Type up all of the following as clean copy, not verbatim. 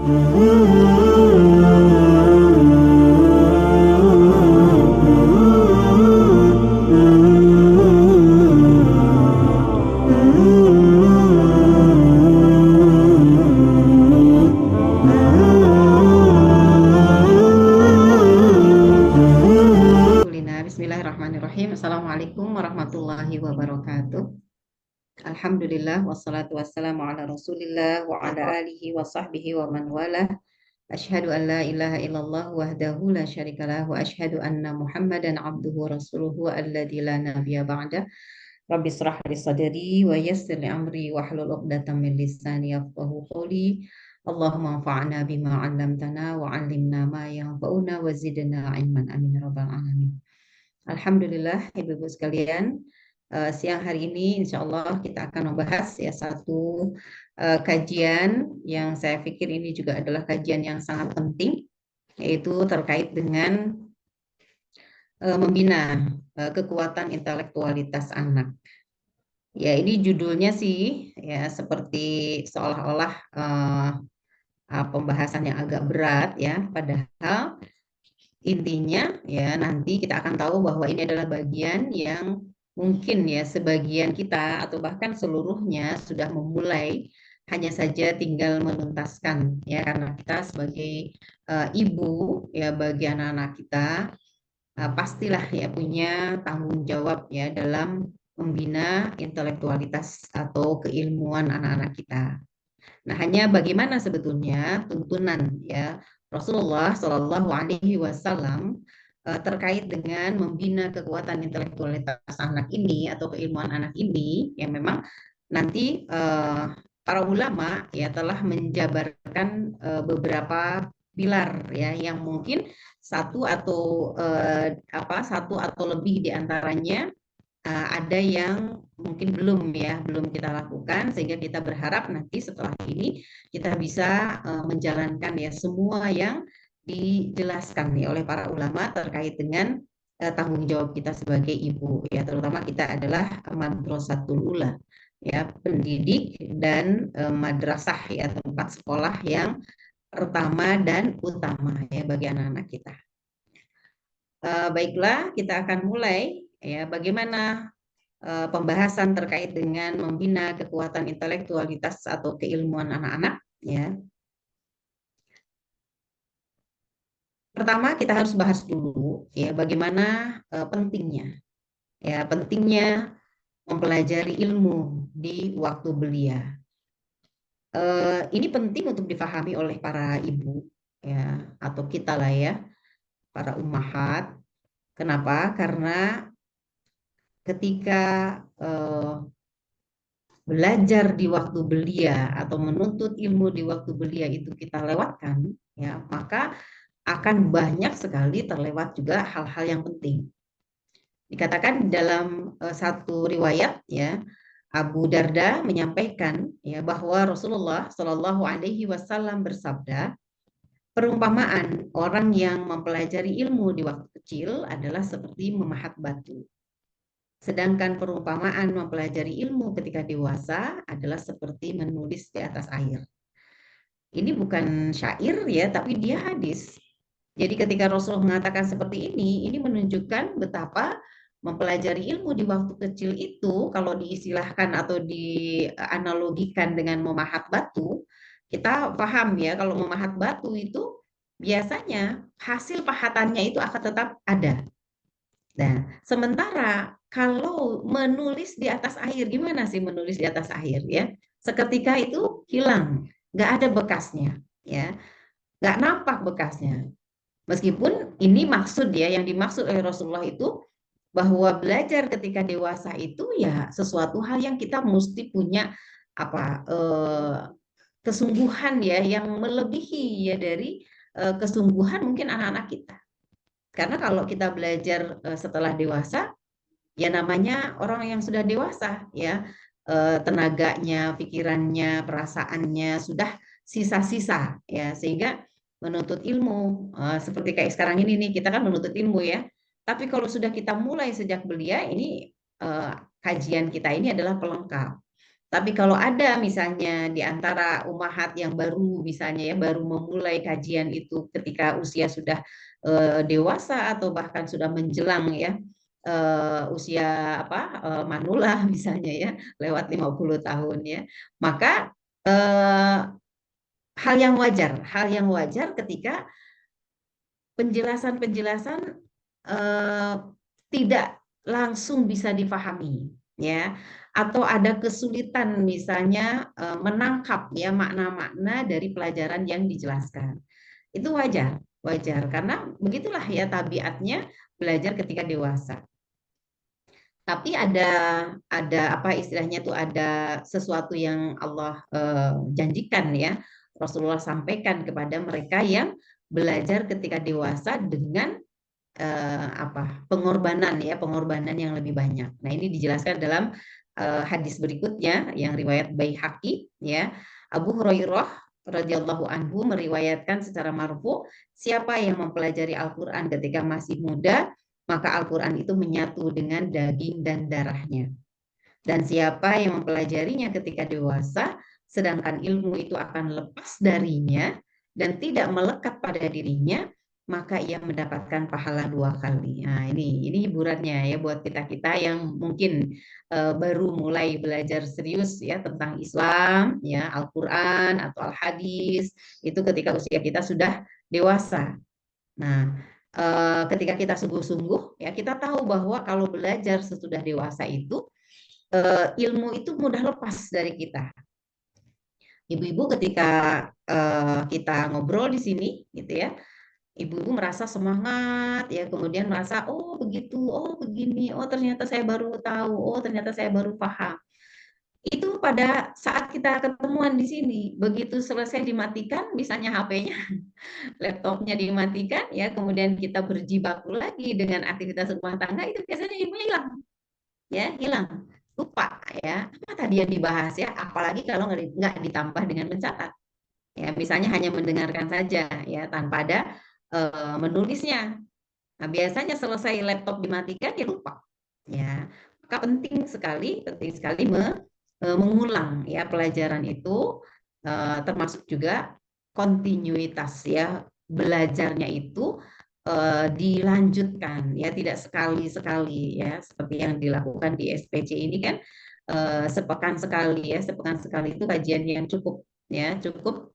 Bismillahirrahmanirrahim. Assalamualaikum warahmatullahi wabarakatuh. Alhamdulillah wassalatu wassalamu ala Rasulillah wa ala alihi wa sahbihi wa man walah. Asyhadu an la ilaha illallah wahdahu la syarikalah wa asyhadu anna Muhammadan abduhu wa rasuluhu alladzi la nabiyya ba'da. Rabbi israh li sadri wa yassir li amri wahlul 'uqdatam min lisani yafqahu qawli. Allahumma anfa'na bima 'allamtana wa 'allimna ma yanfa'una wa zidna 'ilman. Amin ya rabbal alamin. Alhamdulillah, ibu-ibu sekalian, siang hari ini insya Allah kita akan membahas ya satu kajian yang saya pikir ini juga adalah kajian yang sangat penting, yaitu terkait dengan membina kekuatan intelektualitas anak. Ya, ini judulnya sih ya seperti seolah-olah pembahasan yang agak berat ya, padahal intinya ya nanti kita akan tahu bahwa ini adalah bagian yang mungkin ya sebagian kita atau bahkan seluruhnya sudah memulai, hanya saja tinggal menuntaskan ya, karena kita sebagai ibu ya bagi anak-anak kita pastilah ya punya tanggung jawab ya dalam membina intelektualitas atau keilmuan anak-anak kita. Nah, hanya bagaimana sebetulnya tuntunan ya Rasulullah Shallallahu Alaihi Wasallam terkait dengan membina kekuatan intelektualitas anak ini atau keilmuan anak ini, yang memang nanti para ulama ya telah menjabarkan beberapa pilar ya yang mungkin satu atau lebih diantaranya ada yang mungkin belum kita lakukan, sehingga kita berharap nanti setelah ini kita bisa menjalankan ya semua yang dijelaskan ya oleh para ulama terkait dengan tanggung jawab kita sebagai ibu ya, terutama kita adalah madrasatul ula ya, pendidik dan madrasah ya, tempat sekolah yang pertama dan utama ya bagi anak-anak kita. Baiklah, kita akan mulai ya bagaimana pembahasan terkait dengan membina kekuatan intelektualitas atau keilmuan anak-anak ya. Pertama kita harus bahas dulu ya bagaimana pentingnya mempelajari ilmu di waktu belia. Ini penting untuk difahami oleh para ibu ya, atau kita lah ya, para ummahat. Kenapa? Karena ketika belajar di waktu belia atau menuntut ilmu di waktu belia itu kita lewatkan ya, maka akan banyak sekali terlewat juga hal-hal yang penting. Dikatakan dalam satu riwayat ya, Abu Darda menyampaikan ya bahwa Rasulullah Shallallahu Alaihi Wasallam bersabda, perumpamaan orang yang mempelajari ilmu di waktu kecil adalah seperti memahat batu. Sedangkan perumpamaan mempelajari ilmu ketika dewasa adalah seperti menulis di atas air. Ini bukan syair ya, tapi dia hadis. Jadi ketika Rasulullah mengatakan seperti ini menunjukkan betapa mempelajari ilmu di waktu kecil itu, kalau diistilahkan atau dianalogikan dengan memahat batu, kita paham ya, kalau memahat batu itu biasanya hasil pahatannya itu akan tetap ada. Nah, sementara kalau menulis di atas air, gimana sih menulis di atas air ya? Seketika itu hilang, nggak ada bekasnya, ya, nggak nampak bekasnya. Meskipun ini maksud ya, yang dimaksud oleh Rasulullah itu bahwa belajar ketika dewasa itu ya sesuatu hal yang kita mesti punya kesungguhan ya, yang melebihi ya dari kesungguhan mungkin anak-anak kita. Karena kalau kita belajar setelah dewasa, ya namanya orang yang sudah dewasa ya, tenaganya, pikirannya, perasaannya sudah sisa-sisa ya, sehingga menuntut ilmu seperti kayak sekarang ini nih, kita kan menuntut ilmu ya. Tapi kalau sudah kita mulai sejak belia ini, kajian kita ini adalah pelengkap. Tapi kalau ada misalnya di antara ummahat yang baru misalnya ya baru memulai kajian itu ketika usia sudah dewasa atau bahkan sudah menjelang ya usia apa manula misalnya ya lewat 50 tahun ya. Maka eh, hal yang wajar ketika penjelasan-penjelasan eh, tidak langsung bisa dipahami ya atau ada kesulitan misalnya menangkap ya makna-makna dari pelajaran yang dijelaskan. Itu wajar, wajar karena begitulah ya tabiatnya belajar ketika dewasa. Tapi ada apa istilahnya tuh ada sesuatu yang Allah janjikan ya. Rasulullah sampaikan kepada mereka yang belajar ketika dewasa dengan apa pengorbanan ya pengorbanan yang lebih banyak. Nah ini dijelaskan dalam hadis berikutnya yang riwayat Baihaqi ya Abu Hurairah radhiyallahu anhu meriwayatkan secara marfu siapa yang mempelajari Al-Quran ketika masih muda maka Al-Quran itu menyatu dengan daging dan darahnya. Dan siapa yang mempelajarinya ketika dewasa, sedangkan ilmu itu akan lepas darinya dan tidak melekat pada dirinya, maka ia mendapatkan pahala 2 kali. Nah, ini hiburannya ya buat kita-kita yang mungkin baru mulai belajar serius ya tentang Islam, ya Al-Quran atau Al-Hadis, itu ketika usia kita sudah dewasa. Nah, ketika kita sungguh-sungguh, ya kita tahu bahwa kalau belajar sesudah dewasa itu ilmu itu mudah lepas dari kita. Ibu-ibu ketika kita ngobrol di sini, gitu ya, ibu-ibu merasa semangat, ya kemudian merasa oh begitu, oh begini, oh ternyata saya baru tahu, oh ternyata saya baru paham. Itu pada saat kita ketemuan di sini, begitu selesai dimatikan, misalnya HP-nya, laptopnya dimatikan, ya kemudian kita berjibaku lagi dengan aktivitas rumah tangga, itu biasanya ilmu hilang, ya hilang, lupa ya apa tadi yang dibahas ya, apalagi kalau nggak ditambah dengan mencatat, ya misalnya hanya mendengarkan saja, ya tanpa ada menulisnya. Nah, biasanya selesai laptop dimatikan ya lupa, ya maka penting sekali mengulang ya pelajaran itu termasuk juga kontinuitas ya belajarnya itu dilanjutkan ya tidak sekali-sekali ya seperti yang dilakukan di SPC ini kan sepekan sekali ya sepekan sekali itu kajian yang cukup ya cukup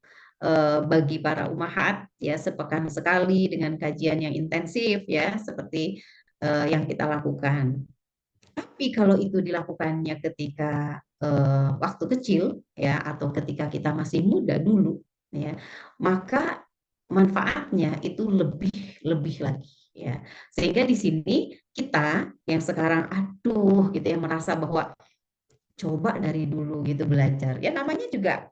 bagi para umahat ya sepekan sekali dengan kajian yang intensif ya seperti yang kita lakukan. Tapi kalau itu dilakukannya ketika waktu kecil ya atau ketika kita masih muda dulu ya, maka manfaatnya itu lebih lebih lagi ya. Sehingga di sini kita yang sekarang aduh gitu ya merasa bahwa coba dari dulu gitu belajar. Ya namanya juga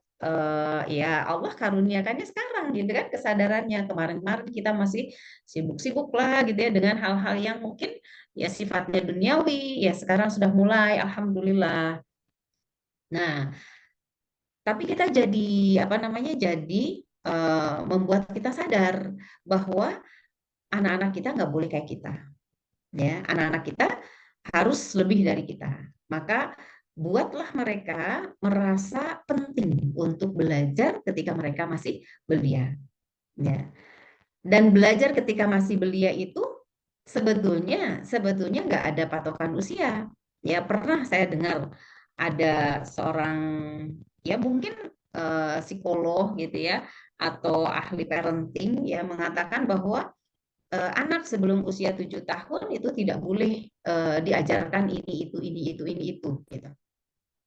ya Allah karuniakannya sekarang gitu kan kesadarannya. Kemarin-kemarin kita masih sibuk-sibuk lah gitu ya dengan hal-hal yang mungkin ya sifatnya duniawi. Ya sekarang sudah mulai alhamdulillah. Nah, tapi kita jadi apa namanya? Jadi membuat kita sadar bahwa anak-anak kita nggak boleh kayak kita. Ya, anak-anak kita harus lebih dari kita. Maka buatlah mereka merasa penting untuk belajar ketika mereka masih belia. Ya. Dan belajar ketika masih belia itu sebetulnya nggak ada patokan usia. Ya pernah saya dengar ada seorang ya mungkin psikolog gitu ya atau ahli parenting ya mengatakan bahwa anak sebelum usia 7 tahun itu tidak boleh diajarkan ini itu gitu.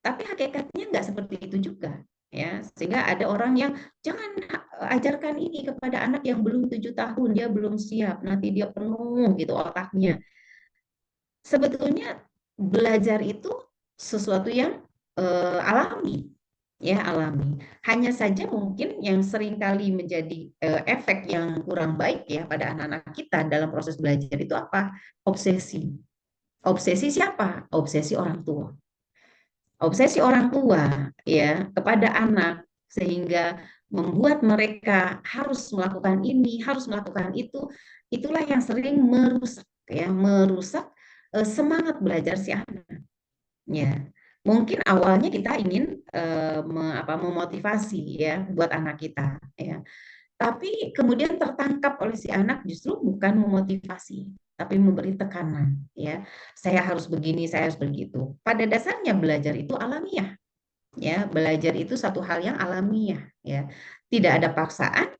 Tapi hakikatnya nggak seperti itu juga ya. Sehingga ada orang yang jangan ajarkan ini kepada anak yang belum 7 tahun, dia belum siap, nanti dia penuh gitu otaknya. Sebetulnya belajar itu sesuatu yang alami ya alami. Hanya saja mungkin yang seringkali menjadi efek yang kurang baik ya pada anak-anak kita dalam proses belajar itu apa? Obsesi. Obsesi siapa? Obsesi orang tua. Obsesi orang tua ya kepada anak sehingga membuat mereka harus melakukan ini, harus melakukan itu. Itulah yang sering merusak ya, merusak semangat belajar si anak. Ya. Mungkin awalnya kita ingin memotivasi ya buat anak kita ya. Tapi kemudian tertangkap oleh si anak justru bukan memotivasi, tapi memberi tekanan ya. Saya harus begini, saya harus begitu. Pada dasarnya belajar itu alamiah ya. Belajar itu satu hal yang alamiah ya. Tidak ada paksaan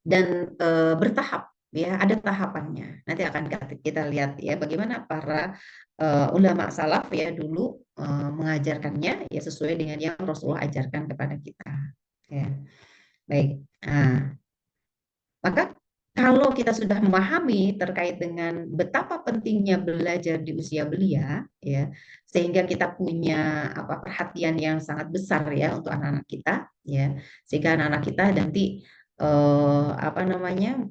dan bertahap ya, ada tahapannya. Nanti akan kita lihat ya bagaimana para ulama salaf ya dulu mengajarkannya ya sesuai dengan yang Rasulullah ajarkan kepada kita. Ya, baik. Nah, maka kalau kita sudah memahami terkait dengan betapa pentingnya belajar di usia belia, ya, sehingga kita punya perhatian yang sangat besar ya untuk anak-anak kita, ya, sehingga anak-anak kita nanti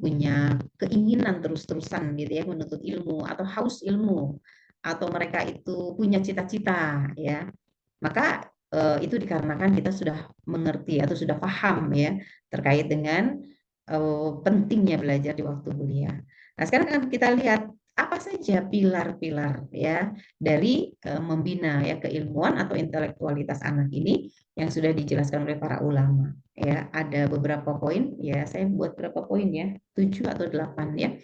punya keinginan terus-terusan gitu ya menuntut ilmu atau haus ilmu atau mereka itu punya cita-cita ya, maka itu dikarenakan kita sudah mengerti atau sudah paham ya terkait dengan pentingnya belajar di waktu kuliah. Nah, sekarang kan kita lihat apa saja pilar-pilar ya dari membina ya keilmuan atau intelektualitas anak ini yang sudah dijelaskan oleh para ulama. Ya, ada beberapa poin ya, saya buat berapa poin ya, 7 atau 8 ya.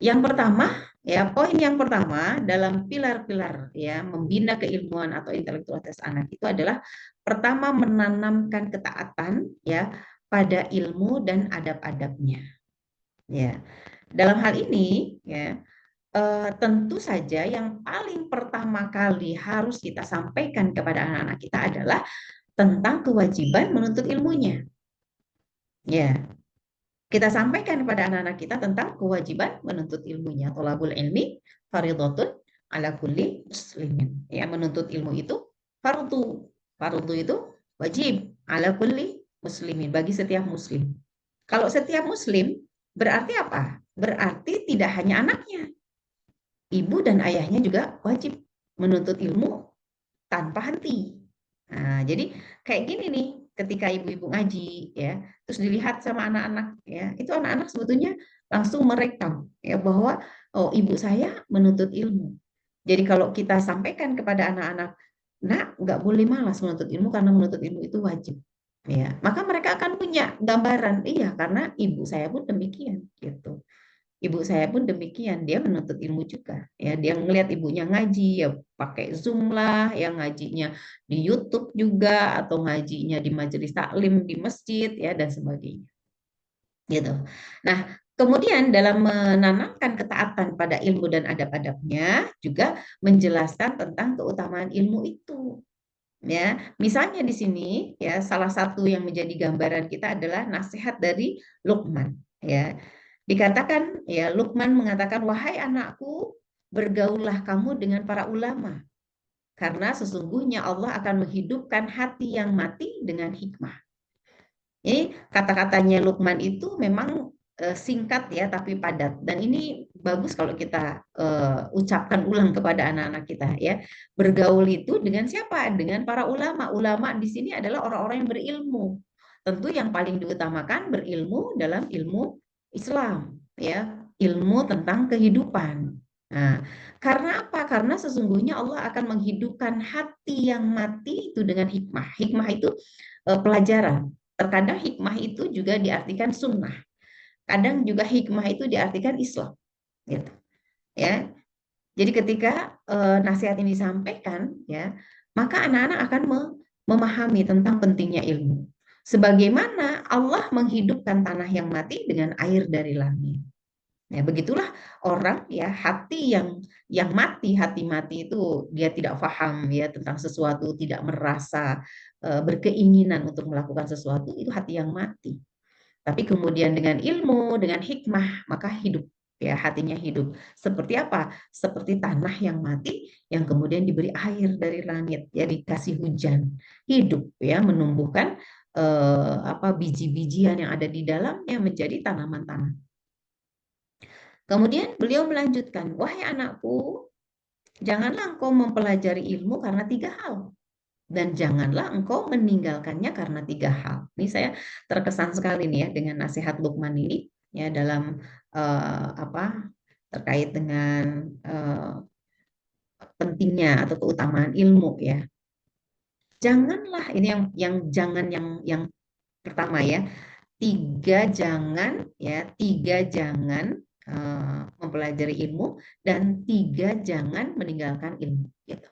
Yang pertama, ya, poin yang pertama dalam pilar-pilar ya membina keilmuan atau intelektualitas anak itu adalah pertama menanamkan ketaatan ya pada ilmu dan adab-adabnya. Ya. Dalam hal ini ya tentu saja yang paling pertama kali harus kita sampaikan kepada anak-anak kita adalah tentang kewajiban menuntut ilmunya. Ya, kita sampaikan kepada anak-anak kita tentang kewajiban menuntut ilmunya. Thalabul ilmi fardhatun ala kulli muslimin. Ya, menuntut ilmu itu fardu. Fardu itu wajib ala kulli muslimin, bagi setiap muslim. Kalau setiap muslim berarti apa? Berarti tidak hanya anaknya. Ibu dan ayahnya juga wajib menuntut ilmu tanpa henti. Nah, jadi kayak gini nih, ketika ibu-ibu ngaji ya, terus dilihat sama anak-anak ya, itu anak-anak sebetulnya langsung merekam ya bahwa oh ibu saya menuntut ilmu. Jadi kalau kita sampaikan kepada anak-anak, nak nggak boleh malas menuntut ilmu karena menuntut ilmu itu wajib. Ya, maka mereka akan punya gambaran, iya karena ibu saya pun demikian gitu. Ibu saya pun demikian, dia menuntut ilmu juga. Ya, dia ngelihat ibunya ngaji, ya pakai Zoom lah, yang ngajinya di YouTube juga, atau ngajinya di majelis taklim di masjid, ya dan sebagainya. Gitu. Nah, kemudian dalam menanamkan ketaatan pada ilmu dan adab-adabnya, juga menjelaskan tentang keutamaan ilmu itu. Ya, misalnya di sini ya salah satu yang menjadi gambaran kita adalah nasihat dari Luqman. Ya, dikatakan ya Luqman mengatakan wahai anakku bergaullah kamu dengan para ulama karena sesungguhnya Allah akan menghidupkan hati yang mati dengan hikmah. Ini kata-katanya Luqman itu memang singkat ya tapi padat dan ini bagus kalau kita ucapkan ulang kepada anak-anak kita ya. Bergaul itu dengan siapa? Dengan para ulama. Ulama di sini adalah orang-orang yang berilmu. Tentu yang paling diutamakan berilmu dalam ilmu Islam ya, ilmu tentang kehidupan. Nah, karena apa? Karena sesungguhnya Allah akan menghidupkan hati yang mati itu dengan hikmah. Hikmah itu pelajaran. Terkadang hikmah itu juga diartikan sunnah. Kadang juga hikmah itu diartikan Islam. Gitu. Ya. Jadi ketika nasihat ini disampaikan, ya, maka anak-anak akan memahami tentang pentingnya ilmu. Sebagaimana Allah menghidupkan tanah yang mati dengan air dari langit. Ya, begitulah orang ya hati yang mati, hati mati itu dia tidak paham ya tentang sesuatu, tidak merasa berkeinginan untuk melakukan sesuatu, itu hati yang mati. Tapi kemudian dengan ilmu, dengan hikmah, maka hidup ya hatinya hidup. Seperti apa? Seperti tanah yang mati yang kemudian diberi air dari langit, ya dikasih hujan, hidup ya menumbuhkan biji-bijian yang ada di dalamnya menjadi tanaman-tanaman. Kemudian beliau melanjutkan, wahai anakku, janganlah engkau mempelajari ilmu karena 3 hal. Dan janganlah engkau meninggalkannya karena 3 hal. Ini saya terkesan sekali nih ya dengan nasihat Luqman ini ya dalam terkait dengan pentingnya atau keutamaan ilmu ya. Janganlah ini yang jangan yang pertama ya. Tiga jangan mempelajari ilmu dan tiga jangan meninggalkan ilmu. Gitu.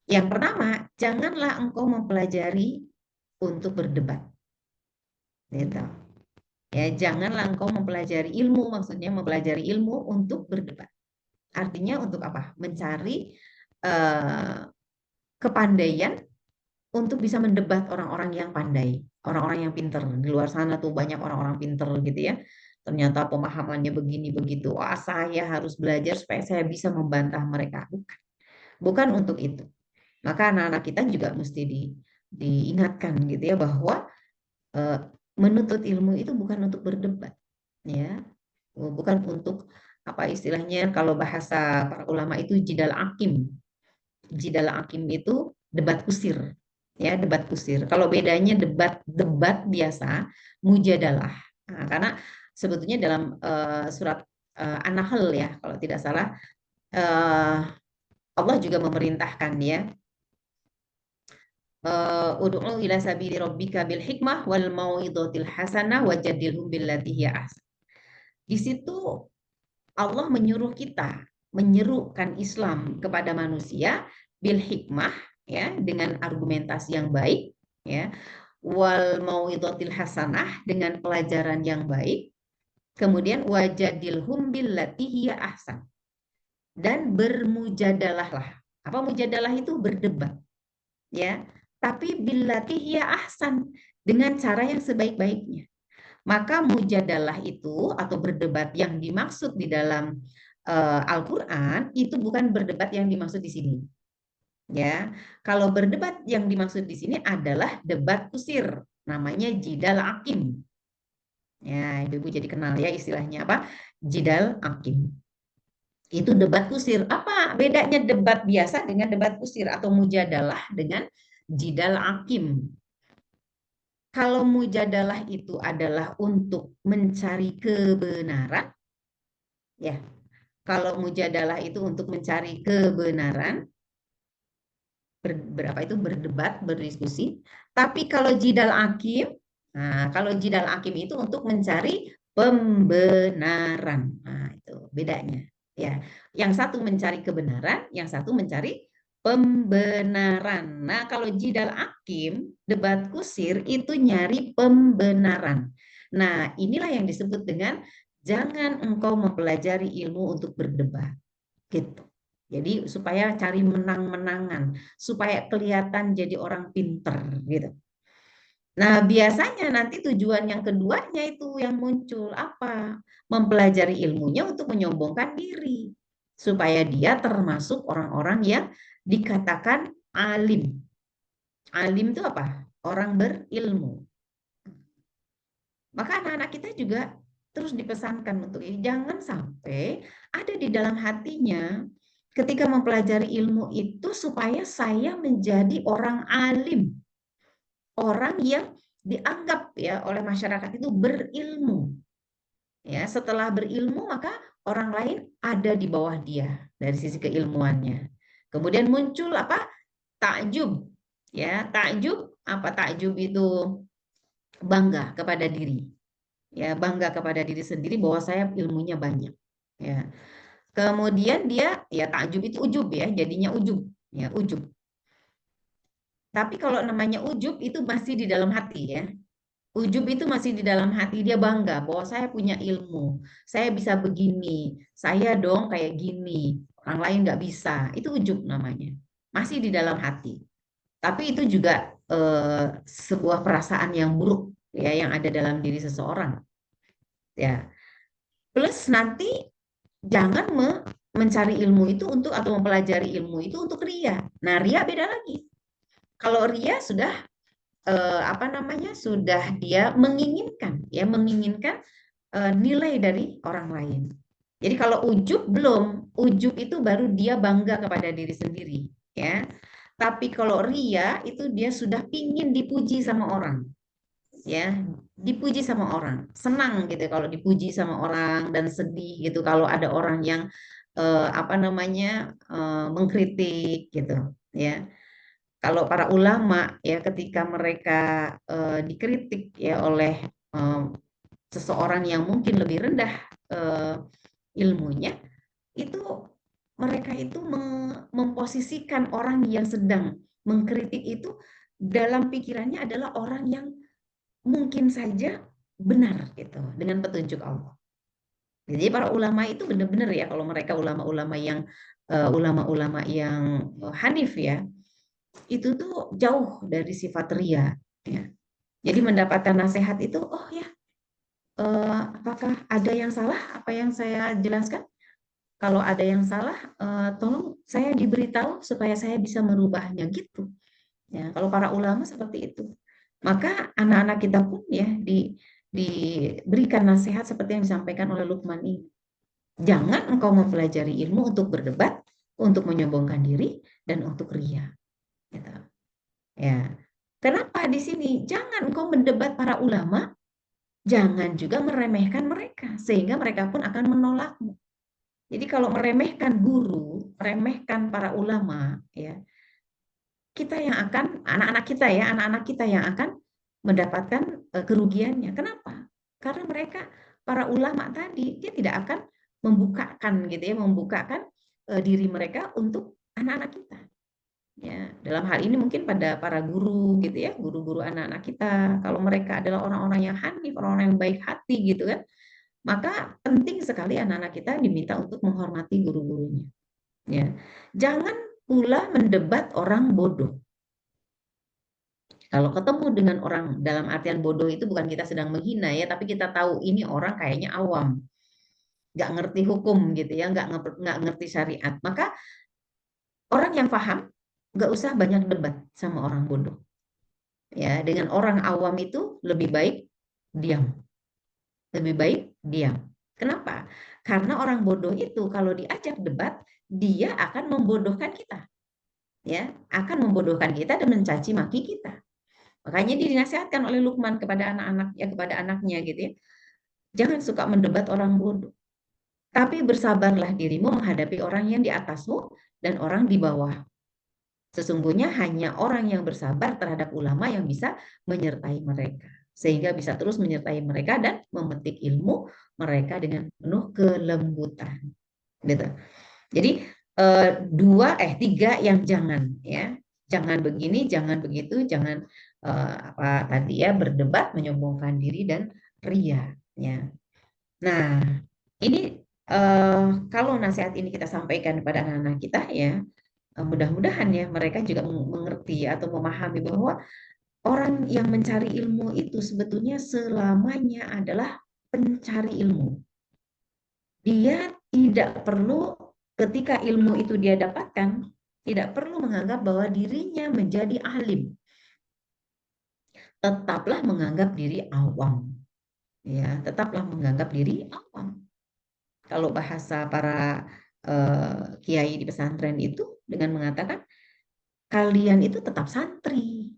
Yang pertama, janganlah engkau mempelajari untuk berdebat. Gitu. Ya, janganlah engkau mempelajari ilmu, maksudnya mempelajari ilmu untuk berdebat. Artinya untuk apa? Mencari kepandaian untuk bisa mendebat orang-orang yang pandai, orang-orang yang pinter. Di luar sana tuh banyak orang-orang pinter gitu ya. Ternyata pemahamannya begini begitu. Wah, saya harus belajar supaya saya bisa membantah mereka. Bukan. Bukan untuk itu. Maka anak-anak kita juga mesti diingatkan gitu ya bahwa menuntut ilmu itu bukan untuk berdebat, ya. Bukan untuk apa istilahnya kalau bahasa para ulama itu jidal akim. Jidal akim itu debat kusir. Ya, debat kusir. Kalau bedanya debat biasa, mujadalah. Nah, karena sebetulnya dalam surat An-Nahl ya, kalau tidak salah, Allah juga memerintahkan ya, ud'u ila sabili rabbika bil hikmah wal mau'izatil hasanah wajadilhum billati hiya ahsan. Di situ Allah menyuruh kita menyerukan Islam kepada manusia bil hikmah ya, dengan argumentasi yang baik ya, wal mau'izatil hasanah dengan pelajaran yang baik, kemudian wajadilhum billati hiya ahsan, dan bermujadalahlah. Apa mujadalah itu? Berdebat ya, tapi billati hiya ahsan, dengan cara yang sebaik-baiknya. Maka mujadalah itu atau berdebat yang dimaksud di dalam Al-Qur'an itu bukan berdebat yang dimaksud di sini. Ya. Kalau berdebat yang dimaksud di sini adalah debat kusir, namanya jidal akim. Ya, Ibu jadi kenal ya istilahnya apa? Jidal akim. Itu debat kusir. Apa bedanya debat biasa dengan debat kusir atau mujadalah dengan jidal akim? Kalau mujadalah itu adalah untuk mencari kebenaran, ya. Kalau mujadalah itu untuk mencari kebenaran, berapa itu berdebat, berdiskusi. Tapi kalau jidal akim, nah kalau jidal akim itu untuk mencari pembenaran. Nah, itu bedanya. Ya, yang satu mencari kebenaran, yang satu mencari pembenaran. Nah, kalau jidal akim, debat kusir itu nyari pembenaran. Nah, inilah yang disebut dengan jangan engkau mempelajari ilmu untuk berdebat. Gitu. Jadi supaya cari menang-menangan, supaya kelihatan jadi orang pinter gitu. Nah, biasanya nanti tujuan yang keduanya itu yang muncul apa? Mempelajari ilmunya untuk menyombongkan diri. Supaya dia termasuk orang-orang yang dikatakan alim. Alim itu apa? Orang berilmu. Maka anak-anak kita juga terus dipesankan untuk ini. Jangan sampai ada di dalam hatinya ketika mempelajari ilmu itu supaya saya menjadi orang alim. Orang yang dianggap ya oleh masyarakat itu berilmu. Ya, setelah berilmu maka orang lain ada di bawah dia dari sisi keilmuannya. Kemudian muncul apa? Takjub. Ya, takjub apa? Takjub itu bangga kepada diri. Ya, bangga kepada diri sendiri bahwa saya ilmunya banyak. Ya. Kemudian dia ya takjub itu ujub ya, jadinya ujub. Ya, ujub. Tapi kalau namanya ujub itu masih di dalam hati ya. Ujub itu masih di dalam hati, dia bangga bahwa saya punya ilmu, saya bisa begini, saya dong kayak gini, orang lain nggak bisa. Itu ujub namanya. Masih di dalam hati. Tapi itu juga sebuah perasaan yang buruk ya yang ada dalam diri seseorang. Ya. Plus nanti jangan mencari ilmu itu untuk atau mempelajari ilmu itu untuk ria. Nah, ria beda lagi. Kalau ria sudah apa namanya? Sudah dia menginginkan ya, menginginkan nilai dari orang lain. Jadi kalau ujub belum, ujub itu baru dia bangga kepada diri sendiri ya. Tapi kalau ria itu dia sudah pingin dipuji sama orang. Ya, dipuji sama orang, senang gitu kalau dipuji sama orang dan sedih gitu kalau ada orang yang mengkritik gitu ya. Kalau para ulama ya ketika mereka dikritik ya oleh eh, seseorang yang mungkin lebih rendah eh, ilmunya, itu mereka itu memposisikan orang yang sedang mengkritik itu dalam pikirannya adalah orang yang mungkin saja benar gitu dengan petunjuk Allah. Jadi para ulama itu benar-benar ya, kalau mereka ulama-ulama yang hanif ya, itu tuh jauh dari sifat ria ya. Jadi mendapatkan nasihat itu, oh ya, apakah ada yang salah apa yang saya jelaskan? Kalau ada yang salah, tolong saya diberitahu supaya saya bisa merubahnya gitu. Ya, kalau para ulama seperti itu. Maka anak-anak kita pun ya diberikan nasihat seperti yang disampaikan oleh Luqman ini. Jangan engkau mempelajari ilmu untuk berdebat, untuk menyombongkan diri, dan untuk ria. Gitu. Ya. Kenapa di sini? Jangan engkau mendebat para ulama, jangan juga meremehkan mereka, sehingga mereka pun akan menolakmu. Jadi kalau meremehkan guru, meremehkan para ulama, ya kita yang akan anak-anak kita yang akan mendapatkan kerugiannya. Kenapa? Karena mereka para ulama tadi dia tidak akan membukakan gitu ya, membukakan diri mereka untuk anak-anak kita. Ya, dalam hal ini mungkin pada para guru gitu ya, guru-guru anak-anak kita, kalau mereka adalah orang-orang yang hanif, orang-orang yang baik hati gitu kan, maka penting sekali anak-anak kita diminta untuk menghormati guru-gurunya. Ya, jangan pula mendebat orang bodoh. Kalau ketemu dengan orang dalam artian bodoh itu bukan kita sedang menghina ya, tapi kita tahu ini orang kayaknya awam, nggak ngerti hukum gitu ya, nggak ngerti syariat. Maka orang yang paham nggak usah banyak debat sama orang bodoh. Ya, dengan orang awam itu lebih baik diam, lebih baik diam. Kenapa? Karena orang bodoh itu kalau diajak debat, dia akan membodohkan kita, ya, akan membodohkan kita dan mencaci maki kita. Makanya dinasihatkan oleh Luqman kepada anak-anak ya, kepada anaknya gitu ya. Jangan suka mendebat orang bodoh. Tapi bersabarlah dirimu menghadapi orang yang di atasmu dan orang di bawah. Sesungguhnya hanya orang yang bersabar terhadap ulama yang bisa menyertai mereka. Sehingga bisa terus menyertai mereka dan memetik ilmu mereka dengan penuh kelembutan. Gitu. Jadi tiga yang jangan ya. Jangan begini, jangan begitu, jangan apa tadi ya berdebat, menyombongkan diri dan ria ya. Nah, ini kalau nasihat ini kita sampaikan kepada anak-anak kita ya, mudah-mudahan ya mereka juga mengerti atau memahami bahwa orang yang mencari ilmu itu sebetulnya selamanya adalah pencari ilmu. Dia tidak perlu ketika ilmu itu dia dapatkan, tidak perlu menganggap bahwa dirinya menjadi alim. Tetaplah menganggap diri awam. Ya, tetaplah menganggap diri awam. Kalau bahasa para kiai di pesantren itu dengan mengatakan kalian itu tetap santri.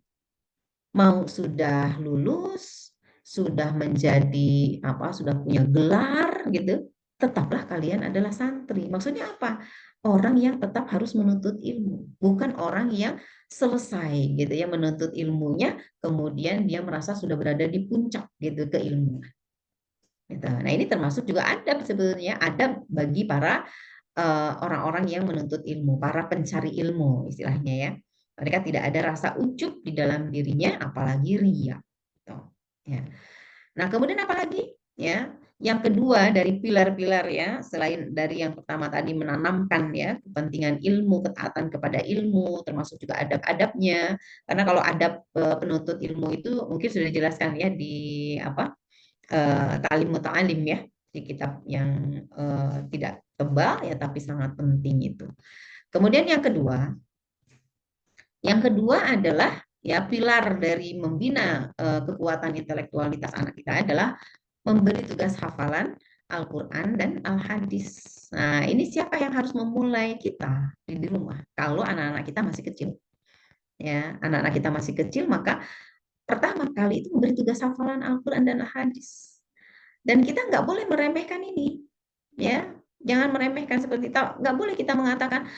Mau sudah lulus, sudah menjadi apa, sudah punya gelar gitu, tetaplah kalian adalah santri. Maksudnya apa? Orang yang tetap harus menuntut ilmu, bukan orang yang selesai gitu ya menuntut ilmunya, kemudian dia merasa sudah berada di puncak gitu keilmuan. Gitu. Nah ini termasuk juga adab sebetulnya, adab bagi para orang-orang yang menuntut ilmu, para pencari ilmu istilahnya ya. Mereka tidak ada rasa ujub di dalam dirinya, apalagi ria. Gitu. Ya. Nah kemudian apalagi ya? Yang kedua dari pilar-pilar ya, selain dari yang pertama tadi menanamkan ya kepentingan ilmu, ketaatan kepada ilmu, termasuk juga adab-adabnya. Karena kalau adab penuntut ilmu itu mungkin sudah dijelaskan ya di apa Ta'lim Muta'alim ya, di kitab yang tidak tebal ya tapi sangat penting itu. Kemudian yang kedua adalah ya pilar dari membina kekuatan intelektualitas anak kita adalah memberi tugas hafalan Al-Quran dan Al-Hadis. Nah, ini siapa yang harus memulai kita di rumah? Kalau anak-anak kita masih kecil. Ya, anak-anak kita masih kecil, maka pertama kali itu memberi tugas hafalan Al-Quran dan Al-Hadis. Dan kita nggak boleh meremehkan ini, ya. Jangan meremehkan seperti itu. Nggak boleh kita mengatakan,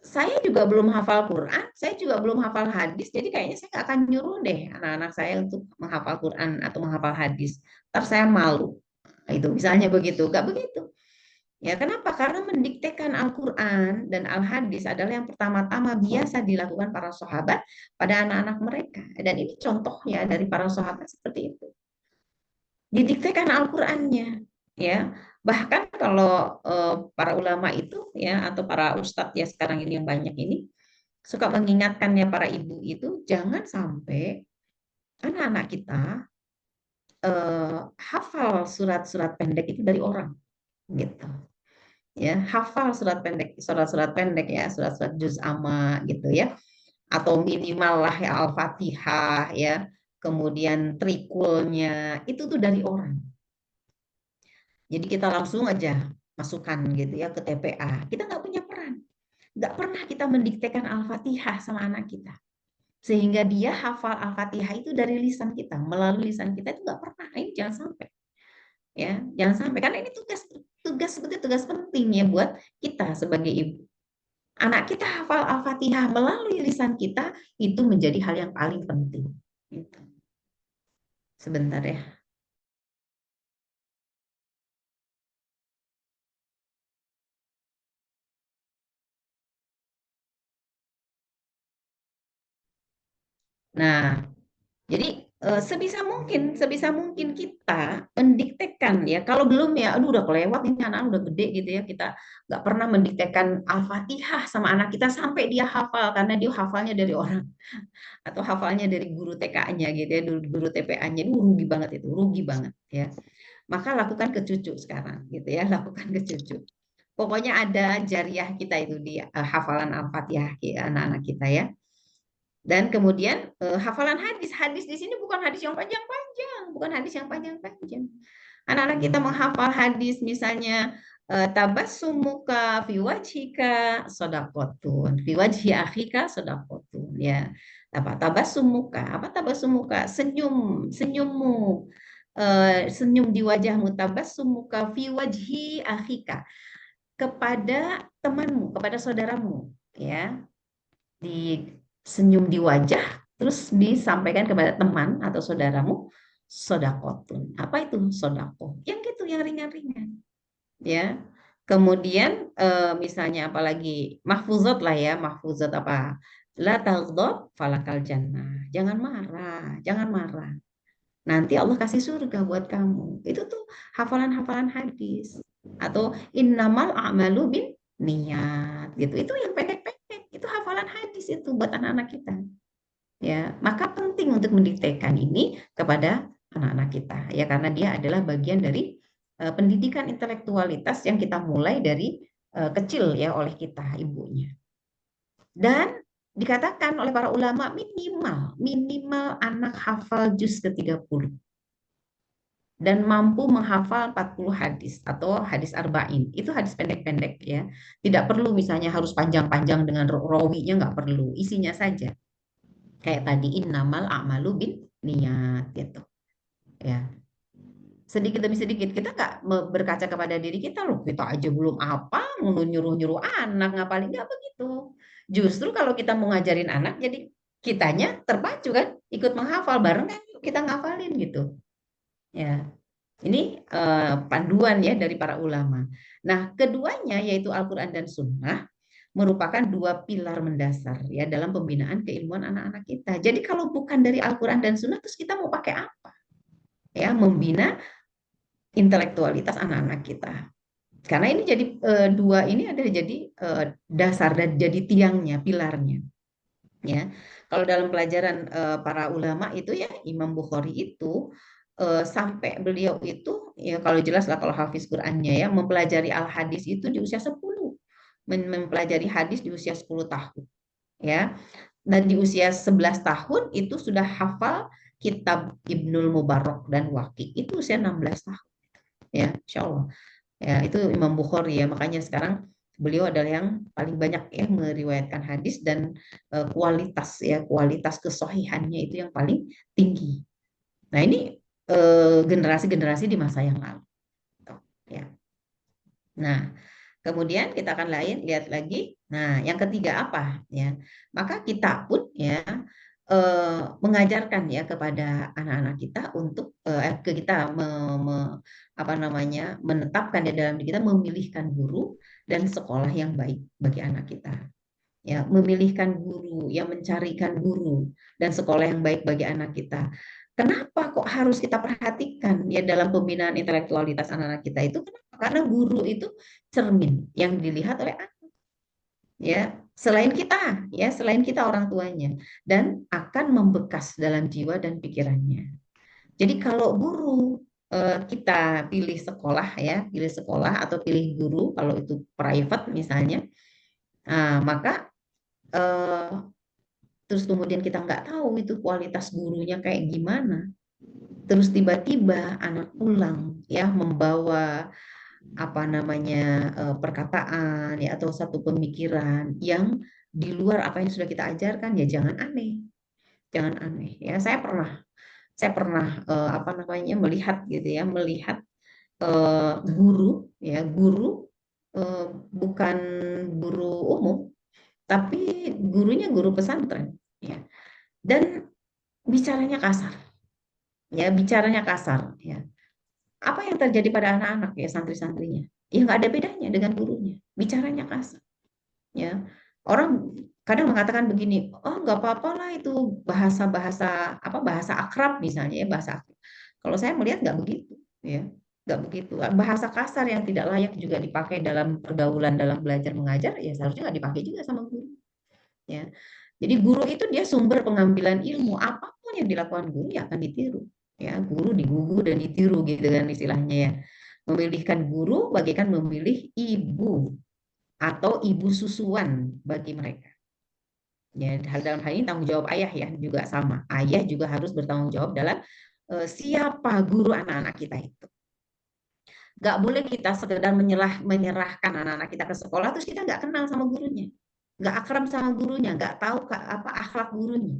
saya juga belum hafal Quran, saya juga belum hafal hadis, jadi kayaknya saya nggak akan nyuruh deh anak-anak saya untuk menghafal Quran atau menghafal hadis. Ntar saya malu. Itu misalnya begitu. Nggak begitu. Ya, kenapa? Karena mendiktekan Al-Quran dan Al-Hadis adalah yang pertama-tama biasa dilakukan para sahabat pada anak-anak mereka. Dan ini contohnya dari para sahabat seperti itu. Didiktekan Al-Qur'annya, ya. Bahkan kalau para ulama itu ya atau para ustadz ya sekarang ini yang banyak ini suka mengingatkannya para ibu itu jangan sampai anak-anak kita hafal surat-surat pendek itu dari orang gitu. Ya, hafal surat-surat pendek ya, surat-surat juz amma gitu ya. Atau minimal lah ya Al-Fatihah ya. Kemudian trikulnya itu tuh dari orang. Jadi kita langsung aja masukkan gitu ya ke TPA. Kita nggak punya peran. Nggak pernah kita mendiktekan Al-Fatihah sama anak kita. Sehingga dia hafal Al-Fatihah itu dari lisan kita. Melalui lisan kita itu nggak pernah. Ini jangan sampai. Ya, jangan sampai. Karena ini tugas seperti tugas penting ya buat kita sebagai ibu. Anak kita hafal Al-Fatihah melalui lisan kita itu menjadi hal yang paling penting. Gitu. Sebentar ya. Nah, jadi sebisa mungkin kita mendiktekan ya. Kalau belum ya, aduh udah kelewat ini anak udah gede gitu ya. Kita nggak pernah mendiktekan Al-Fatihah sama anak kita sampai dia hafal karena dia hafalnya dari orang atau hafalnya dari guru TK-nya gitu ya, guru TPA-nya. Itu rugi banget itu, rugi banget ya. Maka lakukan ke cucu sekarang gitu ya, lakukan ke cucu. Pokoknya ada jariah kita itu di hafalan Al-Fatihah anak-anak kita ya. Dan kemudian hafalan hadis. Hadis di sini bukan hadis yang panjang-panjang, bukan hadis yang panjang-panjang. Anak-anak kita menghafal hadis misalnya tabassumuka fi wajhika shadaqatun, fi wajhi akhika shadaqatun ya. Apa tabassumuka? Apa tabassumuka? Senyum, senyummu. Senyum di wajahmu tabassumuka fi wajhi akhika kepada temanmu, kepada saudaramu ya di senyum di wajah, terus disampaikan kepada teman atau saudaramu, sodakotun. Apa itu sodako? Yang gitu, yang ringan-ringan. Ya. Kemudian misalnya apalagi mahfuzat lah ya, mahfuzat apa? La taghdab falakal jannah. Jangan marah, jangan marah. Nanti Allah kasih surga buat kamu. Itu tuh hafalan-hafalan hadis. Atau innamal a'malu bin niat gitu. Itu yang pendek-pendek. Itu hafalan hadis itu buat anak-anak kita. Ya, maka penting untuk mendiktekan ini kepada anak-anak kita ya karena dia adalah bagian dari pendidikan intelektualitas yang kita mulai dari kecil ya oleh kita ibunya. Dan dikatakan oleh para ulama minimal anak hafal juz ke-30 dan mampu menghafal 40 hadis atau hadis arba'in. Itu hadis pendek-pendek ya. Tidak perlu misalnya harus panjang-panjang dengan rawinya, nggak perlu. Isinya saja. Kayak tadi innamal a'malu bin niat gitu. Ya. Sedikit demi sedikit kita nggak berkaca kepada diri kita loh. Kita aja belum apa, nyuruh-nyuruh anak ngapalin nggak begitu. Justru kalau kita mau ngajarin anak jadi kitanya terpacu kan ikut menghafal bareng kan kita ngafalin gitu. Ya. Ini panduan ya dari para ulama. Nah, keduanya yaitu Al-Quran dan Sunnah merupakan dua pilar mendasar ya dalam pembinaan keilmuan anak-anak kita. Jadi kalau bukan dari Al-Quran dan Sunnah, terus kita mau pakai apa? Ya, membina intelektualitas anak-anak kita. Karena ini jadi dua ini adalah jadi dasar dan jadi tiangnya, pilarnya. Ya, kalau dalam pelajaran para ulama itu ya Imam Bukhari itu sampai beliau itu ya kalau jelas lah kalau hafiz Qur'annya ya mempelajari al hadis itu di usia 10 mempelajari hadis di usia 10 tahun ya dan di usia 11 tahun itu sudah hafal kitab Ibnul Mubarak dan Waqi itu usia 16 tahun ya Insya Allah ya itu Imam Bukhari ya makanya sekarang beliau adalah yang paling banyak ya meriwayatkan hadis dan kualitas kesohihannya itu yang paling tinggi. Nah ini generasi-generasi di masa yang lalu. Ya. Nah, kemudian kita akan lihat lagi. Nah, yang ketiga apa ya? Maka kita pun ya mengajarkan ya kepada anak-anak kita untuk ke kita apa namanya menetapkan di dalam diri kita memilihkan guru dan sekolah yang baik bagi anak kita. Ya, memilihkan guru, yang mencarikan guru dan sekolah yang baik bagi anak kita. Kenapa kok harus kita perhatikan ya dalam pembinaan intelektualitas anak-anak kita itu? Kenapa? Karena guru itu cermin yang dilihat oleh anak, ya, selain kita orang tuanya dan akan membekas dalam jiwa dan pikirannya. Jadi kalau guru kita pilih sekolah ya, pilih sekolah atau pilih guru kalau itu private misalnya, maka eh, terus kemudian kita nggak tahu itu kualitas gurunya kayak gimana. Terus tiba-tiba anak pulang ya membawa apa namanya perkataan ya atau satu pemikiran yang di luar apa yang sudah kita ajarkan ya jangan aneh ya. Saya pernah apa namanya melihat gitu ya, melihat guru bukan guru umum tapi gurunya guru pesantren ya, dan bicaranya kasar ya. Apa yang terjadi pada anak-anak ya santri-santrinya ya nggak ada bedanya dengan gurunya, bicaranya kasar ya. Orang kadang mengatakan begini, oh nggak apa-apa lah itu bahasa-bahasa apa bahasa akrab misalnya ya, bahasa akrab. Kalau saya melihat nggak begitu ya, nggak begitu. Bahasa kasar yang tidak layak juga dipakai dalam pergaulan dalam belajar mengajar ya seharusnya nggak dipakai juga sama guru ya. Jadi guru itu dia sumber pengambilan ilmu, apapun yang dilakukan guru ya akan ditiru. Ya, guru digugu dan ditiru gitu kan istilahnya ya. Memilihkan guru bagaikan memilih ibu atau ibu susuan bagi mereka. Ya, dalam hal ini tanggung jawab ayah ya juga sama. Ayah juga harus bertanggung jawab dalam siapa guru anak-anak kita itu. Gak boleh kita sekedar menyerahkan anak-anak kita ke sekolah terus kita nggak kenal sama gurunya, nggak akrab sama gurunya, nggak tahu apa akhlak gurunya,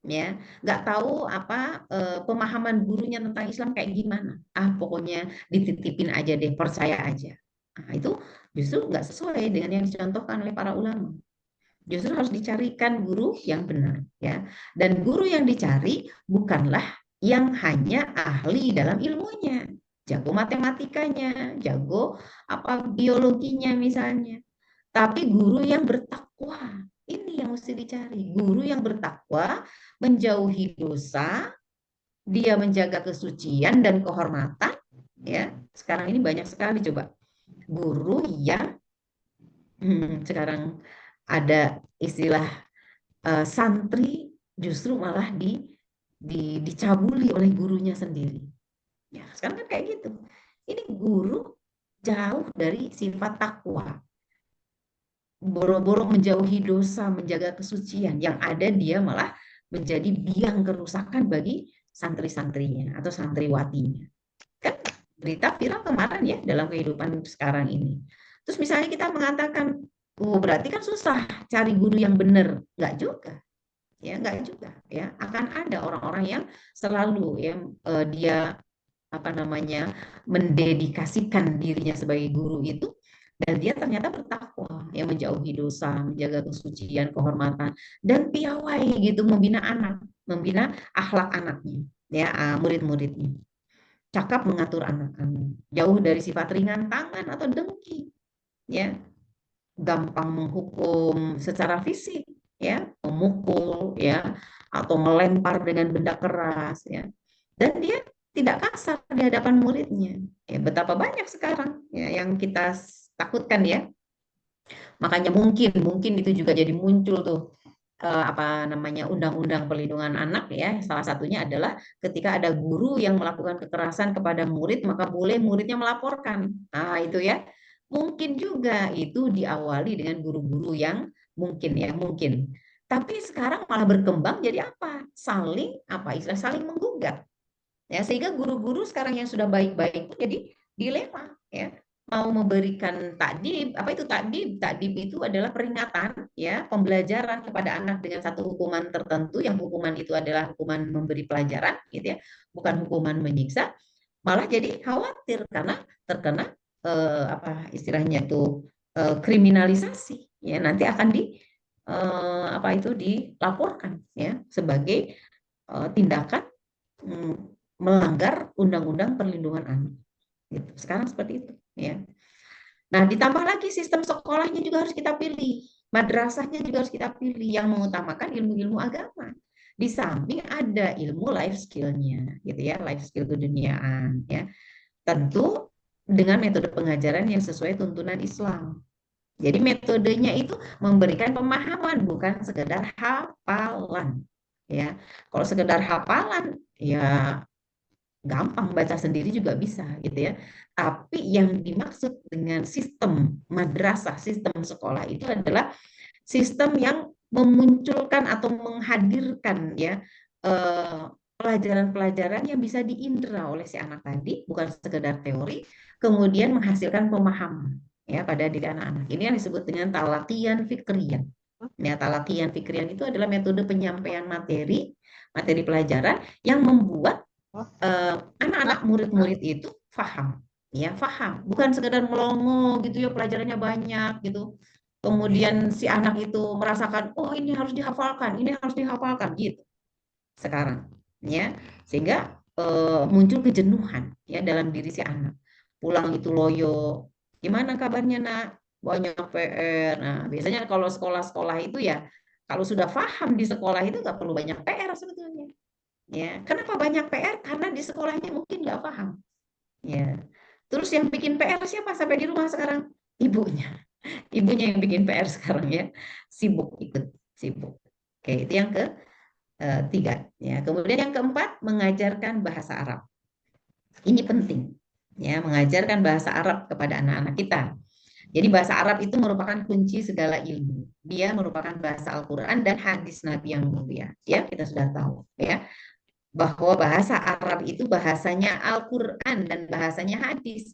ya, nggak tahu apa pemahaman gurunya tentang Islam kayak gimana. Pokoknya dititipin aja deh, percaya aja. Nah, itu justru nggak sesuai dengan yang dicontohkan oleh para ulama. Justru harus dicarikan guru yang benar, ya. Dan guru yang dicari bukanlah yang hanya ahli dalam ilmunya, jago matematikanya, jago apa biologinya misalnya, tapi guru yang bertakwa. Ini yang mesti dicari, guru yang bertakwa, menjauhi dosa, dia menjaga kesucian dan kehormatan, ya. Sekarang ini banyak sekali coba guru yang sekarang ada istilah santri justru malah dicabuli oleh gurunya sendiri. Ya, sekarang kan kayak gitu. Ini guru jauh dari sifat takwa, boro-boro menjauhi dosa, menjaga kesucian, yang ada dia malah menjadi biang kerusakan bagi santri-santrinya atau santriwatinya. Kan berita viral kemarin ya dalam kehidupan sekarang ini. Terus misalnya kita mengatakan, oh berarti kan susah cari guru yang benar. Enggak juga. Ya, enggak juga. Ya, akan ada orang-orang yang selalu ya dia apa namanya mendedikasikan dirinya sebagai guru itu dan dia ternyata bertakwa ya menjauhi dosa, menjaga kesucian, kehormatan dan piawai gitu membina anak, membina akhlak anaknya ya murid-muridnya. Cakap mengatur anak-anak, jauh dari sifat ringan tangan atau dengki ya, gampang menghukum secara fisik ya, memukul ya atau melempar dengan benda keras ya. Dan dia tidak kasar di hadapan muridnya. Ya, betapa banyak sekarang ya yang kita takutkan ya. Makanya mungkin itu juga jadi muncul tuh apa namanya undang-undang perlindungan anak ya. Salah satunya adalah ketika ada guru yang melakukan kekerasan kepada murid maka boleh muridnya melaporkan. Nah, itu ya. Mungkin juga itu diawali dengan guru-guru yang mungkin. Tapi sekarang malah berkembang jadi apa? Saling menggugat. Ya, sehingga guru-guru sekarang yang sudah baik-baik pun jadi dilema ya. Mau memberikan takdib, apa itu takdib? Takdib itu adalah peringatan ya, pembelajaran kepada anak dengan satu hukuman tertentu yang hukuman itu adalah hukuman memberi pelajaran gitu ya, bukan hukuman menyiksa. Malah jadi khawatir karena terkena apa istilahnya itu kriminalisasi, ya nanti akan apa itu dilaporkan ya sebagai tindakan mm, melanggar Undang-Undang Perlindungan Anak. Gitu. Sekarang seperti itu, ya. Nah, ditambah lagi sistem sekolahnya juga harus kita pilih, madrasahnya juga harus kita pilih yang mengutamakan ilmu-ilmu agama. Di samping ada ilmu life skill-nya, gitu ya, life skill keduniaan, ya. Tentu dengan metode pengajaran yang sesuai tuntunan Islam. Jadi metodenya itu memberikan pemahaman, bukan sekedar hafalan. Ya, kalau sekedar hafalan, ya gampang baca sendiri juga bisa gitu ya. Tapi yang dimaksud dengan sistem madrasah, sistem sekolah itu adalah sistem yang memunculkan atau menghadirkan ya pelajaran-pelajaran yang bisa diindra oleh si anak tadi, bukan sekedar teori, kemudian menghasilkan pemahaman ya pada diri anak-anak. Ini yang disebut dengan talaqiyan fikriyan. Ya, talaqiyan fikriyan itu adalah metode penyampaian materi, materi pelajaran yang membuat anak-anak murid-murid itu paham, ya paham, bukan sekedar melongo gitu ya pelajarannya banyak gitu. Kemudian si anak itu merasakan, oh ini harus dihafalkan gitu. Sekarang, ya sehingga muncul kejenuhan ya dalam diri si anak. Pulang itu loyo, gimana kabarnya nak? Banyak PR. Nah, biasanya kalau sekolah-sekolah itu ya, kalau sudah paham di sekolah itu nggak perlu banyak PR sebetulnya. Ya, kenapa banyak PR? Karena di sekolahnya mungkin nggak paham. Ya, terus yang bikin PR siapa sampai di rumah sekarang? Ibunya. Ibunya yang bikin PR sekarang ya, sibuk ikut, sibuk. Oke, itu yang ketiga. Ya, kemudian yang keempat, mengajarkan bahasa Arab. Ini penting, ya, mengajarkan bahasa Arab kepada anak-anak kita. Jadi bahasa Arab itu merupakan kunci segala ilmu. Dia merupakan bahasa Al-Quran dan hadis Nabi yang mulia. Ya, kita sudah tahu. Ya, bahwa bahasa Arab itu bahasanya Al-Quran dan bahasanya hadis.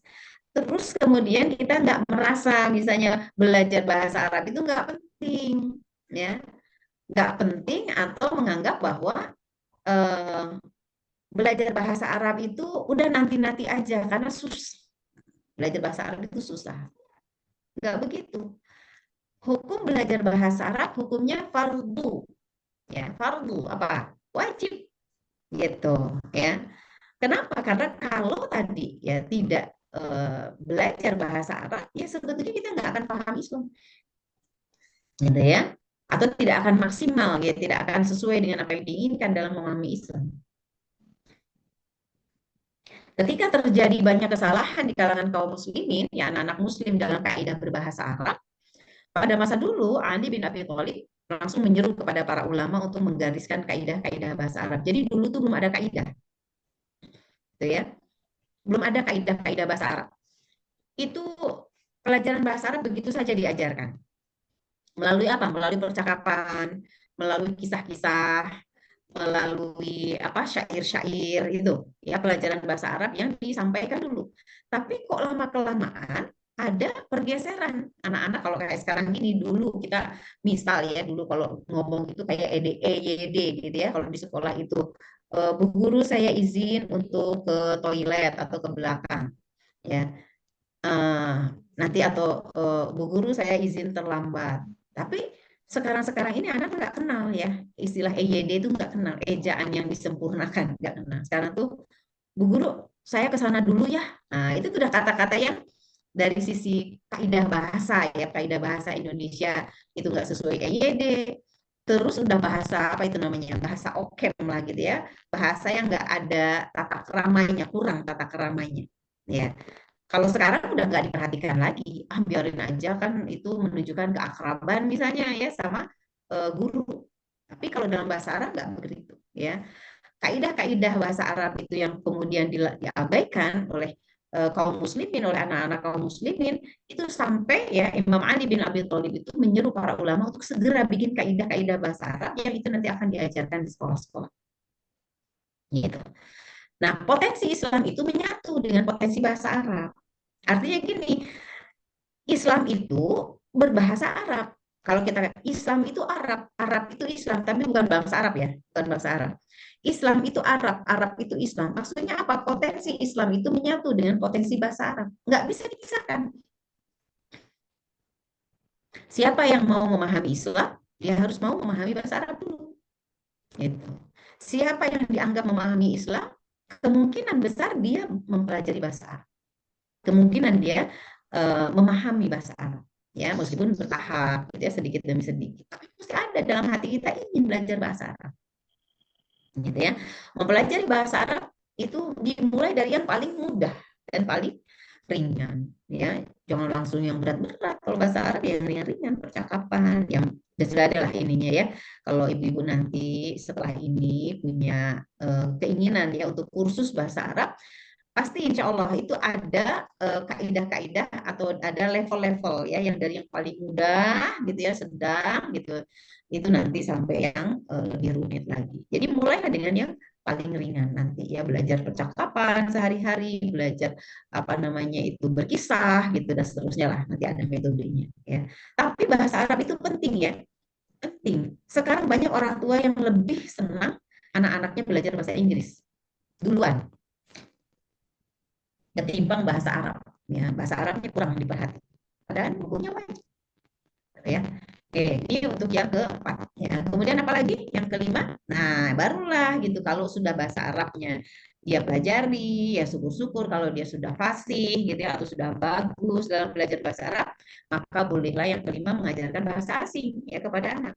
Terus kemudian kita nggak merasa misalnya belajar bahasa Arab itu nggak penting, ya nggak penting atau menganggap bahwa eh, belajar bahasa Arab itu udah nanti-nanti aja karena susah. Belajar bahasa Arab itu susah. Nggak begitu. Hukum belajar bahasa Arab hukumnya fardu, ya fardu apa? Wajib gitu, ya. Kenapa? Karena kalau tadi ya tidak belajar bahasa Arab, ya sebetulnya kita nggak akan paham Islam, gitu ya. Atau tidak akan maksimal, ya tidak akan sesuai dengan apa yang diinginkan dalam memahami Islam. Ketika terjadi banyak kesalahan di kalangan kaum muslimin, ya anak-anak muslim dalam kaidah berbahasa Arab, pada masa dulu Ali bin Abi Thalib langsung menyeru kepada para ulama untuk menggariskan kaidah-kaidah bahasa Arab. Jadi dulu tuh belum ada kaidah, gitu ya. Belum ada kaidah-kaidah bahasa Arab. Itu pelajaran bahasa Arab begitu saja diajarkan. Melalui apa? Melalui percakapan, melalui kisah-kisah, melalui apa syair-syair itu ya pelajaran bahasa Arab yang disampaikan dulu. Tapi kok lama kelamaan ada pergeseran anak-anak kalau kayak sekarang gini dulu kita misal ya dulu kalau ngomong itu kayak ED, EYD gitu ya kalau di sekolah itu Bu guru saya izin untuk ke toilet atau ke belakang ya. Eh, nanti atau Bu guru saya izin terlambat. Tapi sekarang-sekarang ini anak nggak kenal ya istilah EYD itu nggak kenal ejaan yang disempurnakan nggak kenal. Sekarang tuh Bu guru saya ke sana dulu ya. Nah itu sudah kata-kata yang dari sisi kaidah bahasa ya kaidah bahasa Indonesia itu nggak sesuai EYD. Terus udah bahasa apa itu namanya bahasa okem lah gitu ya bahasa yang nggak ada tata keramanya kurang tata keramanya ya. Kalau sekarang udah nggak diperhatikan lagi, ah biarin aja kan itu menunjukkan keakraban misalnya ya sama guru. Tapi kalau dalam bahasa Arab nggak begitu ya. Kaidah-kaidah bahasa Arab itu yang kemudian diabaikan oleh kaum muslimin, oleh anak-anak kaum muslimin itu sampai ya Imam Ali bin Abi Thalib itu menyeru para ulama untuk segera bikin kaidah-kaidah bahasa Arab yang itu nanti akan diajarkan di sekolah-sekolah. Gitu. Nah, potensi Islam itu menyatu dengan potensi bahasa Arab. Artinya gini, Islam itu berbahasa Arab. Kalau kita Islam itu Arab, Arab itu Islam, tapi bukan bangsa Arab ya, bukan bangsa Arab. Islam itu Arab, Arab itu Islam. Maksudnya apa? Potensi Islam itu menyatu dengan potensi bahasa Arab. Nggak bisa dipisahkan. Siapa yang mau memahami Islam, dia harus mau memahami bahasa Arab dulu. Gitu. Siapa yang dianggap memahami Islam, kemungkinan besar dia mempelajari bahasa Arab. Kemungkinan dia memahami bahasa Arab. Ya, meskipun bertahap, gitu ya, sedikit demi sedikit. Tapi mesti ada dalam hati kita ingin belajar bahasa Arab. Gitu ya. Mempelajari bahasa Arab itu dimulai dari yang paling mudah dan paling ringan, ya. Jangan langsung yang berat-berat. Kalau bahasa Arab yang ringan-ringan, percakapan yang sudah ada lah ininya ya. Kalau ibu-ibu nanti setelah ini punya keinginan ya untuk kursus bahasa Arab, pasti insya Allah itu ada kaidah-kaidah atau ada level-level ya, yang dari yang paling mudah gitu ya, sedang gitu, itu nanti sampai yang lebih rumit lagi. Jadi mulailah dengan yang paling ringan nanti ya, belajar percakapan sehari-hari, belajar apa namanya itu berkisah gitu dan seterusnya lah, nanti ada metodenya ya. Tapi bahasa Arab itu penting ya, penting. Sekarang banyak orang tua yang lebih senang anak-anaknya belajar bahasa Inggris duluan ketimbang bahasa Arab. Ya, bahasa Arabnya kurang diperhatikan. Padahal bukunya wajib, ya. Oke, ini untuk yang keempat. Ya. Kemudian apa lagi? Yang kelima. Nah, barulah gitu kalau sudah bahasa Arabnya dia pelajari, ya syukur-syukur kalau dia sudah fasih gitu ya, atau sudah bagus dalam belajar bahasa Arab, maka bolehlah yang kelima mengajarkan bahasa asing ya kepada anak.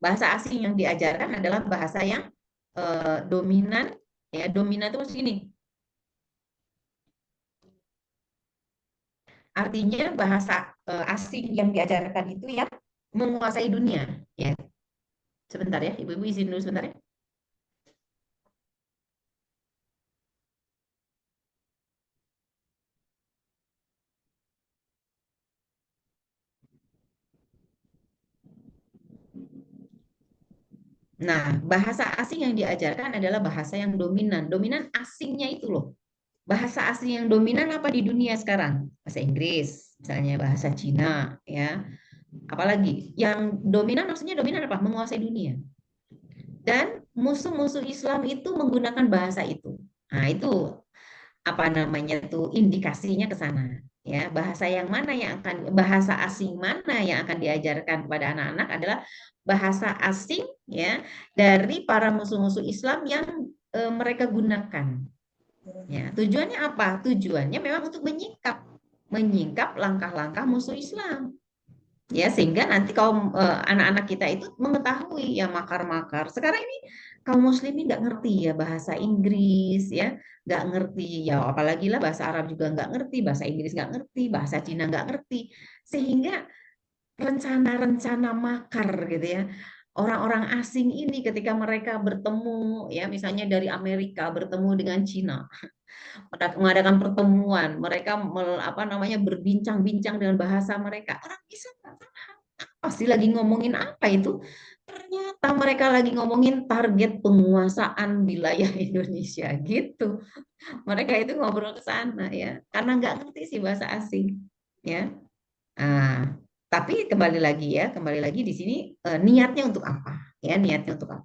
Bahasa asing yang diajarkan adalah bahasa yang dominan, ya dominan itu maksudnya gini. Artinya bahasa asing yang diajarkan itu yang menguasai dunia. Ya, sebentar ya, ibu-ibu izin dulu sebentar ya. Nah, bahasa asing yang diajarkan adalah bahasa yang dominan. Dominan asingnya itu loh. Bahasa asing yang dominan apa di dunia sekarang? Bahasa Inggris, misalnya bahasa Cina, ya. Apalagi yang dominan, maksudnya dominan apa? Menguasai dunia. Dan musuh-musuh Islam itu menggunakan bahasa itu. Nah, itu apa namanya tuh indikasinya ke sana, ya. Bahasa yang mana yang akan, bahasa asing mana yang akan diajarkan kepada anak-anak adalah bahasa asing ya dari para musuh-musuh Islam yang mereka gunakan, ya. Tujuannya apa? Tujuannya memang untuk menyingkap langkah-langkah musuh Islam, ya, sehingga nanti kaum anak-anak kita itu mengetahui ya makar-makar. Sekarang ini kaum muslimin nggak ngerti ya bahasa Inggris ya, nggak ngerti ya, apalagi lah bahasa Arab juga nggak ngerti, bahasa Inggris nggak ngerti, bahasa Cina nggak ngerti, sehingga rencana-rencana makar gitu ya. Orang-orang asing ini ketika mereka bertemu ya, misalnya dari Amerika bertemu dengan Cina, mengadakan pertemuan, mereka apa namanya berbincang-bincang dengan bahasa mereka, orang bisa pasti lagi ngomongin apa itu? Ternyata mereka lagi ngomongin target penguasaan wilayah Indonesia gitu. Mereka itu ngobrol ke sana ya, karena nggak ngerti sih bahasa asing, ya. Nah, tapi kembali lagi ya, kembali lagi di sini niatnya untuk apa? Ya, niatnya untuk apa?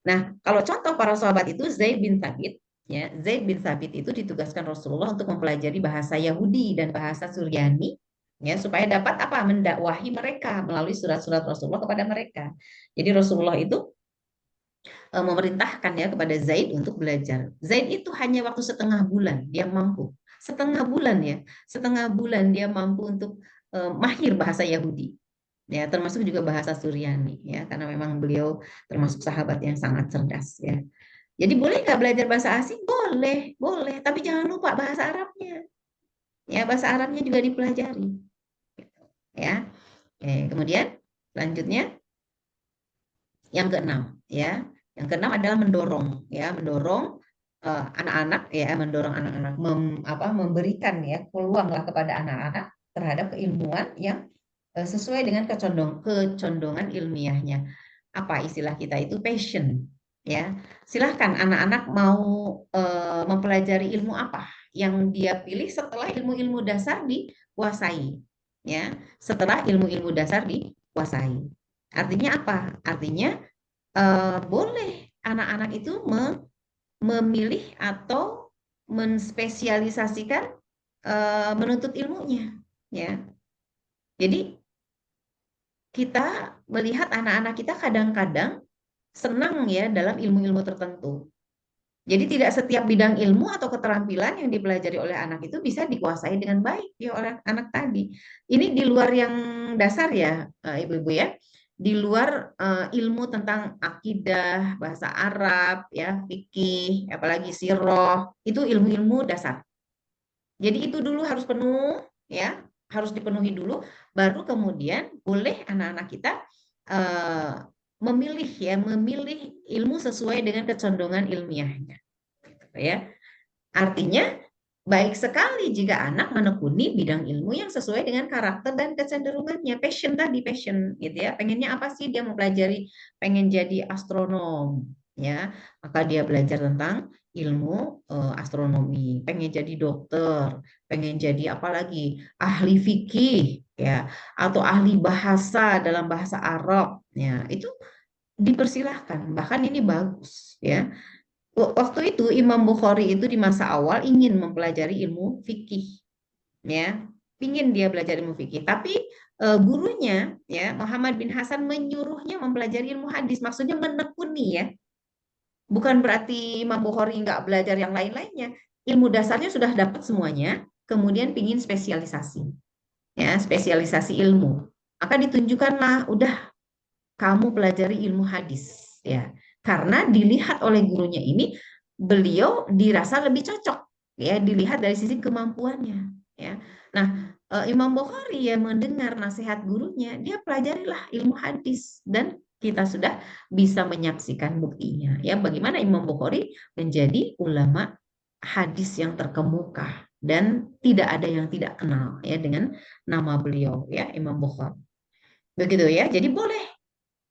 Nah, kalau contoh para sahabat itu Zaid bin Thabit, ya, Zaid bin Thabit itu ditugaskan Rasulullah untuk mempelajari bahasa Yahudi dan bahasa Suryani, ya, supaya dapat apa? Mendakwahi mereka melalui surat-surat Rasulullah kepada mereka. Jadi Rasulullah itu memerintahkan ya kepada Zaid untuk belajar. Zaid itu hanya waktu setengah bulan dia mampu, setengah bulan ya, setengah bulan dia mampu untuk mahir bahasa Yahudi, ya, termasuk juga bahasa Suryani ya, karena memang beliau termasuk sahabat yang sangat cerdas ya. Jadi boleh nggak belajar bahasa asing? Boleh, boleh, tapi jangan lupa bahasa Arabnya. Ya, bahasa Arabnya juga dipelajari. Ya. Oke, kemudian selanjutnya yang keenam, ya. Yang keenam adalah mendorong, ya, mendorong anak-anak, ya, mendorong anak-anak memberikan ya peluang lah kepada anak-anak terhadap keilmuan yang sesuai dengan kecondongan ilmiahnya. Apa istilah kita itu passion, ya. Silahkan anak-anak mau mempelajari ilmu apa yang dia pilih setelah ilmu-ilmu dasar dikuasai, ya setelah ilmu-ilmu dasar dikuasai. Artinya apa? Artinya boleh anak-anak itu memilih atau menspesialisasikan menuntut ilmunya, ya. Jadi kita melihat anak-anak kita kadang-kadang senang ya dalam ilmu-ilmu tertentu. Jadi tidak setiap bidang ilmu atau keterampilan yang dipelajari oleh anak itu bisa dikuasai dengan baik ya oleh anak tadi. Ini di luar yang dasar ya, Ibu-ibu ya. Di luar ilmu tentang akidah, bahasa Arab, ya, fikih, apalagi sirah, itu ilmu-ilmu dasar. Jadi itu dulu harus penuh, ya, harus dipenuhi dulu, baru kemudian boleh anak-anak kita eh, memilih ya, memilih ilmu sesuai dengan kecondongan ilmiahnya, gitu ya. Artinya baik sekali jika anak menekuni bidang ilmu yang sesuai dengan karakter dan kecenderungannya, passion tadi, passion gitu ya. Pengennya apa sih dia mau pelajari? Pengen jadi astronom, ya. Maka dia belajar tentang ilmu astronomi. Pengen jadi dokter, pengen jadi apa lagi? Ahli fikih, ya, atau ahli bahasa dalam bahasa Arab, ya. Itu dipersilahkan. Bahkan ini bagus, ya. Waktu itu Imam Bukhari itu di masa awal ingin mempelajari ilmu fikih, ya, ingin dia belajar ilmu fikih, tapi gurunya ya Muhammad bin Hasan menyuruhnya mempelajari ilmu hadis, maksudnya menekuni ya, bukan berarti Imam Bukhari nggak belajar yang lain-lainnya, ilmu dasarnya sudah dapat semuanya, kemudian pingin spesialisasi, ya spesialisasi ilmu, maka ditunjukkanlah udah kamu pelajari ilmu hadis ya karena dilihat oleh gurunya ini beliau dirasa lebih cocok ya dilihat dari sisi kemampuannya ya. Nah, Imam Bukhari yang mendengar nasihat gurunya dia pelajarilah ilmu hadis dan kita sudah bisa menyaksikan buktinya ya bagaimana Imam Bukhari menjadi ulama hadis yang terkemuka dan tidak ada yang tidak kenal ya dengan nama beliau ya Imam Bukhari begitu ya jadi boleh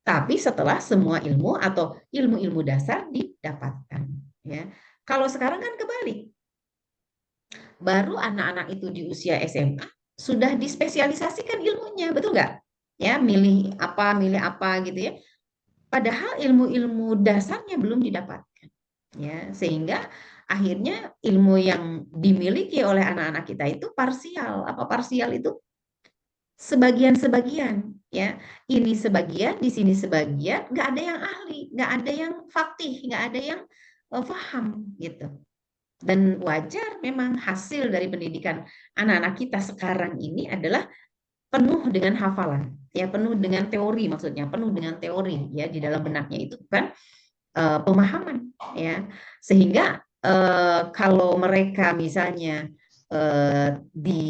tapi setelah semua ilmu atau ilmu-ilmu dasar didapatkan ya. Kalau sekarang kan kebalik. Baru anak-anak itu di usia SMA sudah dispesialisasikan ilmunya, betul nggak? Ya, milih apa gitu ya. Padahal ilmu-ilmu dasarnya belum didapatkan. Ya, sehingga akhirnya ilmu yang dimiliki oleh anak-anak kita itu parsial. Apa parsial itu? Sebagian-sebagian ya ini sebagian di sini sebagian nggak ada yang ahli nggak ada yang fakih nggak ada yang paham gitu dan wajar memang hasil dari pendidikan anak-anak kita sekarang ini adalah penuh dengan hafalan ya penuh dengan teori maksudnya penuh dengan teori ya di dalam benaknya itu bukan pemahaman ya sehingga kalau mereka misalnya di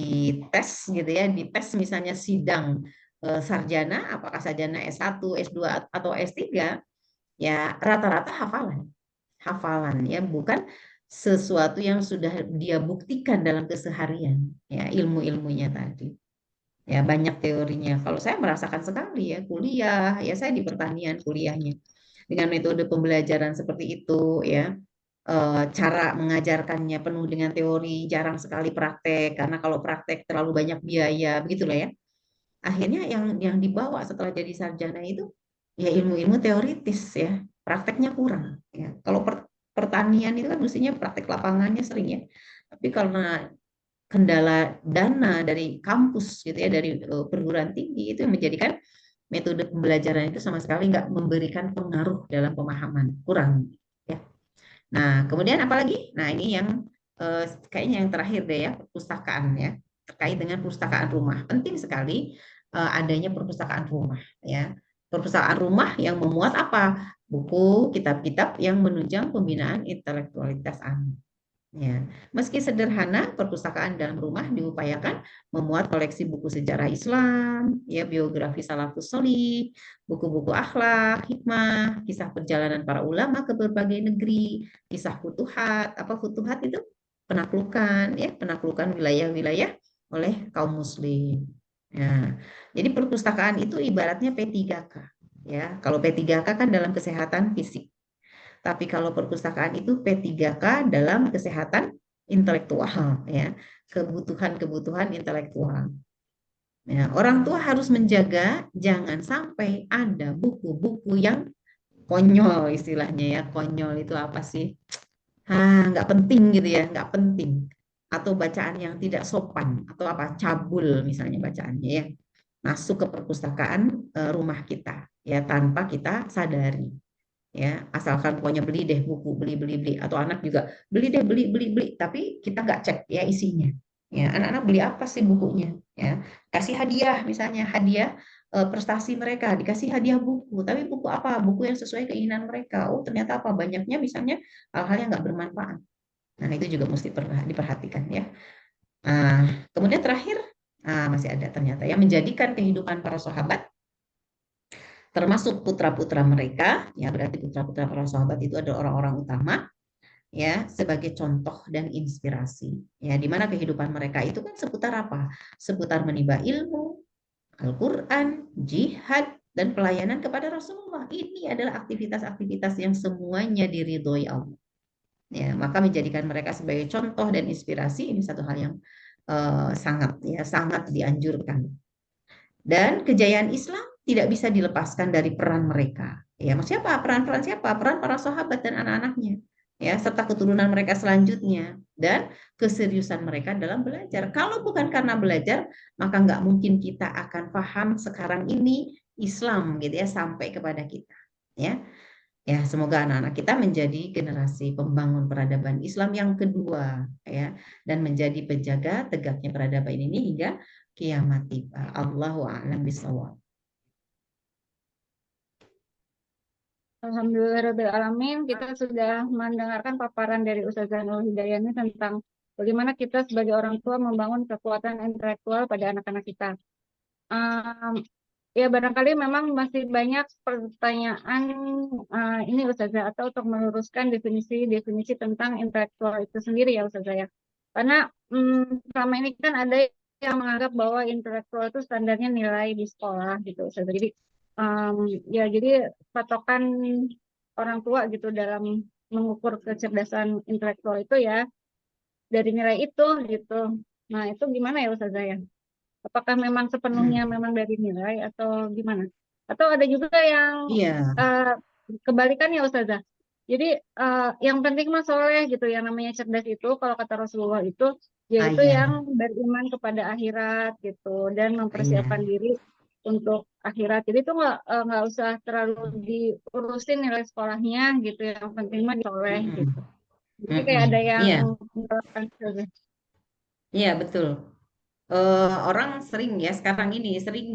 tes gitu ya di tes misalnya sidang sarjana apakah sarjana S1, S2 atau S3 ya rata-rata hafalan hafalan ya bukan sesuatu yang sudah dia buktikan dalam keseharian ya ilmu-ilmunya tadi ya banyak teorinya kalau saya merasakan sekali ya kuliah ya saya di pertanian kuliahnya dengan metode pembelajaran seperti itu ya cara mengajarkannya penuh dengan teori jarang sekali praktek karena kalau praktek terlalu banyak biaya begitulah ya akhirnya yang dibawa setelah jadi sarjana itu ya ilmu-ilmu teoritis ya prakteknya kurang ya kalau pertanian itu kan mestinya praktek lapangannya sering ya tapi karena kendala dana dari kampus gitu ya dari perguruan tinggi itu yang menjadikan metode pembelajaran itu sama sekali nggak memberikan pengaruh dalam pemahaman kurang ya. Nah kemudian apalagi nah ini yang kayaknya yang terakhir deh ya perpustakaan ya terkait dengan perpustakaan rumah penting sekali adanya perpustakaan rumah ya perpustakaan rumah yang memuat apa buku kitab-kitab yang menunjang pembinaan intelektualitas anak. Ya, meski sederhana, perpustakaan dalam rumah diupayakan memuat koleksi buku sejarah Islam, ya biografi salafus sholih, buku-buku akhlak, hikmah, kisah perjalanan para ulama ke berbagai negeri, kisah futuhat, apa futuhat itu? Penaklukan, ya penaklukan wilayah-wilayah oleh kaum muslim. Nah, jadi perpustakaan itu ibaratnya P3K, ya. Kalau P3K kan dalam kesehatan fisik. Tapi kalau perpustakaan itu P3K dalam kesehatan intelektual ya, kebutuhan-kebutuhan intelektual. Ya, orang tua harus menjaga jangan sampai ada buku-buku yang konyol istilahnya ya. Konyol itu apa sih? Nggak penting gitu ya, nggak penting. Atau bacaan yang tidak sopan atau apa cabul misalnya bacaannya ya. Masuk ke perpustakaan rumah kita ya tanpa kita sadari ya. Asalkan pokoknya beli deh buku, beli beli beli atau anak juga beli deh beli beli beli tapi kita nggak cek ya isinya. Ya, anak-anak beli apa sih bukunya ya. Kasih hadiah misalnya hadiah prestasi mereka dikasih hadiah buku tapi buku apa buku yang sesuai keinginan mereka oh ternyata apa banyaknya misalnya hal-hal yang nggak bermanfaat. Nah, itu juga mesti diperhatikan ya. Kemudian terakhir, masih ada ternyata yang menjadikan kehidupan para sahabat, termasuk putra-putra mereka, ya berarti putra-putra para sahabat itu adalah orang-orang utama, ya sebagai contoh dan inspirasi. Ya, di mana kehidupan mereka itu kan seputar apa? Seputar menimba ilmu, Al-Quran, jihad, dan pelayanan kepada Rasulullah. Ini adalah aktivitas-aktivitas yang semuanya diridhoi Allah. Ya, maka menjadikan mereka sebagai contoh dan inspirasi ini satu hal yang sangat dianjurkan. Dan kejayaan Islam tidak bisa dilepaskan dari peran mereka. Ya, maksudnya apa? Peran-peran siapa? Peran para sahabat dan anak-anaknya. Ya, serta keturunan mereka selanjutnya dan keseriusan mereka dalam belajar. Kalau bukan karena belajar, maka nggak mungkin kita akan paham sekarang ini Islam gitu ya sampai kepada kita. Ya, ya, semoga anak-anak kita menjadi generasi pembangun peradaban Islam yang kedua, ya, dan menjadi penjaga tegaknya peradaban ini hingga kiamat tiba. Allahu a'lam bishawab. Alhamdulillahirabbil alamin, kita sudah mendengarkan paparan dari Ustazah Nur Hidayah ini tentang bagaimana kita sebagai orang tua membangun kekuatan intelektual pada anak-anak kita. Um, Ya, barangkali memang masih banyak pertanyaan ini Ustazah, atau untuk meluruskan definisi-definisi tentang intelektual itu sendiri ya Ustazah ya. Karena selama ini kan ada yang menganggap bahwa intelektual itu standarnya nilai di sekolah gitu Ustazah. Jadi um, ya jadi patokan orang tua gitu dalam mengukur kecerdasan intelektual itu ya dari nilai itu gitu. Nah, itu gimana ya Ustazah ya? Apakah memang sepenuhnya Hmm. memang dari nilai atau gimana? Atau ada juga yang Iya, eh, kebalikannya Ustazah. Jadi yang penting mah soleh gitu, yang namanya cerdas itu kalau kata Rasulullah itu yaitu yang iya, beriman kepada akhirat gitu dan mempersiapkan iya. diri untuk akhirat. Jadi itu nggak usah terlalu diurusin nilai sekolahnya gitu. Yang penting mah soleh gitu. Mm-mm. Jadi kayak ada Mm-mm. yang Iya, menerapkan Ustazah. iya betul. Orang sering ya sekarang ini sering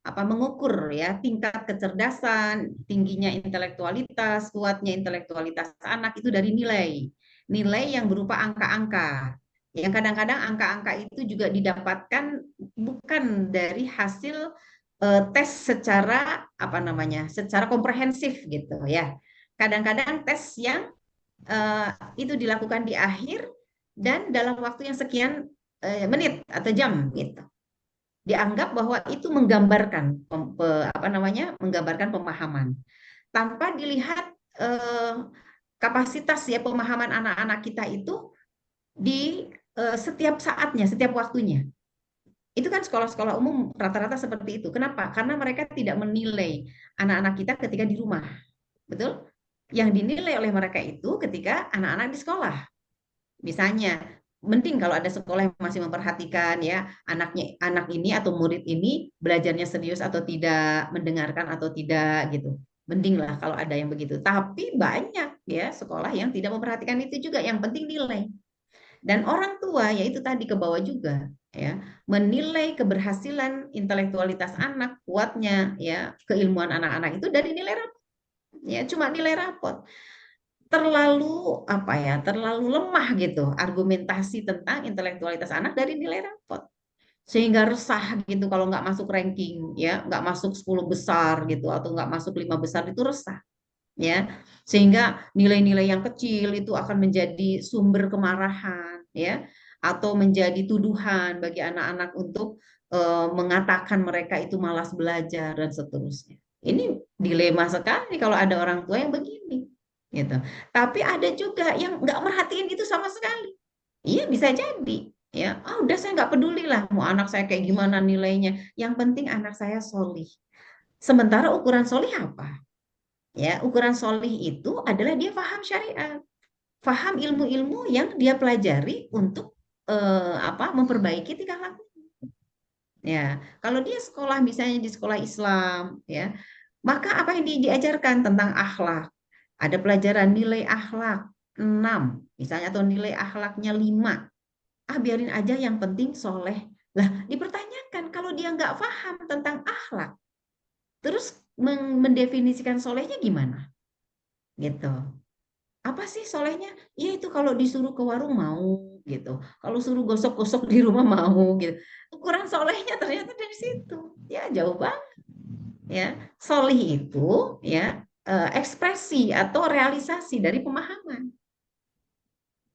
mengukur ya tingkat kecerdasan, tingginya intelektualitas, kuatnya intelektualitas anak itu dari nilai yang berupa angka-angka. Yang kadang-kadang angka-angka itu juga didapatkan bukan dari hasil tes secara apa namanya, secara komprehensif gitu ya. Kadang-kadang tes yang eh, itu dilakukan di akhir dan dalam waktu yang sekian menit atau jam gitu. Dianggap bahwa itu menggambarkan apa namanya? Menggambarkan pemahaman tanpa dilihat eh, kapasitas ya pemahaman anak-anak kita itu di setiap saatnya, setiap waktunya. Itu kan sekolah-sekolah umum rata-rata seperti itu. Kenapa? Karena mereka tidak menilai anak-anak kita ketika di rumah. Betul? Yang dinilai oleh mereka itu ketika anak-anak di sekolah. Misalnya, mending kalau ada sekolah yang masih memperhatikan ya anak ini atau murid ini belajarnya serius atau tidak, mendengarkan atau tidak gitu. Mending lah kalau ada yang begitu. Tapi banyak ya sekolah yang tidak memperhatikan itu juga. Yang penting nilai. Dan orang tua yaitu tadi ke bawah juga ya menilai keberhasilan intelektualitas anak, kuatnya ya keilmuan anak-anak itu dari nilai rapor. Ya cuma nilai rapor terlalu apa ya terlalu lemah gitu argumentasi tentang intelektualitas anak dari nilai rapot sehingga resah gitu kalau nggak masuk ranking ya nggak masuk 10 besar gitu atau nggak masuk 5 besar itu resah ya sehingga nilai-nilai yang kecil itu akan menjadi sumber kemarahan ya atau menjadi tuduhan bagi anak-anak untuk mengatakan mereka itu malas belajar dan seterusnya ini dilema sekali kalau ada orang tua yang begini gitu tapi ada juga yang nggak merhatiin itu sama sekali iya bisa jadi Ya, udah saya nggak peduli lah mau anak saya kayak gimana nilainya. Yang penting anak saya solih. Sementara ukuran solih apa? Ya, ukuran solih itu adalah dia paham syariat, paham ilmu-ilmu yang dia pelajari untuk memperbaiki tingkah laku. Ya, kalau dia sekolah misalnya di sekolah Islam, ya, maka apa yang diajarkan tentang akhlak? Ada pelajaran nilai akhlak 6, misalnya, atau nilai akhlaknya 5. Biarin aja yang penting soleh. Lah, dipertanyakan kalau dia nggak paham tentang akhlak, terus mendefinisikan solehnya gimana? Gitu. Apa sih solehnya? Ya itu kalau disuruh ke warung mau gitu. Kalau suruh gosok-gosok di rumah mau gitu. Ukuran solehnya ternyata dari situ. Ya jauh banget ya. Solih itu ya ekspresi atau realisasi dari pemahaman.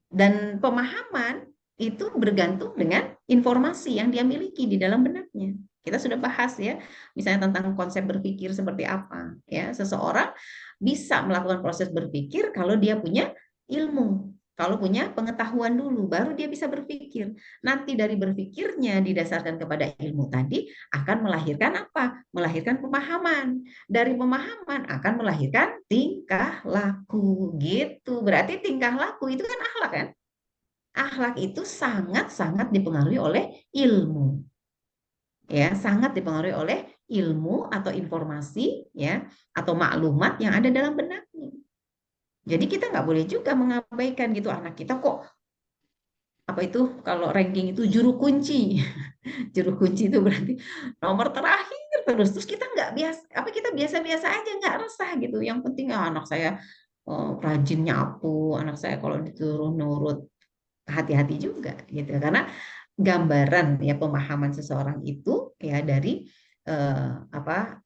Dan pemahaman itu bergantung dengan informasi yang dia miliki di dalam benaknya. Kita sudah bahas ya, misalnya tentang konsep berpikir seperti apa. Ya, seseorang bisa melakukan proses berpikir kalau dia punya ilmu, kalau punya pengetahuan dulu, baru dia bisa berpikir. Nanti dari berpikirnya didasarkan kepada ilmu tadi akan melahirkan apa? Melahirkan pemahaman. Dari pemahaman akan melahirkan tingkah laku gitu. Berarti tingkah laku itu kan akhlak kan? Akhlak itu sangat-sangat dipengaruhi oleh ilmu. Ya, sangat dipengaruhi oleh ilmu atau informasi ya atau maklumat yang ada dalam benaknya. Jadi kita nggak boleh juga mengabaikan gitu anak kita kok apa itu kalau ranking itu juru kunci. Juru kunci itu berarti nomor terakhir terus kita nggak biasa apa kita biasa-biasa aja nggak resah gitu. Yang penting anak saya rajin nyapu, anak saya kalau disuruh nurut, hati-hati juga gitu karena gambaran ya pemahaman seseorang itu ya dari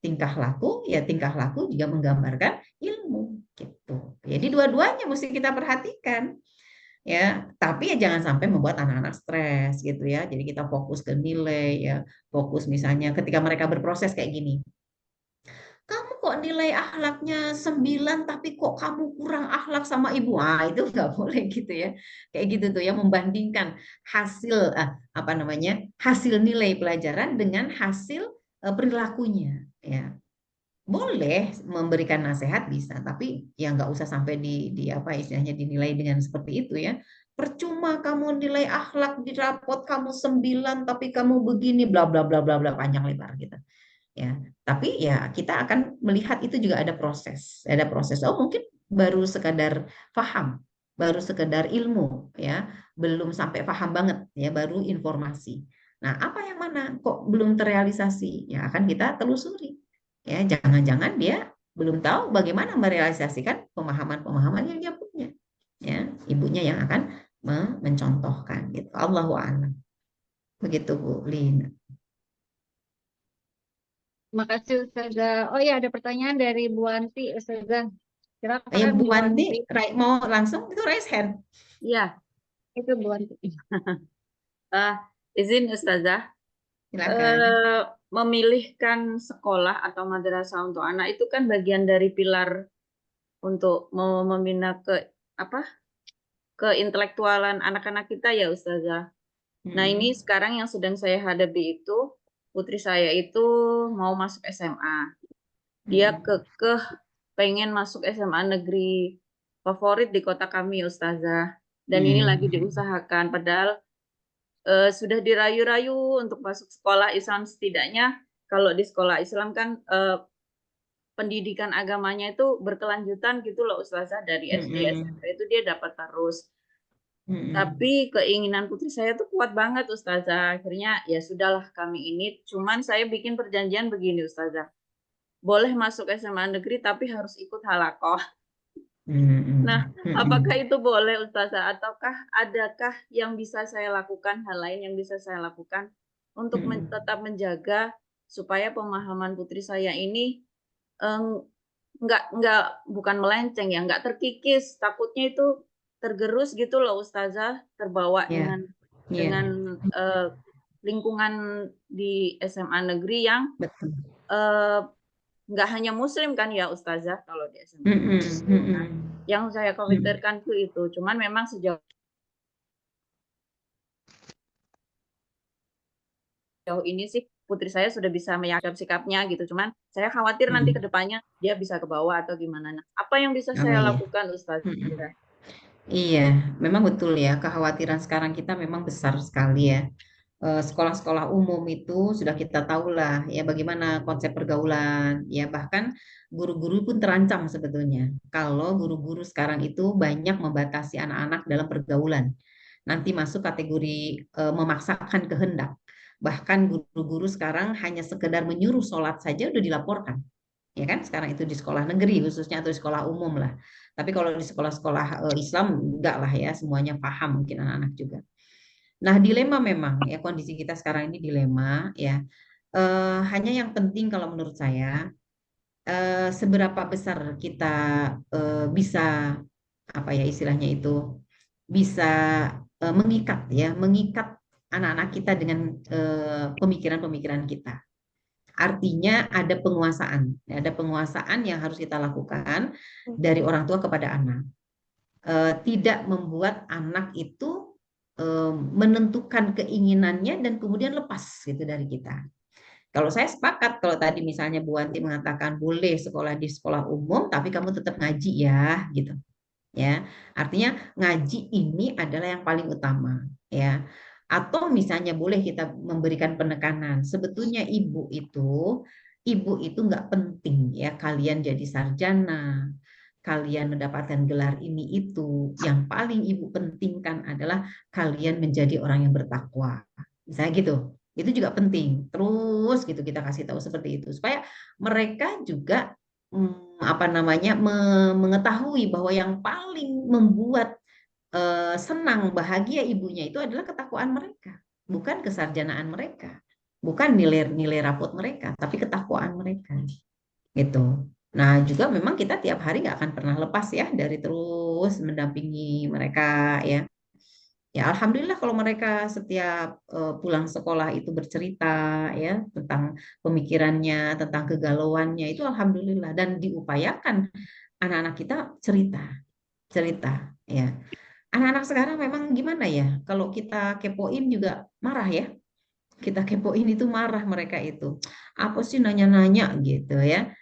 tingkah laku, ya tingkah laku juga menggambarkan ilmu gitu. Jadi dua-duanya mesti kita perhatikan ya, tapi ya jangan sampai membuat anak-anak stres gitu ya. Jadi kita fokus ke nilai ya, fokus misalnya ketika mereka berproses kayak gini, kamu kok nilai akhlaknya 9 tapi kok kamu kurang akhlak sama ibu, itu nggak boleh gitu ya, kayak gitu tuh ya, membandingkan hasil hasil nilai pelajaran dengan hasil perilakunya ya. Boleh memberikan nasihat bisa, tapi ya nggak usah sampai di apa istilahnya dinilai dengan seperti itu ya. Percuma kamu nilai akhlak di rapot kamu 9 tapi kamu begini bla bla bla bla bla panjang lebar gitu ya. Tapi ya kita akan melihat itu juga ada proses. Oh mungkin baru sekadar paham, baru sekedar ilmu ya, belum sampai paham banget ya, baru informasi. Nah, apa yang mana kok belum terrealisasi? Ya akan kita telusuri. Ya, jangan-jangan dia belum tahu bagaimana merealisasikan pemahaman-pemahaman yang dia punya. Ya, ibunya yang akan mencontohkan gitu. Allahu a'lam. Begitu Bu Lina. Makasih Ustazah. Oh ya, ada pertanyaan dari Bu Anti, Ustazah. Ya Silakan Bu Bu Wanti, Anti. mau langsung itu raise hand. Ya, Itu Bu Anti. eh, izin Ustazah, Silakan. eh, memilihkan sekolah atau madrasah untuk anak itu kan bagian dari pilar untuk membina apa keintelektualan anak-anak kita ya Ustazah. Nah ini Hmm. sekarang yang sedang saya hadapi itu putri saya itu mau masuk SMA. Dia Hmm. kekeh pengen masuk SMA negeri favorit di kota kami Ustazah. Dan ini lagi Hmm. diusahakan padahal sudah dirayu-rayu untuk masuk sekolah Islam setidaknya kalau di sekolah Islam kan pendidikan agamanya itu berkelanjutan gitu loh Ustazah dari SD Hmm. SMP itu dia dapat terus. Hmm. Tapi keinginan putri saya tuh kuat banget Ustazah. Akhirnya ya sudahlah kami ini cuman saya bikin perjanjian begini Ustazah. Boleh masuk SMA negeri tapi harus ikut halakoh. Nah, Hmm. apakah Hmm. itu boleh Ustazah ataukah adakah yang bisa saya lakukan, hal lain yang bisa saya lakukan untuk Hmm. tetap menjaga supaya pemahaman putri saya ini eh, nggak bukan melenceng ya, nggak terkikis, takutnya itu tergerus gitu loh Ustazah, terbawa Ya, dengan ya, eh, lingkungan di SMA negeri yang betul. eh, nggak hanya Muslim kan ya Ustazah kalau di SMA Hmm. negeri. Nah, Hmm. yang saya Hmm. khawatirkan itu, cuman memang sejauh sejauh ini sih putri saya sudah bisa meyakinkan sikapnya gitu. Cuman saya khawatir nanti ke depannya dia bisa ke bawah atau gimana. Nah, apa yang bisa Oh saya iya. lakukan, Ustaz? Iya, memang betul ya. Kekhawatiran sekarang kita memang besar sekali ya. Sekolah-sekolah umum itu sudah kita tahu lah ya bagaimana konsep pergaulan ya, bahkan guru-guru pun terancam sebetulnya kalau guru-guru sekarang itu banyak membatasi anak-anak dalam pergaulan, nanti masuk kategori memaksakan kehendak. Bahkan guru-guru sekarang hanya sekedar menyuruh sholat saja udah dilaporkan, ya kan, sekarang itu di sekolah negeri khususnya atau di sekolah umum lah. Tapi kalau di sekolah-sekolah Islam enggak lah ya, semuanya paham mungkin anak-anak juga. Nah, dilema memang ya, kondisi kita sekarang ini dilema ya. Hanya yang penting kalau menurut saya, seberapa besar kita bisa apa ya istilahnya itu, bisa mengikat ya, mengikat anak-anak kita dengan pemikiran-pemikiran kita. Artinya ada penguasaan yang harus kita lakukan dari orang tua kepada anak. Tidak membuat anak itu menentukan keinginannya dan kemudian lepas gitu dari kita. Kalau saya sepakat kalau tadi misalnya Bu Wanti mengatakan boleh sekolah di sekolah umum, tapi kamu tetap ngaji ya, gitu. Ya, artinya ngaji ini adalah yang paling utama, ya. Atau misalnya boleh kita memberikan penekanan. Sebetulnya ibu itu nggak penting ya kalian jadi sarjana, kalian mendapatkan gelar ini itu. Yang paling ibu pentingkan adalah kalian menjadi orang yang bertakwa. Misalnya gitu. Itu juga penting. Terus gitu kita kasih tahu seperti itu supaya mereka juga apa namanya mengetahui bahwa yang paling membuat senang bahagia ibunya itu adalah ketakwaan mereka, bukan kesarjanaan mereka, bukan nilai-nilai rapot mereka, tapi ketakwaan mereka gitu. Nah, juga memang kita tiap hari nggak akan pernah lepas ya dari terus mendampingi mereka ya. Ya, alhamdulillah kalau mereka setiap pulang sekolah itu bercerita ya tentang pemikirannya, tentang kegalauannya, itu alhamdulillah, dan diupayakan anak-anak kita cerita, cerita ya. Anak-anak sekarang memang gimana ya? Kalau kita kepoin juga marah ya. Kita kepoin itu marah mereka itu. Apa sih nanya-nanya gitu ya.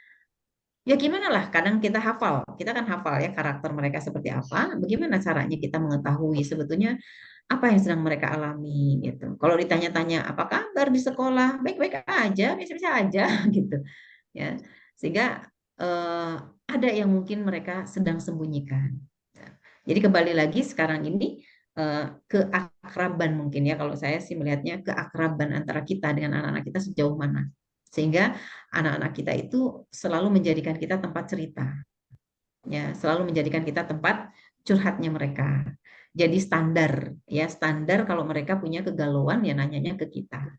Ya gimana lah, kadang kita kan hafal ya karakter mereka seperti apa. Bagaimana caranya kita mengetahui sebetulnya apa yang sedang mereka alami gitu. Kalau ditanya-tanya apa kabar di sekolah, baik-baik aja, biasa-biasa aja gitu ya. Sehingga ada yang mungkin mereka sedang sembunyikan. Jadi kembali lagi sekarang ini keakraban mungkin ya, kalau saya sih melihatnya keakraban antara kita dengan anak-anak kita sejauh mana. Sehingga anak-anak kita itu selalu menjadikan kita tempat cerita. Ya, selalu menjadikan kita tempat curhatnya mereka. Jadi standar ya, standar kalau mereka punya kegalauan ya nanyanya ke kita.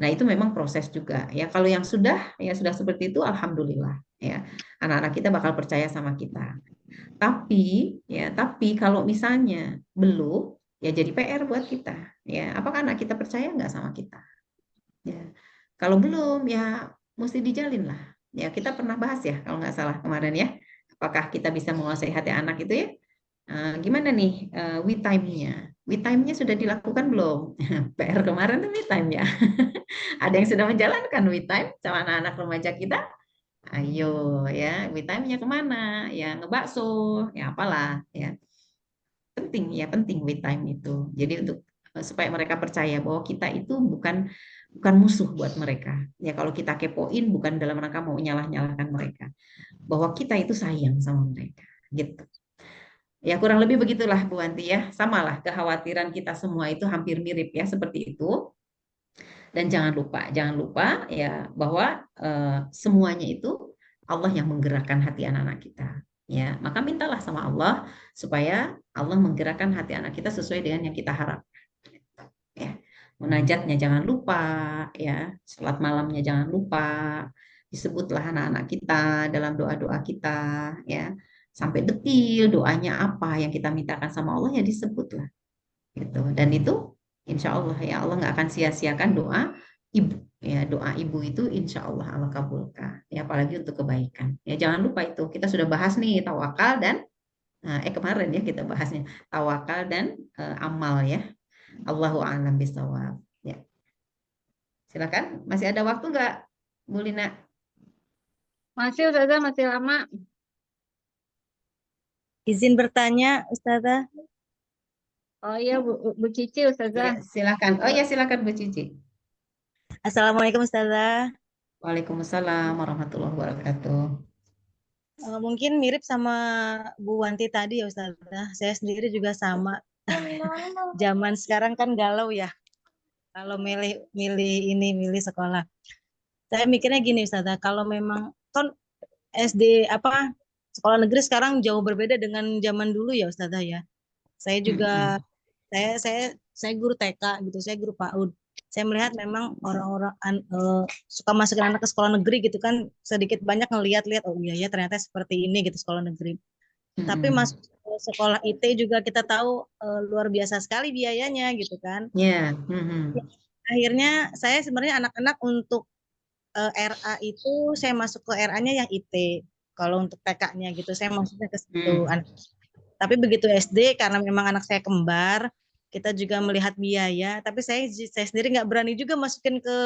Nah, itu memang proses juga ya. Kalau yang sudah ya sudah seperti itu alhamdulillah ya. Anak-anak kita bakal percaya sama kita. Tapi kalau misalnya belum, ya jadi PR buat kita. Ya, apakah anak kita percaya nggak sama kita? Ya, kalau belum, ya mesti dijalin lah. Ya, kita pernah bahas ya, kalau nggak salah kemarin ya, apakah kita bisa menguasai hati anak itu ya? Gimana nih we time-nya? We time-nya sudah dilakukan belum? PR kemarin tuh we time ya. Ada yang sudah menjalankan we time sama anak-anak remaja kita? Ayo ya, we time-nya kemana? Ya ngebakso, ya apalah ya. Penting we time itu. Jadi untuk supaya mereka percaya bahwa kita itu bukan musuh buat mereka. Ya kalau kita kepoin bukan dalam rangka mau nyalah-nyalahkan mereka. Bahwa kita itu sayang sama mereka. Gitu. Ya kurang lebih begitulah Bu Wanti ya. Samalah kekhawatiran kita semua itu hampir mirip ya seperti itu. Dan jangan lupa ya bahwa semuanya itu Allah yang menggerakkan hati anak-anak kita. Ya, maka mintalah sama Allah supaya Allah menggerakkan hati anak kita sesuai dengan yang kita harap. Ya, munajatnya jangan lupa, ya, sholat malamnya jangan lupa, disebutlah anak-anak kita dalam doa-doa kita, ya, sampai detil doanya apa yang kita mintakan sama Allah ya disebutlah gitu. Dan itu insya Allah ya Allah nggak akan sia-siakan doa ibu ya, doa ibu itu insya Allah Allah kabulkan ya, apalagi untuk kebaikan ya. Jangan lupa itu kita sudah bahas nih tawakal dan kemarin ya kita bahasnya tawakal dan amal ya. Allahu a'lam bishawab ya. Silakan, masih ada waktu nggak, Bu Lina? Masih Ustazah, masih lama. Izin bertanya, Ustazah. Oh iya Bu Cici Ya, Ustazah. silakan. Oh ya, silakan Bu Cici. Assalamualaikum, Ustazah. Waalaikumsalam warahmatullahi wabarakatuh. Mungkin mirip sama Bu Wanti tadi ya, Ustazah. Saya sendiri juga sama. Zaman sekarang kan galau ya. Kalau milih sekolah. Saya mikirnya gini, Ustazah. Kalau memang kan SD sekolah negeri sekarang jauh berbeda dengan zaman dulu ya, Ustazah ya. Saya juga Mm-mm. saya guru TK gitu, saya guru PAUD. Saya melihat memang orang-orang suka masukin anak ke sekolah negeri gitu kan, sedikit banyak ngelihat-lihat, oh iya ya ternyata seperti ini gitu sekolah negeri. Tapi Mm-mm. masuk ke sekolah IT juga kita tahu luar biasa sekali biayanya gitu kan. Ya, mm-mm. Akhirnya saya sebenarnya anak-anak untuk RA itu saya masuk ke RA-nya yang IT. Kalau untuk TK-nya gitu saya masuknya ke situ. Mm. Tapi begitu SD karena memang anak saya kembar, kita juga melihat biaya. Tapi saya sendiri nggak berani juga masukin ke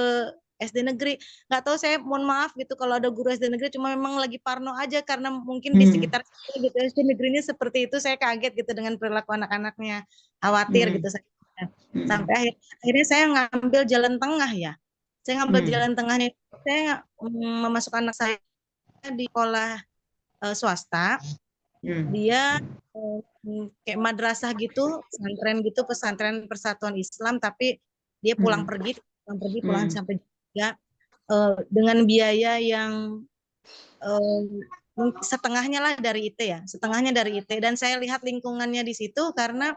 SD negeri. Nggak tahu, saya mohon maaf gitu kalau ada guru SD negeri, cuma memang lagi parno aja karena mungkin di Mm. sekitar gitu SD negerinya seperti itu. Saya kaget gitu dengan perilaku anak-anaknya, khawatir gitu Mm. saya. Mm. Sampai akhirnya saya ngambil jalan tengah ya. Saya ngambil Mm. jalan tengahnya. Saya memasukkan anak saya di sekolah swasta. Mm. Dia kayak madrasah gitu, pesantren Persatuan Islam, tapi dia Mm. pulang pergi, pulang Mm. sampai juga dengan biaya yang eh, setengahnya lah dari IT ya, setengahnya dari IT. Dan saya lihat lingkungannya di situ karena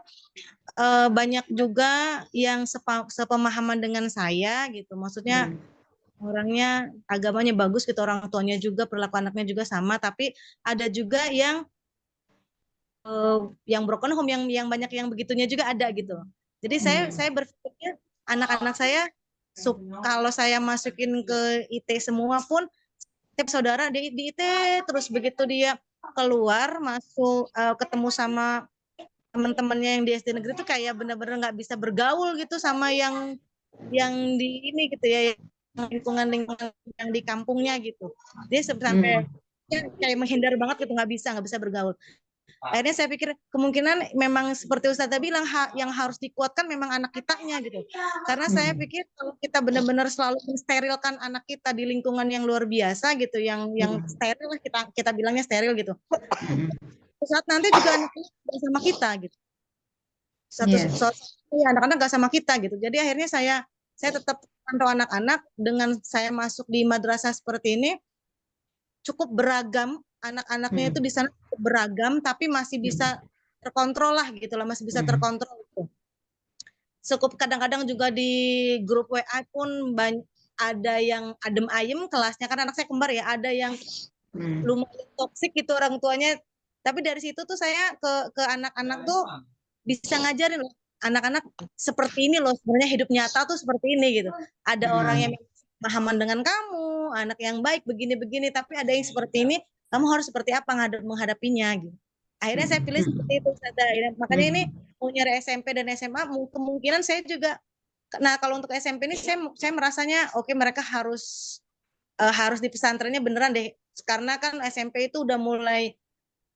banyak juga yang sepemahaman dengan saya gitu. Maksudnya Mm. orangnya agamanya bagus gitu, orang tuanya juga, perilaku anaknya juga sama, tapi ada juga yang broken home, yang banyak yang begitunya juga ada gitu. Jadi saya Mm. berpikir anak-anak saya kalau saya masukin ke IT semua pun, setiap saudara di IT, terus begitu dia keluar masuk ketemu sama teman-temannya yang di SD negeri itu kayak benar-benar nggak bisa bergaul gitu sama yang di ini gitu ya, yang lingkungan yang di kampungnya gitu. Dia sampai Mm. kayak menghindar banget gitu, nggak bisa bergaul. Akhirnya saya pikir kemungkinan memang seperti Ustazah bilang, yang harus dikuatkan memang anak kitanya gitu. Karena saya Mm. pikir kalau kita benar-benar selalu mensterilkan anak kita di lingkungan yang luar biasa gitu, yang Mm. steril lah, kita bilangnya steril gitu. Mm. Saat nanti juga anak-anak gak sama kita gitu. Yeah. Anak-anak gak sama kita gitu. Jadi akhirnya saya tetap pantau anak-anak. Dengan saya masuk di madrasah seperti ini, cukup beragam, anak-anaknya itu Mm. di sana cukup beragam, tapi masih Mm. bisa terkontrol lah gitu lah, masih bisa Mm. terkontrol gitu. Cukup kadang-kadang juga di grup WA pun ada yang adem ayem kelasnya, karena anak saya kembar ya, ada yang Mm. lumayan toksik gitu orang tuanya. Tapi dari situ tuh saya ke anak-anak tuh bisa ngajarin loh, anak-anak seperti ini loh sebenarnya hidup nyata tuh seperti ini gitu. Ada orang yang Mm. pemahaman dengan kamu, anak yang baik begini-begini, tapi ada yang seperti ini, kamu harus seperti apa menghadapinya gitu. Akhirnya saya pilih seperti itu. Makanya ini Mm. mau nyari SMP dan SMA, kemungkinan saya juga. Nah kalau untuk SMP ini saya merasanya oke, mereka harus di pesantrennya beneran deh, karena kan SMP itu udah mulai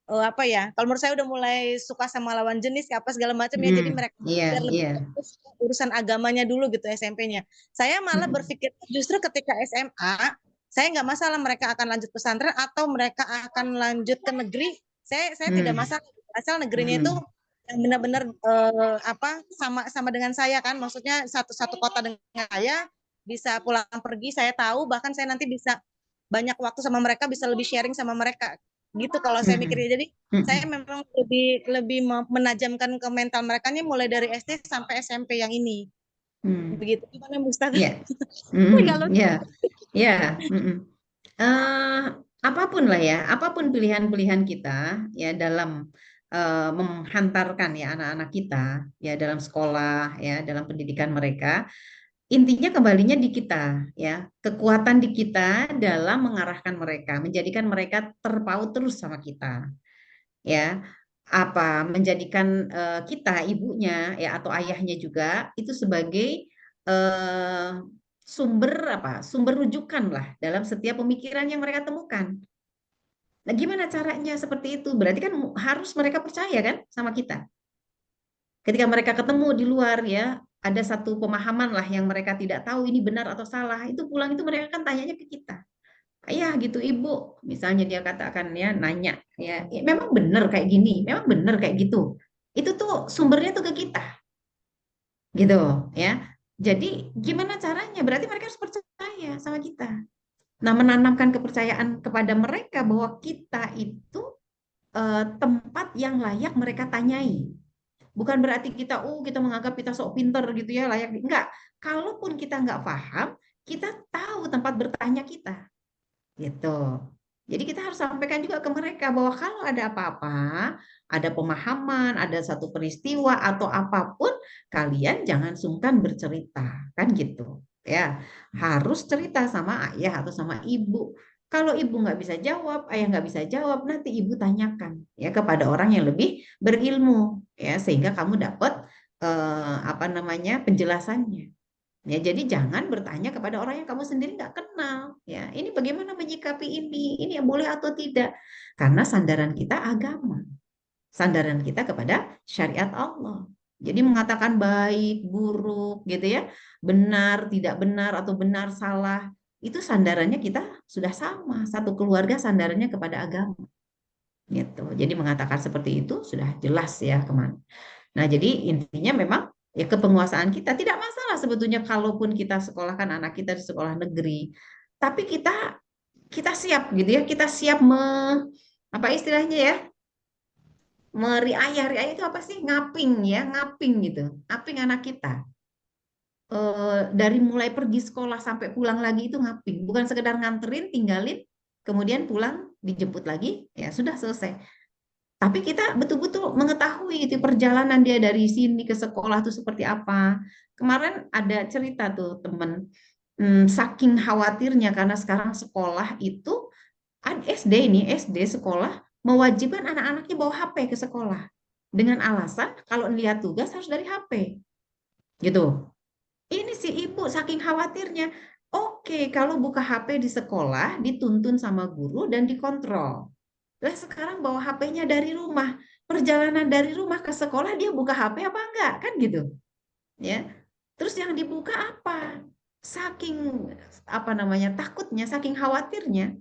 kalau menurut saya udah mulai suka sama lawan jenis apa segala macam ya, jadi Mm. mereka Iya, biar lebih iya. fokus urusan agamanya dulu gitu SMP-nya. Saya malah Mm. berpikir justru ketika SMA saya nggak masalah mereka akan lanjut pesantren atau mereka akan lanjut ke negeri, saya tidak Mm. masalah asal negerinya itu Mm. yang benar-benar sama dengan saya kan, maksudnya satu kota dengan saya, bisa pulang pergi saya tahu, bahkan saya nanti bisa banyak waktu sama mereka, bisa lebih sharing sama mereka gitu kalau saya Mm. mikirnya. Jadi saya Mm. memang lebih menajamkan ke mental mereka nya mulai dari SD sampai SMP yang ini. Mm. Begitu gimana Mustafa? Iya. Mm. Kalau Iya. Iya. Mm. Eh, apapun lah ya, apapun pilihan-pilihan kita ya dalam menghantarkan ya anak-anak kita ya dalam sekolah ya dalam pendidikan mereka, intinya kembalinya di kita ya, kekuatan di kita dalam mengarahkan mereka, menjadikan mereka terpaut terus sama kita ya, menjadikan kita ibunya ya atau ayahnya juga itu sebagai eh, sumber rujukan lah dalam setiap pemikiran yang mereka temukan. Nah, gimana caranya seperti itu? Berarti kan harus mereka percaya kan sama kita. Ketika mereka ketemu di luar ya, ada satu pemahaman lah yang mereka tidak tahu ini benar atau salah. Itu pulang itu mereka kan tanyanya ke kita. Ayah gitu ibu, misalnya dia katakan ya nanya ya, memang benar kayak gini, memang benar kayak gitu. Itu tuh sumbernya tuh ke kita, gitu ya. Jadi gimana caranya? Berarti mereka harus percaya sama kita. Nah, menanamkan kepercayaan kepada mereka bahwa kita itu tempat yang layak mereka tanyai. Bukan berarti kita menganggap kita sok pinter gitu ya, layak. Enggak. Kalaupun kita enggak paham, kita tahu tempat bertanya kita. Gitu. Jadi kita harus sampaikan juga ke mereka bahwa kalau ada apa-apa, ada pemahaman, ada satu peristiwa atau apapun, kalian jangan sungkan bercerita, kan gitu. Ya, harus cerita sama ayah atau sama ibu. Kalau ibu nggak bisa jawab, ayah nggak bisa jawab, nanti ibu tanyakan ya kepada orang yang lebih berilmu, ya sehingga kamu dapat apa namanya penjelasannya. Ya, jadi jangan bertanya kepada orang yang kamu sendiri nggak kenal. Ya, ini bagaimana menyikapi ini yang boleh atau tidak. Karena sandaran kita agama, sandaran kita kepada syariat Allah. Jadi mengatakan baik, buruk, gitu ya, benar, tidak benar atau benar, salah, itu sandarannya kita sudah sama. Satu keluarga sandarannya kepada agama. Gitu. Jadi mengatakan seperti itu sudah jelas ya kemana. Nah, jadi intinya memang ya kepenguasaan kita tidak masalah sebetulnya kalaupun kita sekolahkan anak kita di sekolah negeri. Tapi kita siap gitu ya, kita siap apa istilahnya ya? Riayah itu apa sih? Ngaping ya, ngaping gitu. Ngaping anak kita. Dari mulai pergi sekolah sampai pulang lagi itu ngaping, bukan sekedar nganterin, tinggalin, kemudian pulang dijemput lagi, ya sudah selesai. Tapi kita betul-betul mengetahui itu perjalanan dia dari sini ke sekolah itu seperti apa. Kemarin ada cerita tuh temen, saking khawatirnya karena sekarang sekolah itu SD sekolah mewajibkan anak-anaknya bawa HP ke sekolah dengan alasan kalau lihat tugas harus dari HP, gitu. Ini si ibu saking khawatirnya. Oke, kalau buka HP di sekolah dituntun sama guru dan dikontrol. Lah sekarang bawa HP-nya dari rumah. Perjalanan dari rumah ke sekolah dia buka HP apa enggak? Kan gitu. Ya. Terus yang dibuka apa? Saking apa namanya? Takutnya, saking khawatirnya,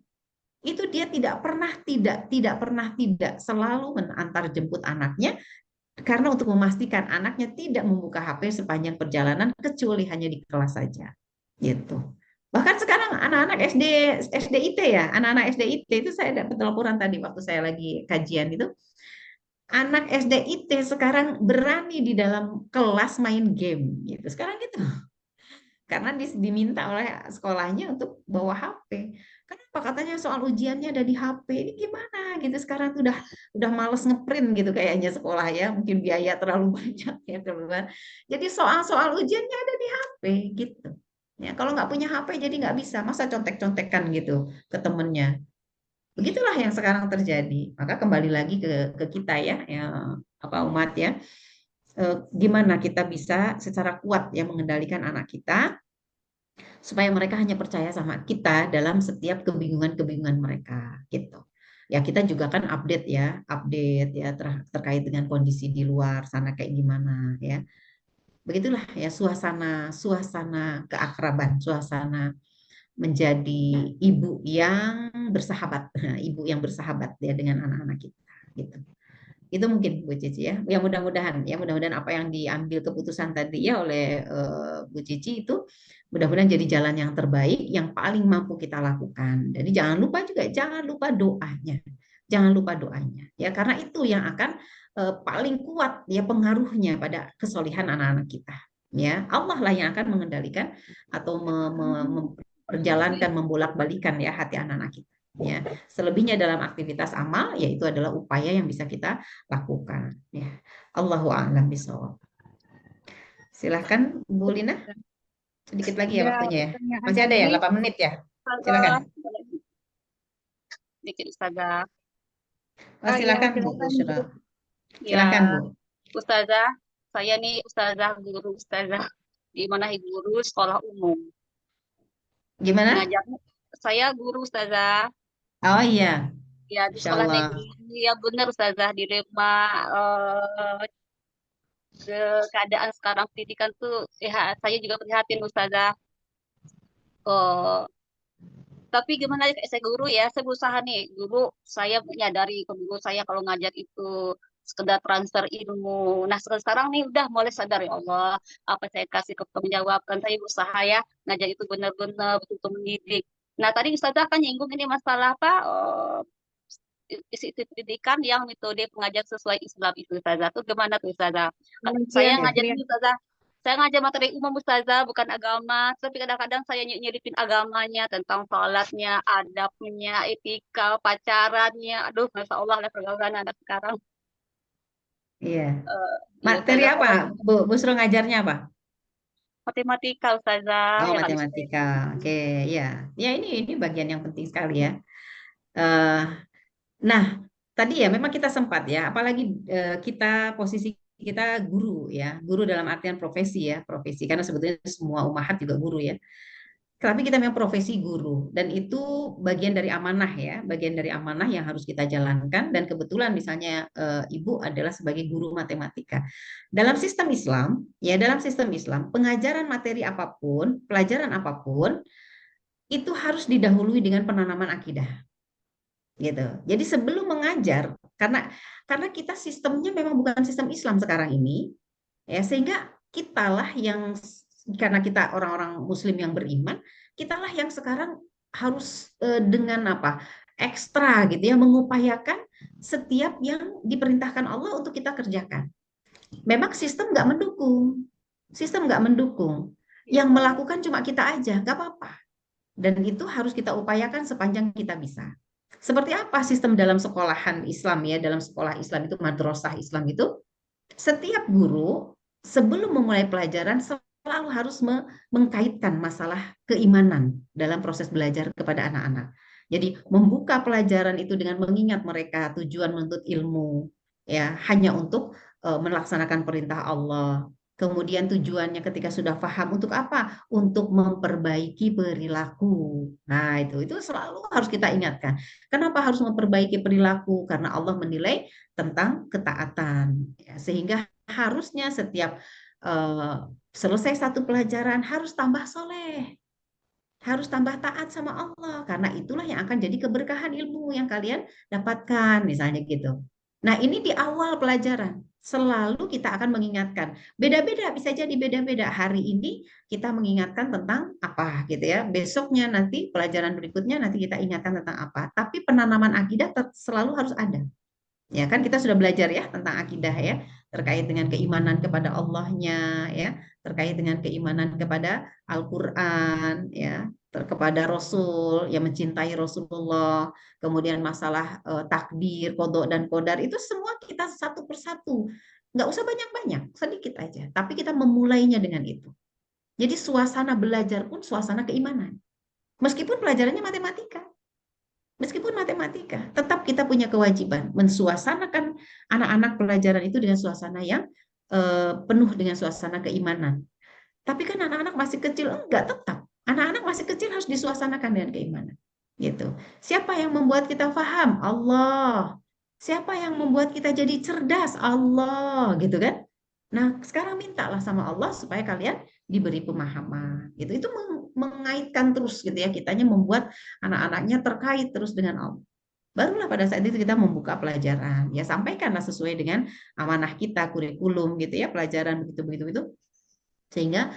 itu dia tidak selalu mengantar jemput anaknya karena untuk memastikan anaknya tidak membuka HP sepanjang perjalanan kecuali hanya di kelas saja. Gitu. Bahkan sekarang anak-anak SDIT ya, anak-anak SDIT itu saya dapat laporan tadi waktu saya lagi kajian itu, anak SDIT sekarang berani di dalam kelas main game gitu. Sekarang gitu. Karena diminta oleh sekolahnya untuk bawa HP. Kenapa katanya soal ujiannya ada di HP? Ini gimana gitu sekarang tuh udah males ngeprint gitu kayaknya sekolah ya, mungkin biaya terlalu banyak ya teman-teman. Jadi soal-soal ujiannya ada di HP gitu. Ya, kalau nggak punya HP jadi nggak bisa, masa contek-contekan gitu ke temennya. Begitulah yang sekarang terjadi. Maka kembali lagi ke kita ya, apa umat ya, gimana kita bisa secara kuat ya mengendalikan anak kita supaya mereka hanya percaya sama kita dalam setiap kebingungan-kebingungan mereka gitu. Ya kita juga kan update ya terkait dengan kondisi di luar sana kayak gimana ya. Begitulah ya suasana keakraban, suasana menjadi ibu yang bersahabat, ibu yang bersahabat ya dengan anak-anak kita gitu. Itu mungkin Bu Cici ya. Ya mudah-mudahan apa yang diambil keputusan tadi ya oleh Bu Cici itu mudah-mudahan jadi jalan yang terbaik yang paling mampu kita lakukan. Jadi jangan lupa doanya. Jangan lupa doanya ya karena itu yang akan paling kuat ya pengaruhnya pada kesolehan anak-anak kita. Ya, Allah lah yang akan mengendalikan atau memperjalankan membolak-balikan ya hati anak-anak kita. Ya, selebihnya dalam aktivitas amal yaitu adalah upaya yang bisa kita lakukan. Ya, Allahu a'lam bishawab. Silahkan Bu Lina, sedikit lagi ya waktunya ya. Masih ada ya 8 menit ya. Silakan. Sedikit Ustazah. Silakan Bu Busyra. Ya, Silakan Bu. Ustazah, saya nih Ustazah guru Ustazah di Manahi Guru sekolah umum. Gimana? Ngajarnya saya guru Ustazah. Oh iya, Ya di Masya sekolah Allah. negeri. Ya benar Ustazah di rumah keadaan sekarang pendidikan tuh ya saya juga prihatin Ustazah. Oh, tapi gimana kayak saya guru ya, saya berusaha nih, guru saya menyadari ke guru saya kalau ngajar itu sekedar transfer ilmu. Nah sekarang nih udah mulai sadar ya Allah, apa saya kasih ke menjawabkan saya berusaha ya ngajar itu benar-benar betul-betul mendidik. Nah tadi Ustazah kan nyinggung ini masalah apa isi pendidikan yang metode pengajar sesuai Islam itu Ustazah. Tuh gimana tuh Ustazah? Saya Demikian, Ya. ngajar ya. ini Ustazah. Saya ngajar materi umum Ustazah, bukan agama. Tapi kadang-kadang saya nyelipin agamanya tentang sholatnya, adabnya, etika, pacarannya. Aduh, Masya Allah lah pergaulan anak sekarang. Iya. Iya Materi Ustazah, apa? kalau Bu Sro ngajarnya apa? matematika Ustazah, Oh, ya kan Ustazah. matematika. Oke, ya. Ya ini bagian yang penting sekali ya. Eh, nah, tadi ya memang kita sempat ya, apalagi kita posisi kita guru ya, guru dalam artian profesi ya, profesi karena sebetulnya semua umahat juga guru ya. Tapi kita memang profesi guru dan itu bagian dari amanah ya, bagian dari amanah yang harus kita jalankan dan kebetulan misalnya Ibu adalah sebagai guru matematika. Dalam sistem Islam, ya dalam sistem Islam, pengajaran materi apapun, pelajaran apapun itu harus didahului dengan penanaman akidah gitu. Jadi sebelum mengajar karena kita sistemnya memang bukan sistem Islam sekarang ini ya sehingga kitalah yang karena kita orang-orang muslim yang beriman kitalah yang sekarang harus dengan apa ekstra gitu ya mengupayakan setiap yang diperintahkan Allah untuk kita kerjakan. Memang sistem nggak mendukung yang melakukan cuma kita aja nggak apa-apa dan itu harus kita upayakan sepanjang kita bisa. Seperti apa sistem dalam sekolahan Islam ya dalam sekolah Islam itu madrasah Islam itu setiap guru sebelum memulai pelajaran selalu harus mengkaitkan masalah keimanan dalam proses belajar kepada anak-anak. Jadi membuka pelajaran itu dengan mengingat mereka tujuan menuntut ilmu ya hanya untuk melaksanakan perintah Allah. Kemudian tujuannya ketika sudah paham untuk apa? Untuk memperbaiki perilaku. Nah, itu selalu harus kita ingatkan. Kenapa harus memperbaiki perilaku? Karena Allah menilai tentang ketaatan. Ya, sehingga harusnya setiap eh, selesai satu pelajaran harus tambah soleh, harus tambah taat sama Allah, karena itulah yang akan jadi keberkahan ilmu yang kalian dapatkan, misalnya gitu. Nah, ini di awal pelajaran. Selalu kita akan mengingatkan. Beda-beda, bisa jadi beda-beda. Hari ini kita mengingatkan tentang apa gitu ya. Besoknya nanti pelajaran berikutnya nanti kita ingatkan tentang apa. Tapi penanaman akidah selalu harus ada. Ya kan kita sudah belajar ya tentang akidah ya, terkait dengan keimanan kepada Allahnya ya, terkait dengan keimanan kepada Al-Qur'an ya, kepada Rasul yang mencintai Rasulullah, kemudian masalah takdir, kodok dan kodar itu semua kita satu persatu. Nggak usah banyak-banyak, sedikit aja, tapi kita memulainya dengan itu. Jadi suasana belajar pun suasana keimanan. Meskipun pelajarannya matematika. Meskipun matematika, tetap kita punya kewajiban mensuasanakan anak-anak pelajaran itu dengan suasana yang penuh dengan suasana keimanan. Tapi kan anak-anak masih kecil, enggak tetap. Anak-anak masih kecil harus disuasanakan dengan keimanan. Gitu. Siapa yang membuat kita paham? Allah. Siapa yang membuat kita jadi cerdas? Allah, gitu kan? Nah, sekarang mintalah sama Allah supaya kalian diberi pemahaman. Gitu. Itu mengaitkan terus gitu ya. Kitanya membuat anak-anaknya terkait terus dengan Allah. Barulah pada saat itu kita membuka pelajaran. Ya sampaikanlah sesuai dengan amanah kita, kurikulum gitu ya, pelajaran begitu-begitu sehingga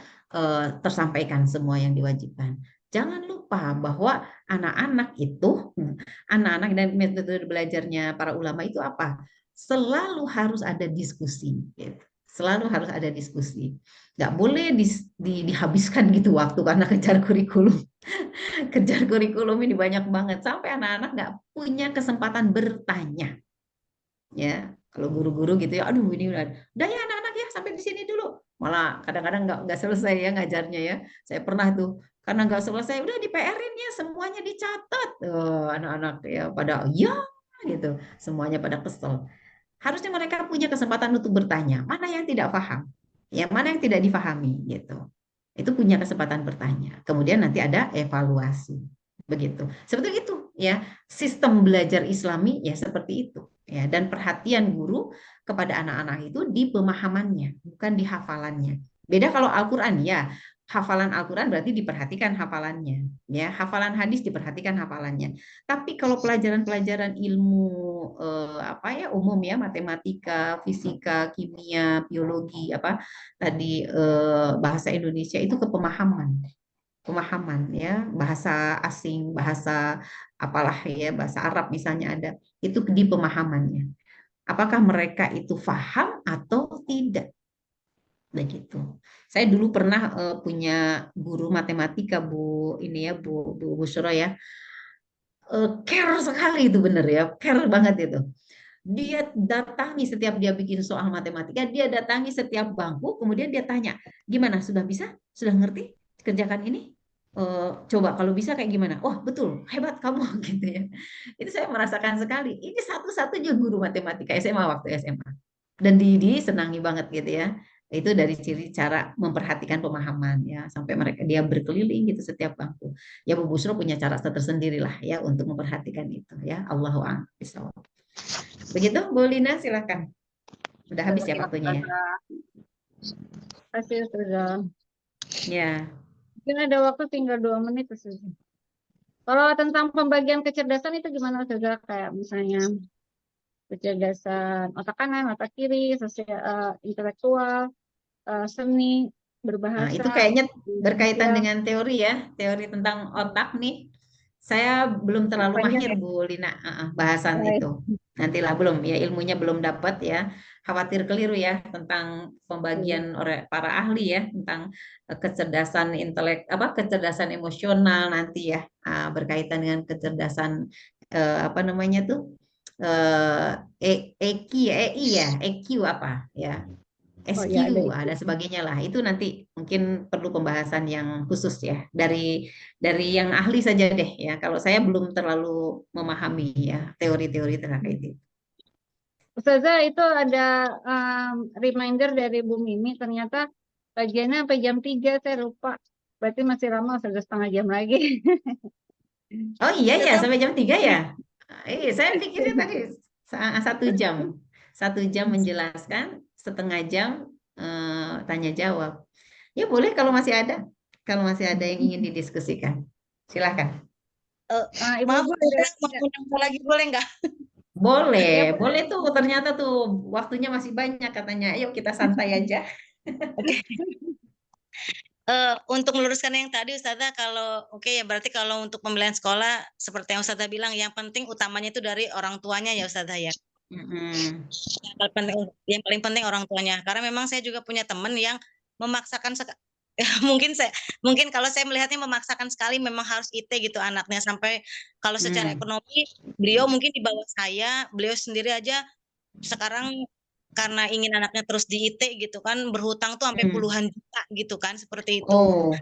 tersampaikan semua yang diwajibkan. Jangan lupa bahwa anak-anak dan metode belajarnya para ulama itu apa? Selalu harus ada diskusi. Gitu. Selalu harus ada diskusi. Nggak boleh dihabiskan gitu waktu karena kejar kurikulum. Kejar kurikulum ini banyak banget. Sampai anak-anak nggak punya kesempatan bertanya. Ya, kalau guru-guru gitu ya, aduh ini udah ya anak-anak ya sampai di sini dulu. Malah kadang-kadang nggak selesai ya ngajarnya ya. Saya pernah tuh karena nggak selesai udah di PR-in ya semuanya dicatat. Anak-anak ya pada ya gitu, semuanya pada kesel. Harusnya mereka punya kesempatan untuk bertanya, mana yang tidak paham, ya mana yang tidak difahami gitu. itu punya kesempatan bertanya. Kemudian nanti ada evaluasi. Begitu. Seperti itu ya. Sistem belajar Islami ya seperti itu ya, dan perhatian guru kepada anak-anak itu di pemahamannya, bukan di hafalannya. Beda kalau Al-Qur'an ya. Hafalan Al-Quran berarti diperhatikan hafalannya, ya. Hafalan hadis diperhatikan hafalannya. Tapi kalau pelajaran-pelajaran ilmu apa ya umum ya, matematika, fisika, kimia, biologi, apa tadi bahasa Indonesia itu ke pemahaman ya, bahasa asing, bahasa apalah ya, bahasa Arab misalnya ada, itu di pemahamannya. Apakah mereka itu paham atau tidak? Begitu. Saya dulu pernah punya guru matematika Bu ini ya Bu Busyro ya. Care sekali itu bener ya, care banget itu. Dia datangi setiap dia bikin soal matematika, dia datangi setiap bangku, kemudian dia tanya, gimana, sudah bisa? Sudah ngerti? Kerjakan ini? Coba kalau bisa kayak gimana? Wah betul, hebat kamu gitu ya. Itu saya merasakan sekali. Ini satu-satunya guru matematika SMA waktu SMA. Dan disenangi banget gitu ya. Itu dari ciri cara memperhatikan pemahaman ya, sampai mereka dia berkeliling gitu setiap bangku. Ya Bu Busro punya cara tersendiri lah ya untuk memperhatikan itu ya. Allahu a'lam bishawab. Begitu, Bu Lina, silakan. Udah habis ya waktunya ya. Terima kasih Ustazah. Ya. Mungkin ada waktu tinggal 2 menit Ustazah. Kalau tentang pembagian kecerdasan itu gimana Ustazah? Kayak misalnya kecerdasan otak kanan, otak kiri, sosial, intelektual, seni, Nah, berbahasa. itu kayaknya berkaitan Ya, dengan teori ya, teori tentang otak nih. Saya belum terlalu panjang mahir ya. Bu Lina bahasan Baik. itu. Nantilah belum ya, ilmunya belum dapat ya. Khawatir keliru ya tentang pembagian oleh para ahli ya tentang kecerdasan intelek apa kecerdasan emosional nanti ya, berkaitan dengan kecerdasan apa namanya tuh EQ ya, EI ya, EQ apa ya. Oh ya ada SQ itu. ada sebagainya lah, itu nanti mungkin perlu pembahasan yang khusus ya dari yang ahli saja deh ya, kalau saya belum terlalu memahami ya teori-teori terkait itu. Ustazah itu ada reminder dari Bu Mimi, ternyata bagiannya sampai jam 3 saya lupa. Berarti masih lama Ustazah, setengah jam lagi. Oh iya ya, Tetap sampai jam 3 ya. Saya pikirnya tadi 1 jam, 1 jam menjelaskan, setengah jam tanya jawab. Ya boleh kalau masih ada yang ingin didiskusikan, silahkan. Ibu Maaf, Bu mau nambah lagi boleh nggak? ya Boleh, boleh tuh. Ternyata tuh waktunya masih banyak katanya. Ayo kita santai aja. Oke. Untuk meluruskan yang tadi Ustazah, kalau oke ya berarti kalau untuk pemilihan sekolah seperti yang Ustazah bilang, yang penting utamanya itu dari orang tuanya ya Ustazah ya. Mm-mm. Yang paling penting orang tuanya. Karena memang saya juga punya teman yang memaksakan mungkin kalau saya melihatnya memaksakan sekali, memang harus IT gitu anaknya, sampai kalau secara Mm. ekonomi beliau mungkin di bawah saya, beliau sendiri aja sekarang karena ingin anaknya terus di IT gitu kan, berhutang tuh sampai Mm. puluhan juta gitu kan, seperti itu. Oh,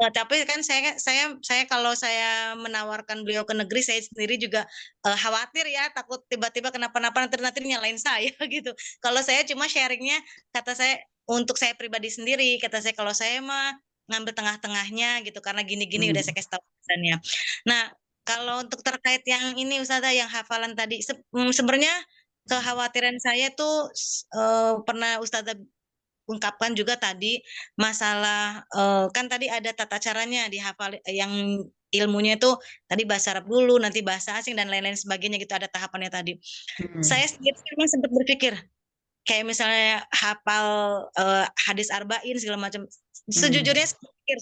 Tapi kan saya kalau saya menawarkan beliau ke negeri, saya sendiri juga khawatir ya, takut tiba-tiba kenapa-napa nanti nyalain saya gitu. Kalau saya cuma sharingnya, kata saya untuk saya pribadi sendiri, kata saya kalau saya mah ngambil tengah-tengahnya gitu, karena gini-gini udah saya mm. kasih tahu alasannya. Nah, kalau untuk terkait yang ini Ustazah, yang hafalan tadi, sebenarnya kekhawatiran saya tuh pernah Ustazah ungkapkan juga tadi, masalah kan tadi ada tata caranya dihafal, yang ilmunya itu tadi bahasa Arab dulu, nanti bahasa asing dan lain-lain sebagainya gitu, ada tahapannya tadi. Mm. Saya sendiri memang sempat berpikir kayak misalnya hafal hadis arba'in segala macam. Mm. Sejujurnya saya pikir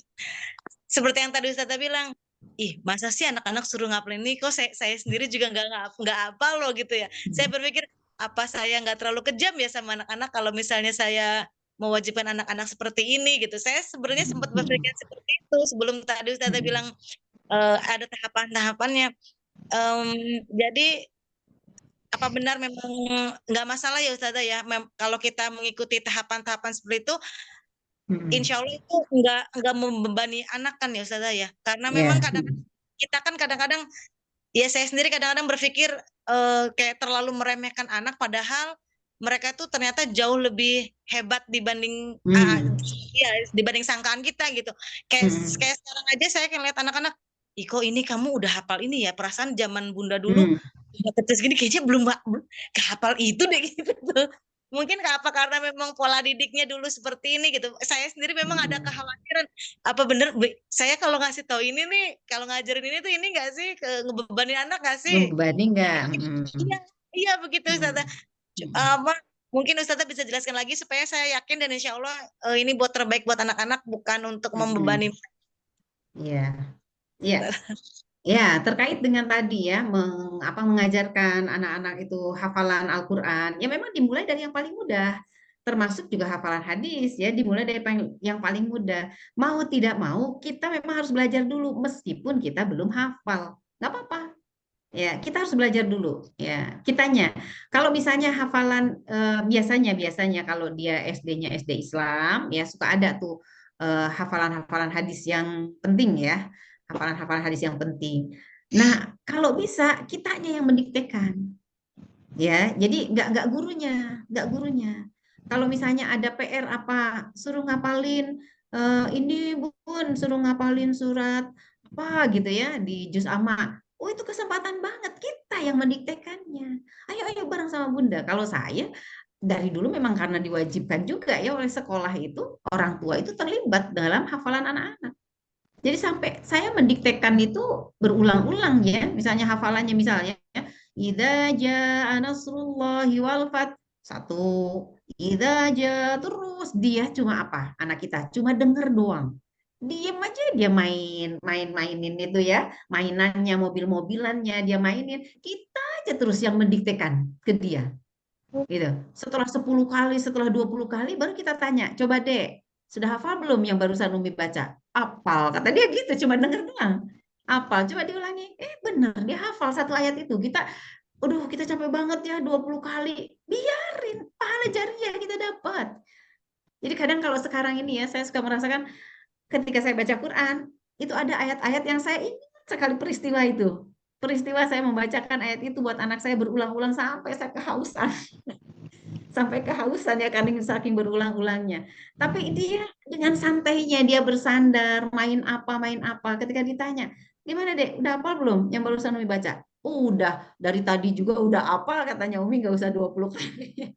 seperti yang tadi Ustazah bilang, ih masa sih anak-anak suruh ngapalin ini, kok saya sendiri juga nggak hafal loh gitu ya. Saya berpikir apa saya nggak terlalu kejam ya sama anak-anak kalau misalnya saya mewajibkan anak-anak seperti ini gitu. Saya sebenarnya sempat berpikir seperti itu sebelum tadi Ustazah bilang ada tahapan-tahapannya. Jadi apa benar memang nggak masalah ya Ustazah ya, kalau kita mengikuti tahapan-tahapan seperti itu, Mm. insya Allah itu nggak membebani anak kan ya Ustazah ya, karena memang Ya. kadang-kadang kita kan kadang-kadang ya, saya sendiri kadang-kadang berpikir kayak terlalu meremehkan anak, padahal mereka tuh ternyata jauh lebih hebat dibanding ya dibanding sangkaan kita gitu. Kayak sekarang aja saya kan lihat anak-anak, Iko ini kamu udah hafal ini ya, perasaan zaman Bunda dulu udah kecil segini kayaknya belum kehafal itu deh gitu. Mungkin apa karena memang pola didiknya dulu seperti ini gitu. Saya sendiri memang ada kekhawatiran apa bener saya kalau ngasih tahu ini nih, kalau ngajarin ini tuh ini nggak sih ngebebanin anak nggak sih? Membebani nggak? Iya begitu Ustazah. Mungkin Ustazah bisa jelaskan lagi supaya saya yakin dan insya Allah ini buat terbaik buat anak-anak, bukan untuk membebani. Iya, iya. Ya, terkait dengan tadi ya, mengajarkan anak-anak itu hafalan Al-Quran, ya memang dimulai dari yang paling mudah, termasuk juga hafalan hadis ya, dimulai dari yang paling mudah. Mau tidak mau, kita memang harus belajar dulu, meskipun kita belum hafal, nggak apa-apa. Ya, kita harus belajar dulu. Ya, kitanya. Kalau misalnya hafalan, biasanya kalau dia SD-nya SD Islam, ya suka ada tuh hafalan-hafalan hadis yang penting ya hafalan-hafalan hadis yang penting. Nah, kalau bisa kitanya yang mendiktekan, ya. Jadi nggak gurunya. Kalau misalnya ada PR apa, suruh ngapalin ini Bun, suruh ngapalin surat apa gitu ya di juz amma. Oh itu kesempatan banget kita yang mendiktekannya. Ayo bareng sama Bunda. Kalau saya dari dulu memang karena diwajibkan juga ya oleh sekolah itu, orang tua itu terlibat dalam hafalan anak-anak. Jadi sampai saya mendiktekan itu berulang-ulang ya, misalnya hafalannya misalnya idza jaa nasrullahi wal fath. Satu, idza jaa, terus dia cuma apa? Anak kita cuma denger doang. Diem aja dia mainin itu ya, mainannya, mobil-mobilannya dia mainin. Kita aja terus yang mendiktekan ke dia. Gitu. Setelah 10 kali, setelah 20 kali baru kita tanya, coba Dek, sudah hafal belum yang barusan Umi baca? Hafal, kata dia gitu, cuma denger doang. Hafal, coba diulangi. Benar, dia hafal satu ayat itu. Kita capek banget ya 20 kali. Biarin, pahala jariah kita dapat. Jadi kadang kalau sekarang ini ya, saya suka merasakan ketika saya baca Quran, itu ada ayat-ayat yang saya ingat sekali peristiwa itu. Peristiwa saya membacakan ayat itu buat anak saya berulang-ulang sampai saya kehausan. Sampai kehausan ya karena saking berulang-ulangnya. Tapi dia dengan santainya dia bersandar, main apa. Ketika ditanya, gimana Dek, udah hafal belum yang barusan Umi baca? Udah, dari tadi juga udah hafal katanya Umi, nggak usah 20 kali.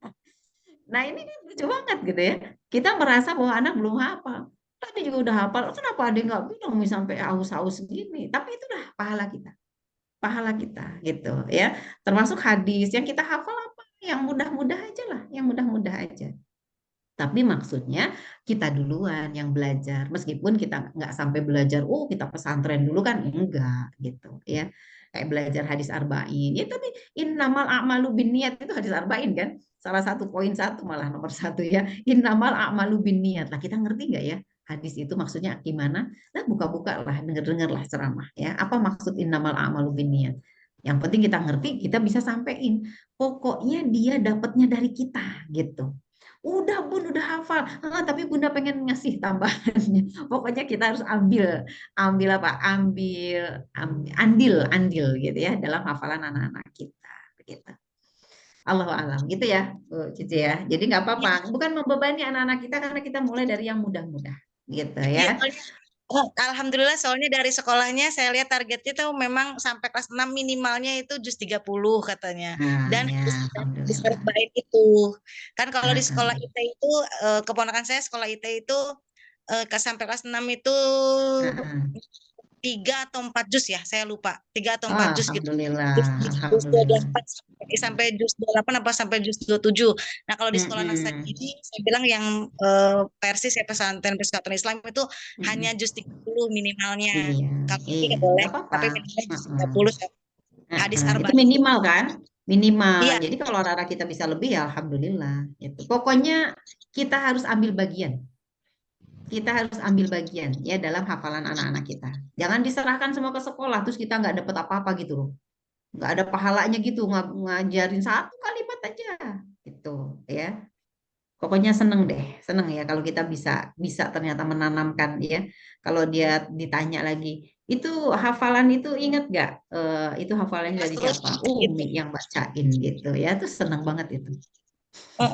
Nah ini kan lucu banget gitu ya. Kita merasa bahwa anak belum hafal. Tadi juga udah hafal, kenapa ada nggak bilang Umi sampai haus-haus segini? Tapi itu udah pahala kita gitu ya. Termasuk hadis yang kita hafal apa? Yang mudah-mudah aja lah, yang mudah-mudah aja. Tapi maksudnya kita duluan yang belajar, meskipun kita nggak sampai belajar, kita pesantren dulu kan enggak gitu ya. Kayak belajar hadis arba'in, ya tadi innamal a'malu binniyat itu hadis arba'in kan, salah satu poin satu malah nomor satu ya, innamal a'malu binniyat. Lah kita ngerti nggak ya hadis itu maksudnya gimana? Nah buka-buka lah, denger-denger lah ceramah ya. Apa maksud innamal a'malu binniyat? Yang penting kita ngerti, kita bisa sampein. Pokoknya dia dapatnya dari kita gitu. Udah Bun, udah hafal. Tapi Bunda pengen ngasih tambahannya. Pokoknya kita harus ambil andil gitu ya dalam hafalan anak-anak kita. Begitu. Allahu alam gitu ya, Bu Cici ya. Jadi nggak apa-apa, bukan membebani anak-anak kita karena kita mulai dari yang mudah-mudah gitu ya. Alhamdulillah soalnya dari sekolahnya saya lihat targetnya tuh memang sampai kelas 6 minimalnya itu juz 30 katanya. Dan besar baik itu. Kan kalau di sekolah IT itu keponakan saya sekolah IT itu sampai kelas 6 itu 3 atau 4 juz ya, saya lupa. 3 atau 4 juz gitu. Juz 28 sampai juz 28 apa sampai juz 27. Nah, kalau di sekolah anak saya ini saya bilang yang versi saya pesantren Islam itu hanya juz 30 minimalnya. Tapi boleh, tapi minimalnya juz 30 hadis arba'in. Itu minimal kan? Minimal. Iya. Jadi kalau rara kita bisa lebih ya alhamdulillah gitu. Pokoknya kita harus ambil bagian. Kita harus ambil bagian ya dalam hafalan anak-anak kita. Jangan diserahkan semua ke sekolah terus kita nggak dapat apa-apa gitu loh. Nggak ada pahalanya gitu, ngajarin satu kalimat aja gitu ya. Pokoknya seneng ya kalau kita bisa ternyata menanamkan ya. Kalau dia ditanya lagi, itu hafalan itu inget nggak? Itu hafalannya dari siapa? Umi yang bacain gitu ya. Terus seneng banget itu. Oh,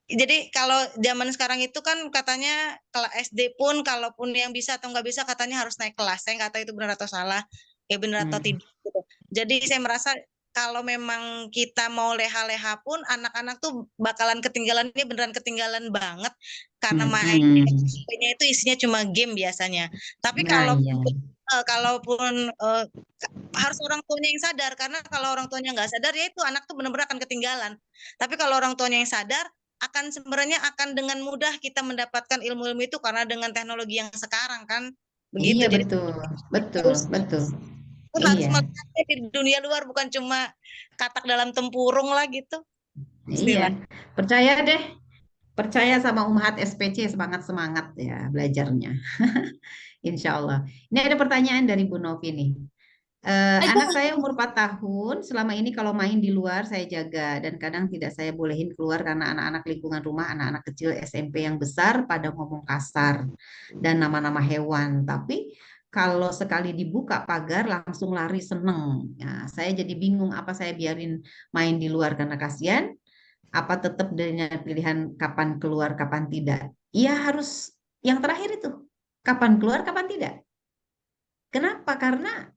jadi kalau zaman sekarang itu kan katanya kalau SD pun kalaupun yang bisa atau nggak bisa katanya harus naik kelas. Saya nggak tahu itu benar atau salah, ya benar atau Hmm. tidak gitu. Jadi saya merasa kalau memang kita mau leha-leha pun anak-anak tuh bakalan ketinggalan, ini beneran ketinggalan banget karena mainnya itu isinya cuma game biasanya. Tapi Nah, iya. kalaupun harus orang tuanya yang sadar, karena kalau orang tuanya nggak sadar ya itu anak tuh benar-benar akan ketinggalan. Tapi kalau orang tuanya yang sadar, akan sebenarnya akan dengan mudah kita mendapatkan ilmu-ilmu itu karena dengan teknologi yang sekarang kan Iya, begitu. Jadi betul. Betul, harus betul. harus Iya, melihatnya di dunia luar, bukan cuma katak dalam tempurung lah gitu iya. istilah. Percaya deh, percaya sama Ummahat SPC, semangat-semangat ya belajarnya. Insya Allah. Ini ada pertanyaan dari Bu Novi nih. Anak saya umur 4 tahun, selama ini kalau main di luar saya jaga dan kadang tidak saya bolehin keluar karena anak-anak lingkungan rumah, anak-anak kecil SMP yang besar pada ngomong kasar dan nama-nama hewan. Tapi kalau sekali dibuka pagar langsung lari seneng. Nah, saya jadi bingung apa saya biarin main di luar karena kasihan, apa tetap dengan pilihan kapan keluar, kapan tidak. Iya harus yang terakhir itu, kapan keluar, kapan tidak. Kenapa? Karena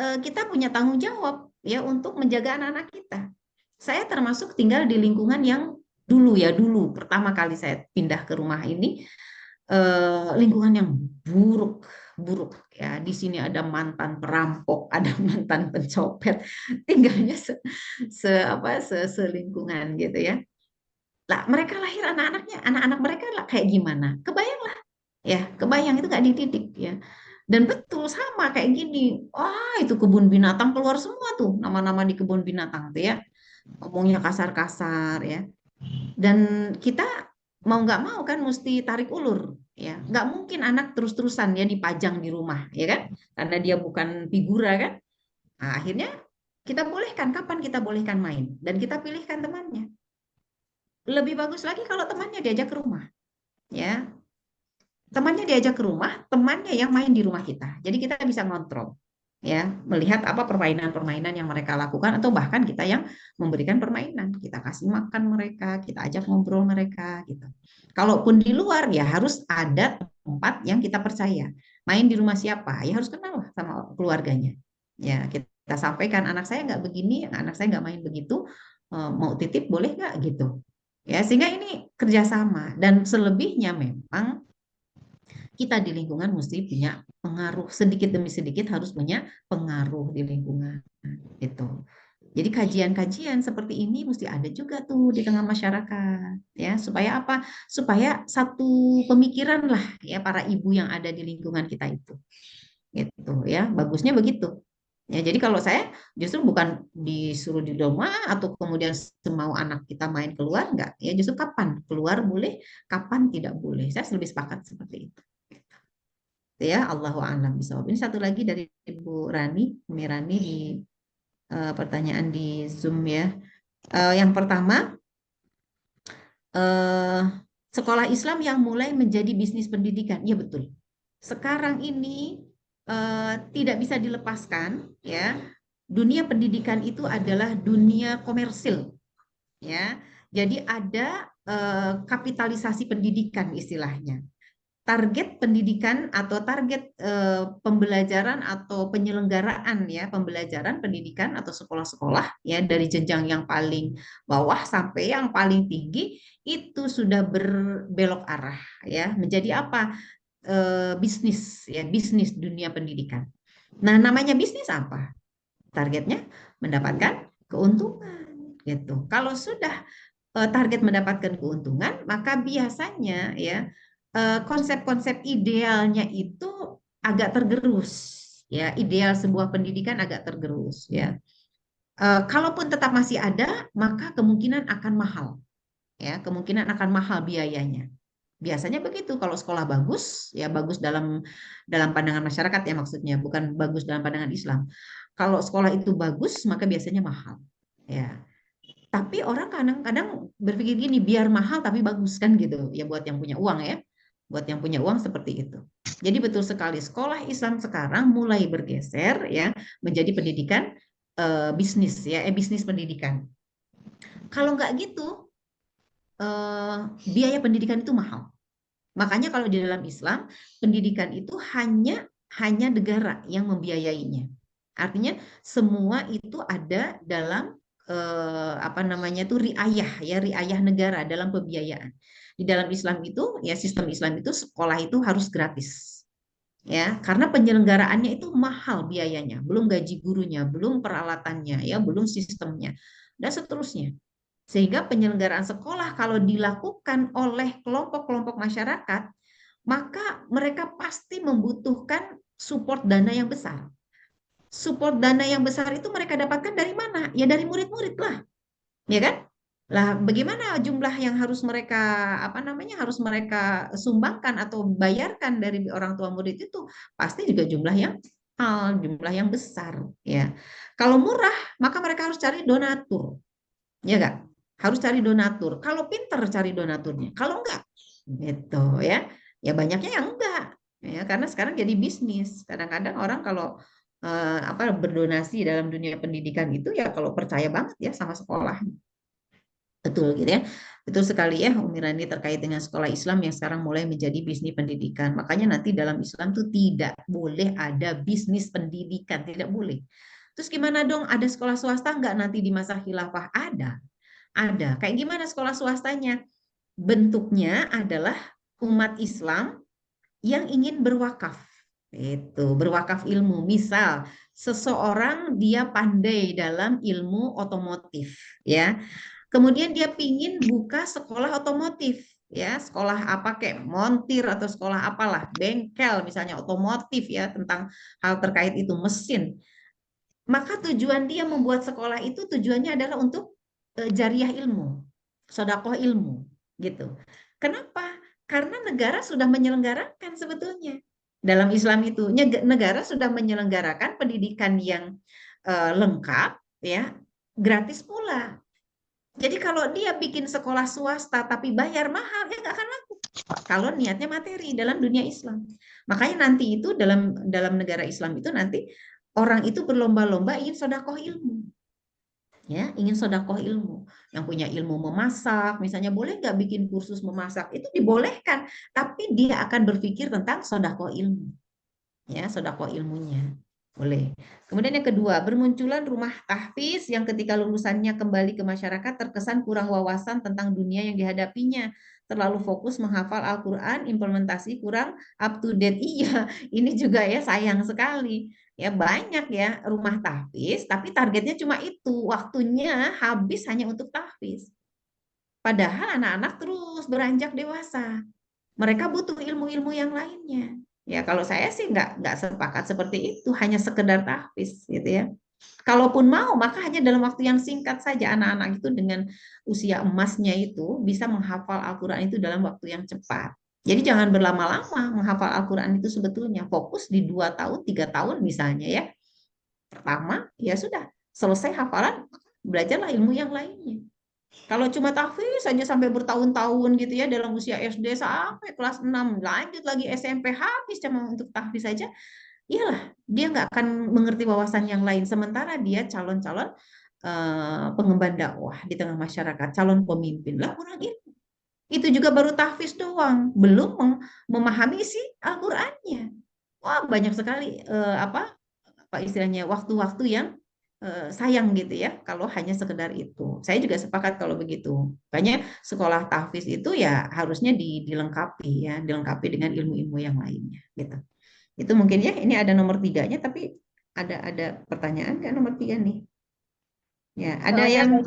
kita punya tanggung jawab ya untuk menjaga anak-anak kita. Saya termasuk tinggal di lingkungan yang dulu pertama kali saya pindah ke rumah ini, lingkungan yang buruk buruk ya. Di sini ada mantan perampok, ada mantan pencopet, tinggalnya selingkungan gitu ya. Lah mereka lahir anak-anaknya, anak-anak mereka lah kayak gimana? Kebayang lah ya, kebayang itu nggak dididik ya. Dan betul sama kayak gini. Wah, itu kebun binatang keluar semua tuh nama-nama di kebun binatang tuh ya. Ngomongnya kasar-kasar ya. Dan kita mau nggak mau kan mesti tarik ulur ya. Nggak mungkin anak terus-terusan ya dipajang di rumah ya kan. Karena dia bukan figura kan. Nah, akhirnya kita bolehkan, kapan kita bolehkan main. Dan kita pilihkan temannya. Lebih bagus lagi kalau temannya diajak ke rumah ya. Temannya diajak ke rumah, temannya yang main di rumah kita. Jadi kita bisa ngontrol ya, melihat apa permainan-permainan yang mereka lakukan atau bahkan kita yang memberikan permainan. Kita kasih makan mereka, kita ajak ngobrol mereka gitu. Kalaupun di luar ya harus ada tempat yang kita percaya. Main di rumah siapa? Ya harus kenal sama keluarganya. Ya, kita sampaikan anak saya nggak begini, anak saya nggak main begitu, mau titip boleh nggak gitu. Ya, sehingga ini kerjasama dan selebihnya memang kita di lingkungan mesti punya pengaruh, sedikit demi sedikit harus punya pengaruh di lingkungan itu. Jadi kajian-kajian seperti ini mesti ada juga tuh di tengah masyarakat ya, supaya apa? Supaya satu pemikiran lah ya para ibu yang ada di lingkungan kita itu. Gitu ya, bagusnya begitu. Ya, jadi kalau saya justru bukan disuruh di rumah atau kemudian semau anak kita main keluar, enggak. Ya justru kapan keluar boleh, kapan tidak boleh. Saya lebih sepakat seperti itu. Ya, Allahu a'lam bishawab. Ini satu lagi dari Ibu Rani, Umi Rani di pertanyaan di Zoom ya. Yang pertama, sekolah Islam yang mulai menjadi bisnis pendidikan. Iya betul. Sekarang ini tidak bisa dilepaskan ya. Dunia pendidikan itu adalah dunia komersil ya. Jadi ada kapitalisasi pendidikan istilahnya. Target pendidikan atau target pembelajaran atau penyelenggaraan ya pembelajaran pendidikan atau sekolah-sekolah ya dari jenjang yang paling bawah sampai yang paling tinggi itu sudah berbelok arah ya menjadi apa, bisnis ya, bisnis dunia pendidikan. Nah, namanya bisnis apa? Targetnya mendapatkan keuntungan gitu. Kalau sudah target mendapatkan keuntungan, maka biasanya ya konsep-konsep idealnya itu agak tergerus ya, ideal sebuah pendidikan agak tergerus ya. Kalaupun tetap masih ada, maka kemungkinan akan mahal ya, kemungkinan akan mahal biayanya. Biasanya begitu kalau sekolah bagus ya, bagus dalam pandangan masyarakat ya, maksudnya bukan bagus dalam pandangan Islam. Kalau sekolah itu bagus maka biasanya mahal ya. Tapi orang kadang-kadang berpikir gini, biar mahal tapi bagus kan gitu. Ya buat yang punya uang ya. Buat yang punya uang seperti itu. Jadi betul sekali sekolah Islam sekarang mulai bergeser ya menjadi pendidikan bisnis ya, bisnis pendidikan. Kalau nggak gitu, biaya pendidikan itu mahal. Makanya kalau di dalam Islam, pendidikan itu hanya negara yang membiayainya. Artinya semua itu ada dalam apa namanya itu riayah negara dalam pembiayaan. Di dalam Islam itu ya sistem Islam itu sekolah itu harus gratis. Ya, karena penyelenggaraannya itu mahal biayanya, belum gaji gurunya, belum peralatannya, ya, belum sistemnya, dan seterusnya. Sehingga penyelenggaraan sekolah kalau dilakukan oleh kelompok-kelompok masyarakat, maka mereka pasti membutuhkan support dana yang besar. Support dana yang besar itu mereka dapatkan dari mana? Ya dari murid-murid lah, ya kan? Lah, bagaimana jumlah yang harus mereka harus mereka sumbangkan atau bayarkan dari orang tua murid itu pasti juga jumlah yang besar, ya. Kalau murah, maka mereka harus cari donatur, ya enggak? Harus cari donatur. Kalau pinter cari donaturnya, kalau enggak, gitu ya. Ya banyaknya yang enggak, ya karena sekarang jadi bisnis. Kadang-kadang orang kalau berdonasi dalam dunia pendidikan itu ya kalau percaya banget ya sama sekolah. Betul gitu ya. Betul sekali ya Umirani terkait dengan sekolah Islam yang sekarang mulai menjadi bisnis pendidikan. Makanya nanti dalam Islam tuh tidak boleh ada bisnis pendidikan, tidak boleh. Terus gimana dong? Ada sekolah swasta nggak nanti di masa khilafah? Ada. Ada. Kayak gimana sekolah swastanya? Bentuknya adalah umat Islam yang ingin berwakaf. Itu, berwakaf ilmu. Misal, seseorang dia pandai dalam ilmu otomotif, ya. Kemudian dia pingin buka sekolah otomotif, ya, sekolah apa kayak montir atau sekolah apalah, bengkel misalnya otomotif ya, tentang hal terkait itu mesin. Maka tujuan dia membuat sekolah itu tujuannya adalah untuk jariah ilmu, sodakoh ilmu, gitu. Kenapa? Karena negara sudah menyelenggarakan sebetulnya. Dalam Islam itu negara sudah menyelenggarakan pendidikan yang lengkap, ya, gratis pula. Jadi kalau dia bikin sekolah swasta tapi bayar mahal, ya nggak akan laku. Kalau niatnya materi dalam dunia Islam. Makanya nanti itu dalam negara Islam itu nanti orang itu berlomba-lomba ingin sodakoh ilmu. Ya, ingin sodakoh ilmu. Yang punya ilmu memasak, misalnya boleh nggak bikin kursus memasak? Itu dibolehkan, tapi dia akan berpikir tentang sodakoh ilmu. Ya, sodakoh ilmunya. Boleh. Kemudian yang kedua, bermunculan rumah tahfiz yang ketika lulusannya kembali ke masyarakat terkesan kurang wawasan tentang dunia yang dihadapinya. Terlalu fokus menghafal Al-Quran, implementasi kurang up to date. Iya, ini juga ya sayang sekali. Ya banyak ya rumah tahfiz, tapi targetnya cuma itu. Waktunya habis hanya untuk tahfiz. Padahal anak-anak terus beranjak dewasa. Mereka butuh ilmu-ilmu yang lainnya. Ya kalau saya sih nggak sepakat seperti itu, hanya sekedar tahfiz gitu ya. Kalaupun mau, maka hanya dalam waktu yang singkat saja anak-anak itu dengan usia emasnya itu bisa menghafal Al-Quran itu dalam waktu yang cepat. Jadi jangan berlama-lama menghafal Al-Quran itu sebetulnya. Fokus di 2 tahun, 3 tahun misalnya ya. Pertama, ya sudah, selesai hafalan, belajarlah ilmu yang lainnya. Kalau cuma tahfiz saja sampai bertahun-tahun gitu ya dalam usia SD sampai kelas 6, lanjut lagi SMP habis cuma untuk tahfiz saja, iyalah dia nggak akan mengerti wawasan yang lain. Sementara dia calon-calon pengemban dakwah di tengah masyarakat, calon pemimpin lah kurang ilmu. Itu juga baru tahfiz doang, belum memahami isi Al-Qur'annya. Wah, banyak sekali apa istilahnya waktu-waktu yang sayang gitu ya kalau hanya sekedar itu. Saya juga sepakat kalau begitu. Makanya sekolah tahfiz itu ya harusnya dilengkapi ya, dilengkapi dengan ilmu-ilmu yang lainnya gitu. Itu mungkin ya, ini ada nomor 3-nya tapi ada pertanyaan nggak nomor 3 nih? Ya, ada yang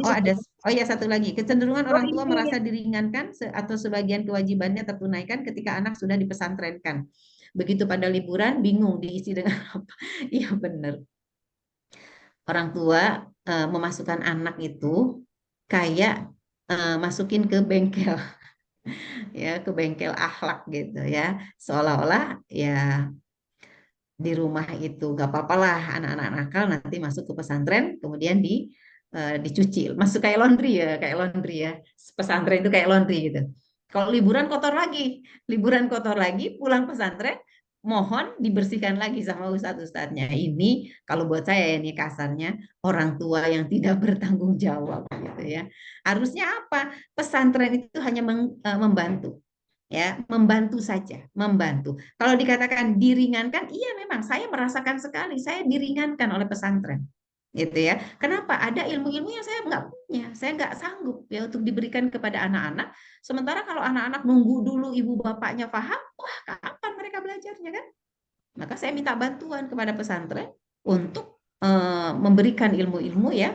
ya satu lagi. Kecenderungan orang tua merasa diringankan atau sebagian kewajibannya tertunaikan ketika anak sudah dipesantrenkan. Begitu pada liburan bingung diisi dengan apa. Iya benar. Orang tua memasukkan anak itu kayak masukin ke bengkel ya, ke bengkel akhlak gitu ya, seolah-olah ya di rumah itu gak apa-apa lah anak-anak nakal nanti masuk ke pesantren kemudian dicuci, masuk kayak laundry ya, pesantren itu kayak laundry gitu. Kalau liburan kotor lagi pulang pesantren mohon dibersihkan lagi sama ustadz-ustadznya. Ini kalau buat saya ini kasarnya orang tua yang tidak bertanggung jawab gitu ya. Harusnya apa? Pesantren itu hanya membantu, ya, membantu saja, membantu. Kalau dikatakan diringankan, iya memang saya merasakan sekali saya diringankan oleh pesantren. Gitu ya. Kenapa? Ada ilmu-ilmu yang saya nggak punya, saya nggak sanggup ya untuk diberikan kepada anak-anak. Sementara kalau anak-anak nunggu dulu ibu bapaknya paham, wah kapan mereka belajarnya kan? Maka saya minta bantuan kepada pesantren untuk memberikan ilmu-ilmu ya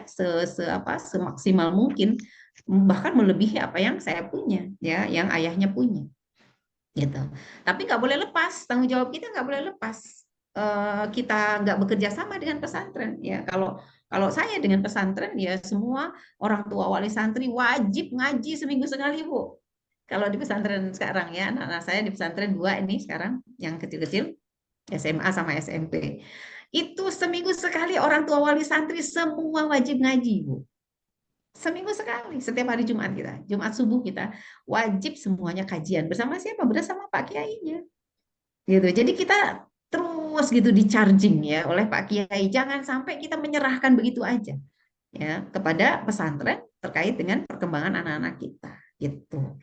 semaksimal mungkin, bahkan melebihi apa yang saya punya ya, yang ayahnya punya gitu. Tapi nggak boleh lepas, tanggung jawab kita nggak boleh lepas. Kita nggak bekerja sama dengan pesantren ya. Kalau saya dengan pesantren ya semua orang tua wali santri wajib ngaji seminggu sekali Bu. Kalau di pesantren sekarang ya, anak-anak saya di pesantren 2 ini sekarang yang kecil-kecil, SMA sama SMP. Itu seminggu sekali orang tua wali santri semua wajib ngaji Bu. Seminggu sekali, setiap hari Jumat kita, Jumat subuh kita wajib semuanya kajian bersama siapa? Bersama Pak Kiainya. Gitu. Jadi kita terus gitu di-charging ya oleh Pak Kiai. Jangan sampai kita menyerahkan begitu aja ya kepada pesantren terkait dengan perkembangan anak-anak kita gitu.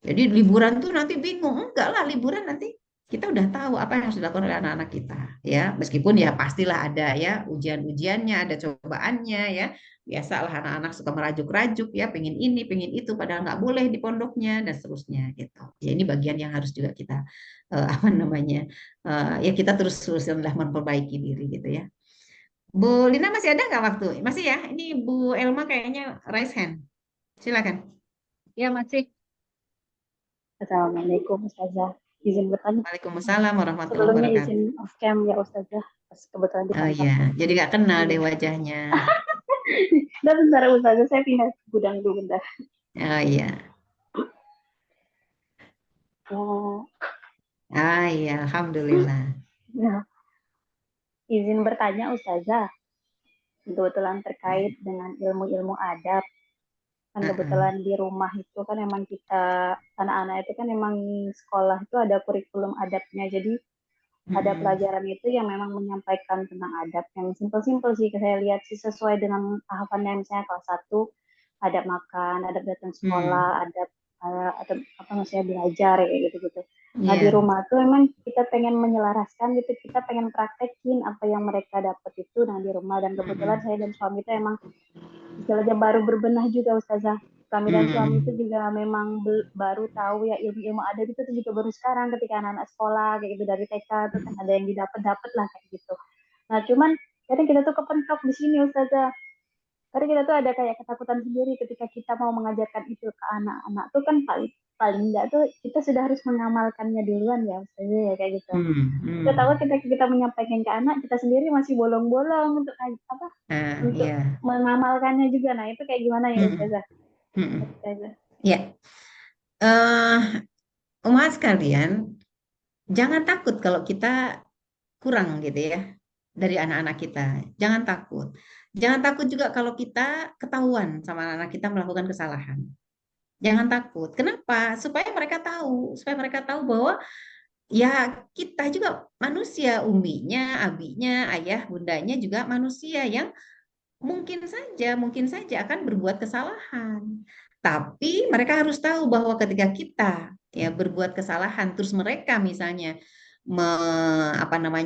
Jadi liburan tuh nanti bingung, enggak lah liburan nanti kita udah tahu apa yang harus dilakukan oleh anak-anak kita ya, meskipun ya pastilah ada ya ujian-ujiannya, ada cobaannya ya. Biasalah anak-anak suka merajuk-rajuk ya, pengen ini, pengen itu, padahal nggak boleh di pondoknya dan seterusnya gitu. Ya ini bagian yang harus juga kita apa namanya ya kita terus-terusanlah memperbaiki diri gitu ya. Bu Lina masih ada nggak waktu? Masih ya? Ini Bu Elma kayaknya raise hand. Silakan. Ya, masih. Assalamualaikum Ustazah. Izin bertanya. Waalaikumsalam warahmatullahi Sebelumnya wabarakatuh. izin off cam ya Ustazah. Kebetulan Oh dipantau. iya, jadi nggak kenal deh wajahnya. Dan bentar Ustazah, saya pindah ke gudang dulu bentar. Oh iya. Ah iya, alhamdulillah. Nah, izin bertanya Ustazah. Kebetulan terkait dengan ilmu-ilmu adab. Kan kebetulan di rumah itu kan emang kita, anak-anak itu kan emang sekolah itu ada kurikulum adabnya. Jadi ada pelajaran itu yang memang menyampaikan tentang adab yang simpel-simpel sih. Saya lihat sih sesuai dengan tahapannya, misalnya kelas 1 adab makan, adab datang sekolah, adab apa maksudnya belajar ya gitu-gitu. Nah di rumah tuh emang kita pengen menyelaraskan gitu, kita pengen praktekin apa yang mereka dapat itu nah di rumah. Dan kebetulan saya dan suami itu emang istilahnya baru berbenah juga Ustazah. Kami dan suami itu juga memang baru tahu ya ilmu-ilmu adab itu juga baru sekarang ketika anak-anak sekolah kayak gitu dari TK itu kan ada yang didapat lah kayak gitu. Nah cuman kadang kita tuh kepentok di sini Ustazah. Karena kita tuh ada kayak ketakutan sendiri ketika kita mau mengajarkan itu ke anak-anak tuh kan paling enggak tuh kita sudah harus mengamalkannya duluan ya Ustazah ya kayak gitu. Kita tahu ketika kita menyampaikan ke anak kita sendiri masih bolong-bolong untuk untuk mengamalkannya juga. Nah itu kayak gimana ya Ustazah? Ya, umat sekalian, jangan takut kalau kita kurang gitu ya dari anak-anak kita. Jangan takut. Jangan takut juga kalau kita ketahuan sama anak-anak kita melakukan kesalahan. Jangan takut. Kenapa? Supaya mereka tahu bahwa ya kita juga manusia, uminya, abinya, ayah, bundanya juga manusia yang mungkin saja akan berbuat kesalahan. Tapi mereka harus tahu bahwa ketika kita ya berbuat kesalahan, terus mereka misalnya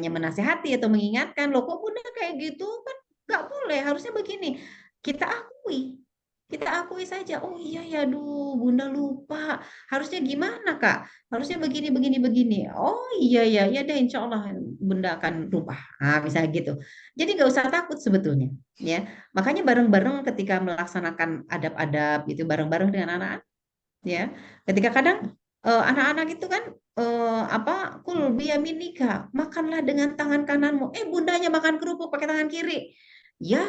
menasehati atau mengingatkan, loh kok bunda kayak gitu kan nggak boleh, harusnya begini. Kita akui saja. Oh iya ya, aduh bunda lupa. Harusnya gimana kak? Harusnya begini. Oh iya ya deh, insya Allah bunda akan lupa. Nah, misalnya gitu. Jadi nggak usah takut sebetulnya. Ya, makanya bareng-bareng ketika melaksanakan adab-adab itu bareng-bareng dengan anak-anak. Ya, ketika kadang anak-anak itu kan kul biyaminika, makanlah dengan tangan kananmu. Bundanya makan kerupuk pakai tangan kiri. Ya,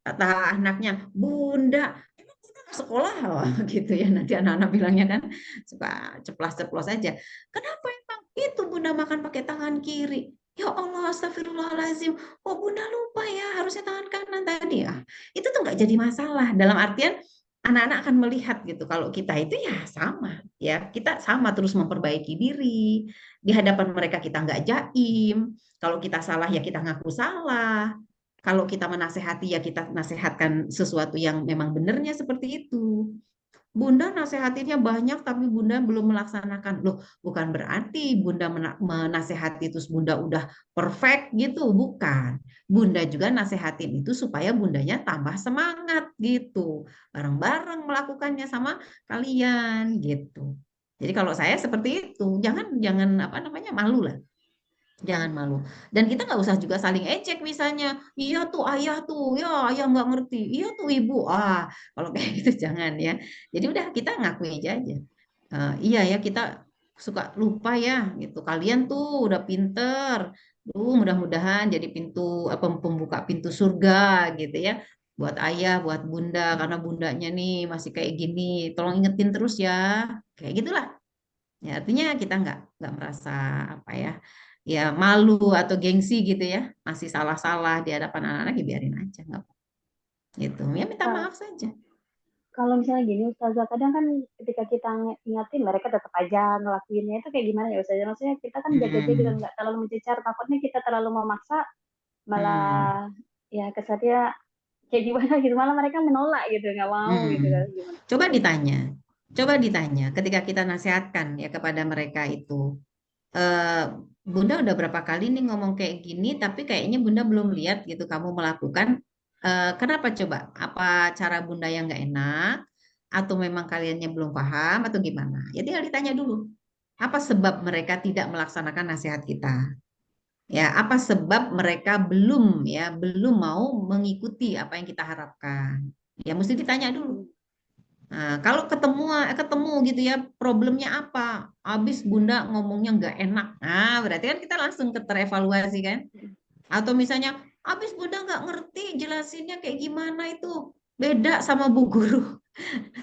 kata anaknya, bunda, emang kita ke sekolah gitu ya. Nanti anak-anak bilangnya kan suka ceplas-ceplos aja. Kenapa emang itu bunda makan pakai tangan kiri? Ya Allah, astagfirullahaladzim. Oh bunda lupa ya, harusnya tangan kanan tadi. Itu tuh nggak jadi masalah. Dalam artian anak-anak akan melihat gitu kalau kita itu ya sama, ya kita sama terus memperbaiki diri di hadapan mereka, kita nggak jaim, kalau kita salah ya kita ngaku salah, kalau kita menasehati ya kita nasehatkan sesuatu yang memang benernya seperti itu. Bunda nasehatinnya banyak tapi Bunda belum melaksanakan. Loh, bukan berarti Bunda menasehati terus Bunda udah perfect gitu, bukan. Bunda juga nasehatin itu supaya Bundanya tambah semangat gitu. Bareng-bareng melakukannya sama kalian gitu. Jadi kalau saya seperti itu, jangan jangan apa namanya malu lah. Jangan malu. Dan kita nggak usah juga saling ejek misalnya. Iya tuh ayah tuh, ya ayah nggak ngerti. Iya tuh ibu. Kalau kayak gitu jangan ya. Jadi udah kita ngakui aja. Iya ya kita suka lupa ya gitu. Kalian tuh udah pinter. Mudah-mudahan jadi pintu apa pembuka pintu surga gitu ya. Buat ayah, buat bunda karena bundanya nih masih kayak gini. Tolong ingetin terus ya. Kayak gitulah. Ya, artinya kita nggak merasa apa ya malu atau gengsi gitu ya, masih salah-salah di hadapan anak-anak ya biarin aja nggak apa gitu. Ya minta Nah, maaf saja. kalau misalnya gini Ustazah, kadang kan ketika kita ingatin mereka tetap aja ngelakuinnya, itu kayak gimana ya Ustazah? Maksudnya kita kan jaga-jaga dan Hmm, nggak terlalu mencecar, takutnya kita terlalu memaksa hmm, malah ya kesannya kayak gimana gitu, malah mereka menolak gitu, nggak mau gitu kan, hmm. gimana? Coba ditanya ketika kita nasihatkan ya kepada mereka itu, eh, Bunda udah berapa kali nih ngomong kayak gini, tapi kayaknya Bunda belum lihat gitu kamu melakukan. Kenapa coba? Apa cara Bunda yang nggak enak? Atau memang kaliannya belum paham atau gimana? Ya tinggal ditanya dulu. Apa sebab mereka tidak melaksanakan nasihat kita? Ya, apa sebab mereka belum mau mengikuti apa yang kita harapkan? Ya, mesti ditanya dulu. Nah, kalau ketemu gitu ya, problemnya apa? Habis Bunda ngomongnya nggak enak. Nah, berarti kan kita langsung terevaluasi kan? Atau misalnya, habis Bunda nggak ngerti jelasinnya kayak gimana itu. Beda sama bu guru.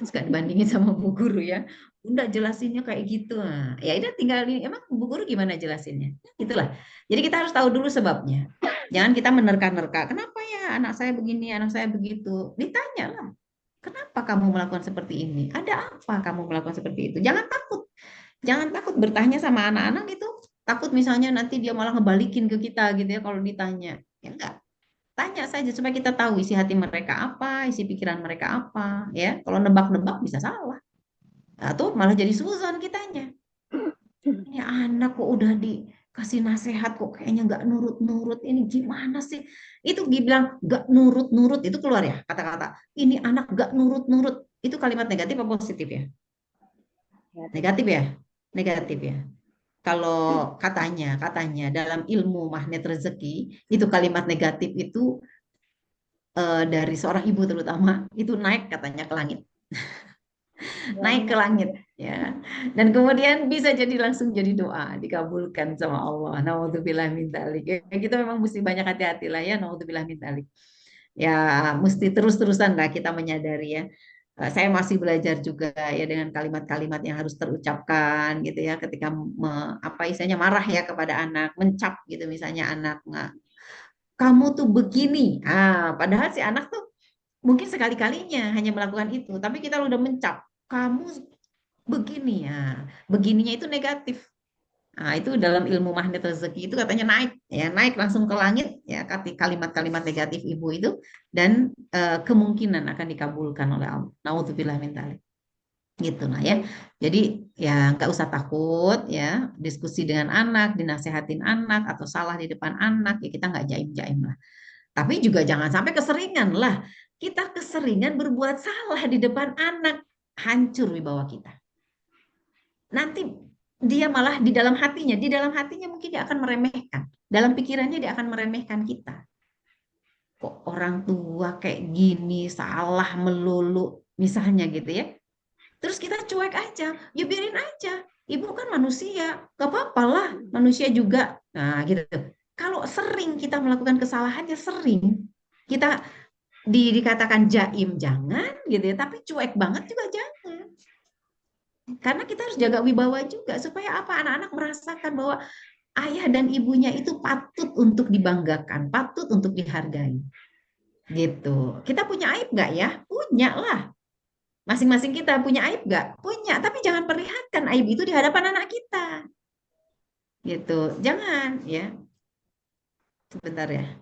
Suka dibandingin sama bu guru ya. Bunda jelasinnya kayak gitu. Nah, ya udah tinggal ini. Emang bu guru gimana jelasinnya? Itulah. Jadi kita harus tahu dulu sebabnya. Jangan kita menerka-nerka. Kenapa ya anak saya begini, anak saya begitu? Ditanya lah. Kenapa kamu melakukan seperti ini? Ada apa kamu melakukan seperti itu? Jangan takut. Jangan takut bertanya sama anak-anak itu. Takut misalnya nanti dia malah ngebalikin ke kita gitu ya kalau ditanya. Ya enggak. Tanya saja supaya kita tahu isi hati mereka apa, isi pikiran mereka apa. Ya, kalau nebak-nebak bisa salah. Atau malah jadi suzon kitanya. Ini anak kok udah dikasih nasihat kok kayaknya nggak nurut-nurut. Ini gimana sih? Itu dibilang nggak nurut-nurut itu keluar ya kata-kata. Ini anak nggak nurut-nurut. Itu kalimat negatif atau positif ya? Negatif ya? Negatif ya. Kalau katanya dalam ilmu magnet rezeki itu kalimat negatif itu dari seorang ibu terutama itu naik katanya ke langit, naik ke Banyak langit gitu. ya. Dan kemudian bisa jadi langsung jadi doa dikabulkan sama Allah. Nauzubillah min dzalik. Ya, kita memang mesti banyak hati-hati lah ya, nauzubillah min dzalik. Ya, mesti terus-terusan lah kita menyadari ya. Saya masih belajar juga ya dengan kalimat-kalimat yang harus terucapkan gitu ya ketika apa istilahnya marah ya kepada anak, mencap gitu misalnya anak, "Nggak, kamu tuh begini." Padahal si anak tuh mungkin sekali-kalinya hanya melakukan itu, tapi kita udah mencap, kamu begini ya, begininya itu negatif. Itu dalam ilmu magnet rezeki itu katanya naik, ya naik langsung ke langit, ya kalimat-kalimat negatif ibu itu dan kemungkinan akan dikabulkan oleh Allah. Nauzubillah min dzalik. Gitu lah ya. Baik. Jadi ya nggak usah takut ya diskusi dengan anak, dinasehatin anak atau salah di depan anak ya kita nggak jaim-jaim lah. Tapi juga jangan sampai keseringan lah. Kita keseringan berbuat salah di depan anak, hancur wibawa kita. Nanti dia malah di dalam hatinya mungkin dia akan meremehkan. Dalam pikirannya dia akan meremehkan kita. Kok orang tua kayak gini, salah melulu, misalnya gitu ya. Terus kita cuek aja, ya biarin aja. Ibu kan manusia, gak apa-apa lah, manusia juga. Nah gitu. Kalau sering kita melakukan kesalahan, ya sering. Kita dikatakan jaim, jangan gitu ya. Tapi cuek banget juga jangan. Karena kita harus jaga wibawa juga supaya apa anak-anak merasakan bahwa ayah dan ibunya itu patut untuk dibanggakan, patut untuk dihargai. Gitu. Kita punya aib nggak ya? Punya lah. Masing-masing kita punya aib nggak? Punya, tapi jangan perlihatkan aib itu di hadapan anak kita. Gitu. Jangan ya. Sebentar ya.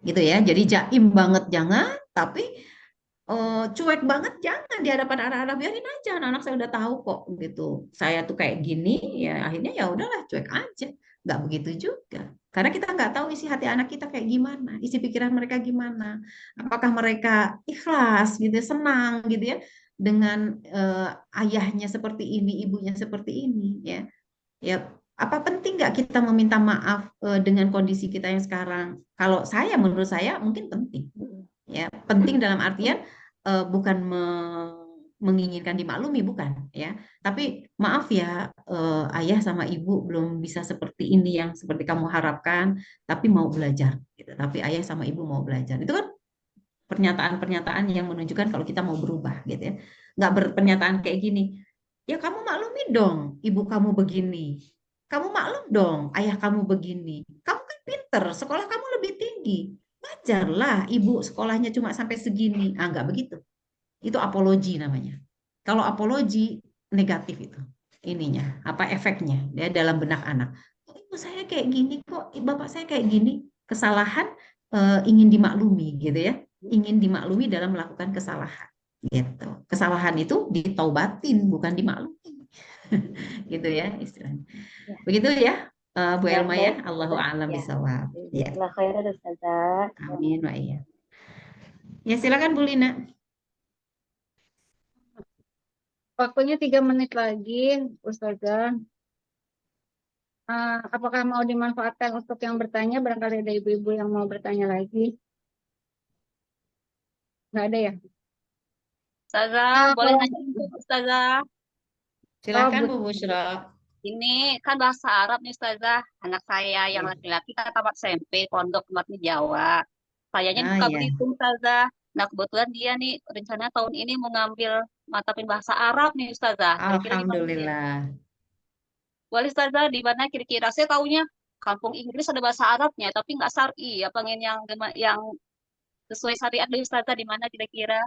Gitu ya. Jadi jaim banget jangan, tapi cuek banget jangan di hadapan anak-anak. Biarin aja, anak-anak saya udah tahu kok gitu. Saya tuh kayak gini, ya akhirnya ya udahlah cuek aja. Nggak begitu juga. Karena kita nggak tahu isi hati anak kita kayak gimana, isi pikiran mereka gimana. Apakah mereka ikhlas gitu, ya, senang gitu ya dengan ayahnya seperti ini, ibunya seperti ini ya. Ya, apa penting nggak kita meminta maaf dengan kondisi kita yang sekarang? Kalau saya, menurut saya mungkin penting. Ya, penting dalam artian bukan menginginkan dimaklumi, bukan ya. Tapi maaf ya, ayah sama ibu belum bisa seperti ini yang seperti kamu harapkan, tapi mau belajar. Gitu. Tapi ayah sama ibu mau belajar. Itu kan pernyataan-pernyataan yang menunjukkan kalau kita mau berubah, gitu ya. Nggak berpernyataan kayak gini. Ya kamu maklumi dong, ibu kamu begini. Kamu maklum dong, ayah kamu begini. Kamu kan pinter, sekolah kamu lebih tinggi. Wajarlah ibu sekolahnya cuma sampai segini. Ah, nggak begitu. Itu apologi namanya. Kalau apologi negatif itu ininya, apa efeknya ya dalam benak anak. Kok ibu saya kayak gini, kok bapak saya kayak gini. Kesalahan ingin dimaklumi gitu ya. Ingin dimaklumi dalam melakukan kesalahan gitu. Kesalahan itu ditaubatin bukan dimaklumi. Gitu ya istilahnya. Ya. Begitu ya Bu Ya, Elma ya. baik. Allahu a'lam Ya. bishawab. Ya. Jazakallah khairan Ustazah. Amin wa iya. Ya silakan Bu Lina. Waktunya 3 menit lagi, Ustazah. Apakah mau dimanfaatkan untuk yang bertanya? Barangkali ada ibu-ibu yang mau bertanya lagi. Nggak ada ya? Ustazah, boleh Kalau nanya untuk Ustazah? Silakan Bu, Bu Bushra. Ini kan bahasa Arab nih Ustazah. Anak saya yang Ya. laki-laki kan tamat SMP, pondok tempatnya Jawa. Sayanya di Ah Bangka ya. Belitung Ustazah. Nah kebetulan dia nih rencana tahun ini mau ngambil mata pelajaran bahasa Arab nih Ustazah. Kira-kira gimana ya? Alhamdulillah. Boleh Ustazah, di mana kira-kira? Saya taunya kampung Inggris ada bahasa Arabnya, tapi nggak syar'i. Ya pengen yang sesuai syariat deh Ustazah, di mana kira-kira?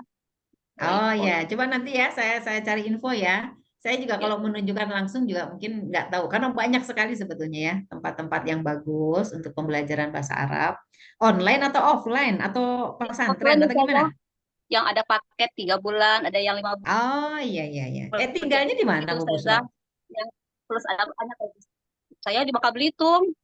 Mau Oh info. ya, coba nanti ya saya cari info ya. Saya juga Ya. kalau menunjukkan langsung juga mungkin nggak tahu karena banyak sekali sebetulnya ya tempat-tempat yang bagus untuk pembelajaran bahasa Arab. Online atau offline atau pesantren Offline atau Ustazah, gimana? yang ada paket 3 bulan, ada yang 5 bulan. Oh iya iya iya. Tinggalnya di mana Itu Bu Busro? Ustazah, yang plus ada anak saya di Bangka Belitung.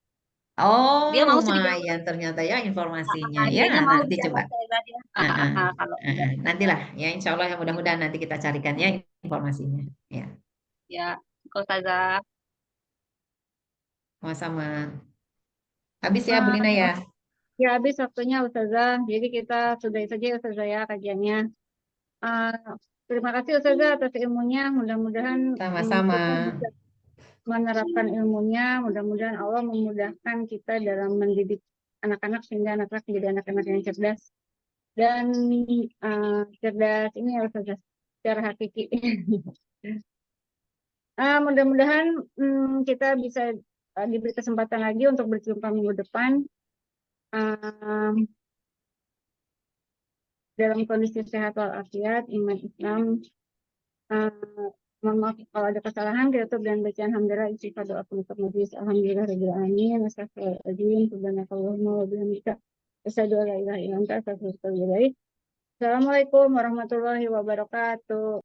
Oh Dia mau sih di Bangka. lumayan ternyata ya informasinya. Ya Dianya mau nanti sih coba. anak saya dia. Ah, ah, Kalau ah, ah. Nantilah ya Insya Allah ya mudah-mudahan nanti kita carikan ya informasinya. Ya, ya kalau Ustazah. sama-sama. Habis ya Bu ah, Lina ya. ya habis waktunya Ustazah. Jadi kita sudahi saja Ustazah ya kajiannya. Ah, terima kasih Ustazah atas ilmunya. Mudah-mudahan Sama-sama. kita bisa menerapkan ilmunya. Mudah-mudahan Allah memudahkan kita dalam mendidik anak-anak sehingga anak-anak menjadi anak-anak yang cerdas dan cerdas ini ya Ustazah secara hakiki. Mudah-mudahan kita bisa diberi kesempatan lagi untuk berjumpa minggu depan dalam kondisi sehat walafiat, iman Islam. Mohon maaf kalau ada kesalahan, kita tutup dan bacaan alhamdulillah istighfar doa penutup majlis alhamdulillah rabbil alamin astagfirullahaladzim subhanakallahumma wa bihamdika asyhadu an la ilaha illa anta astaghfiruka wa atubu ilaik. Assalamualaikum warahmatullahi wabarakatuh.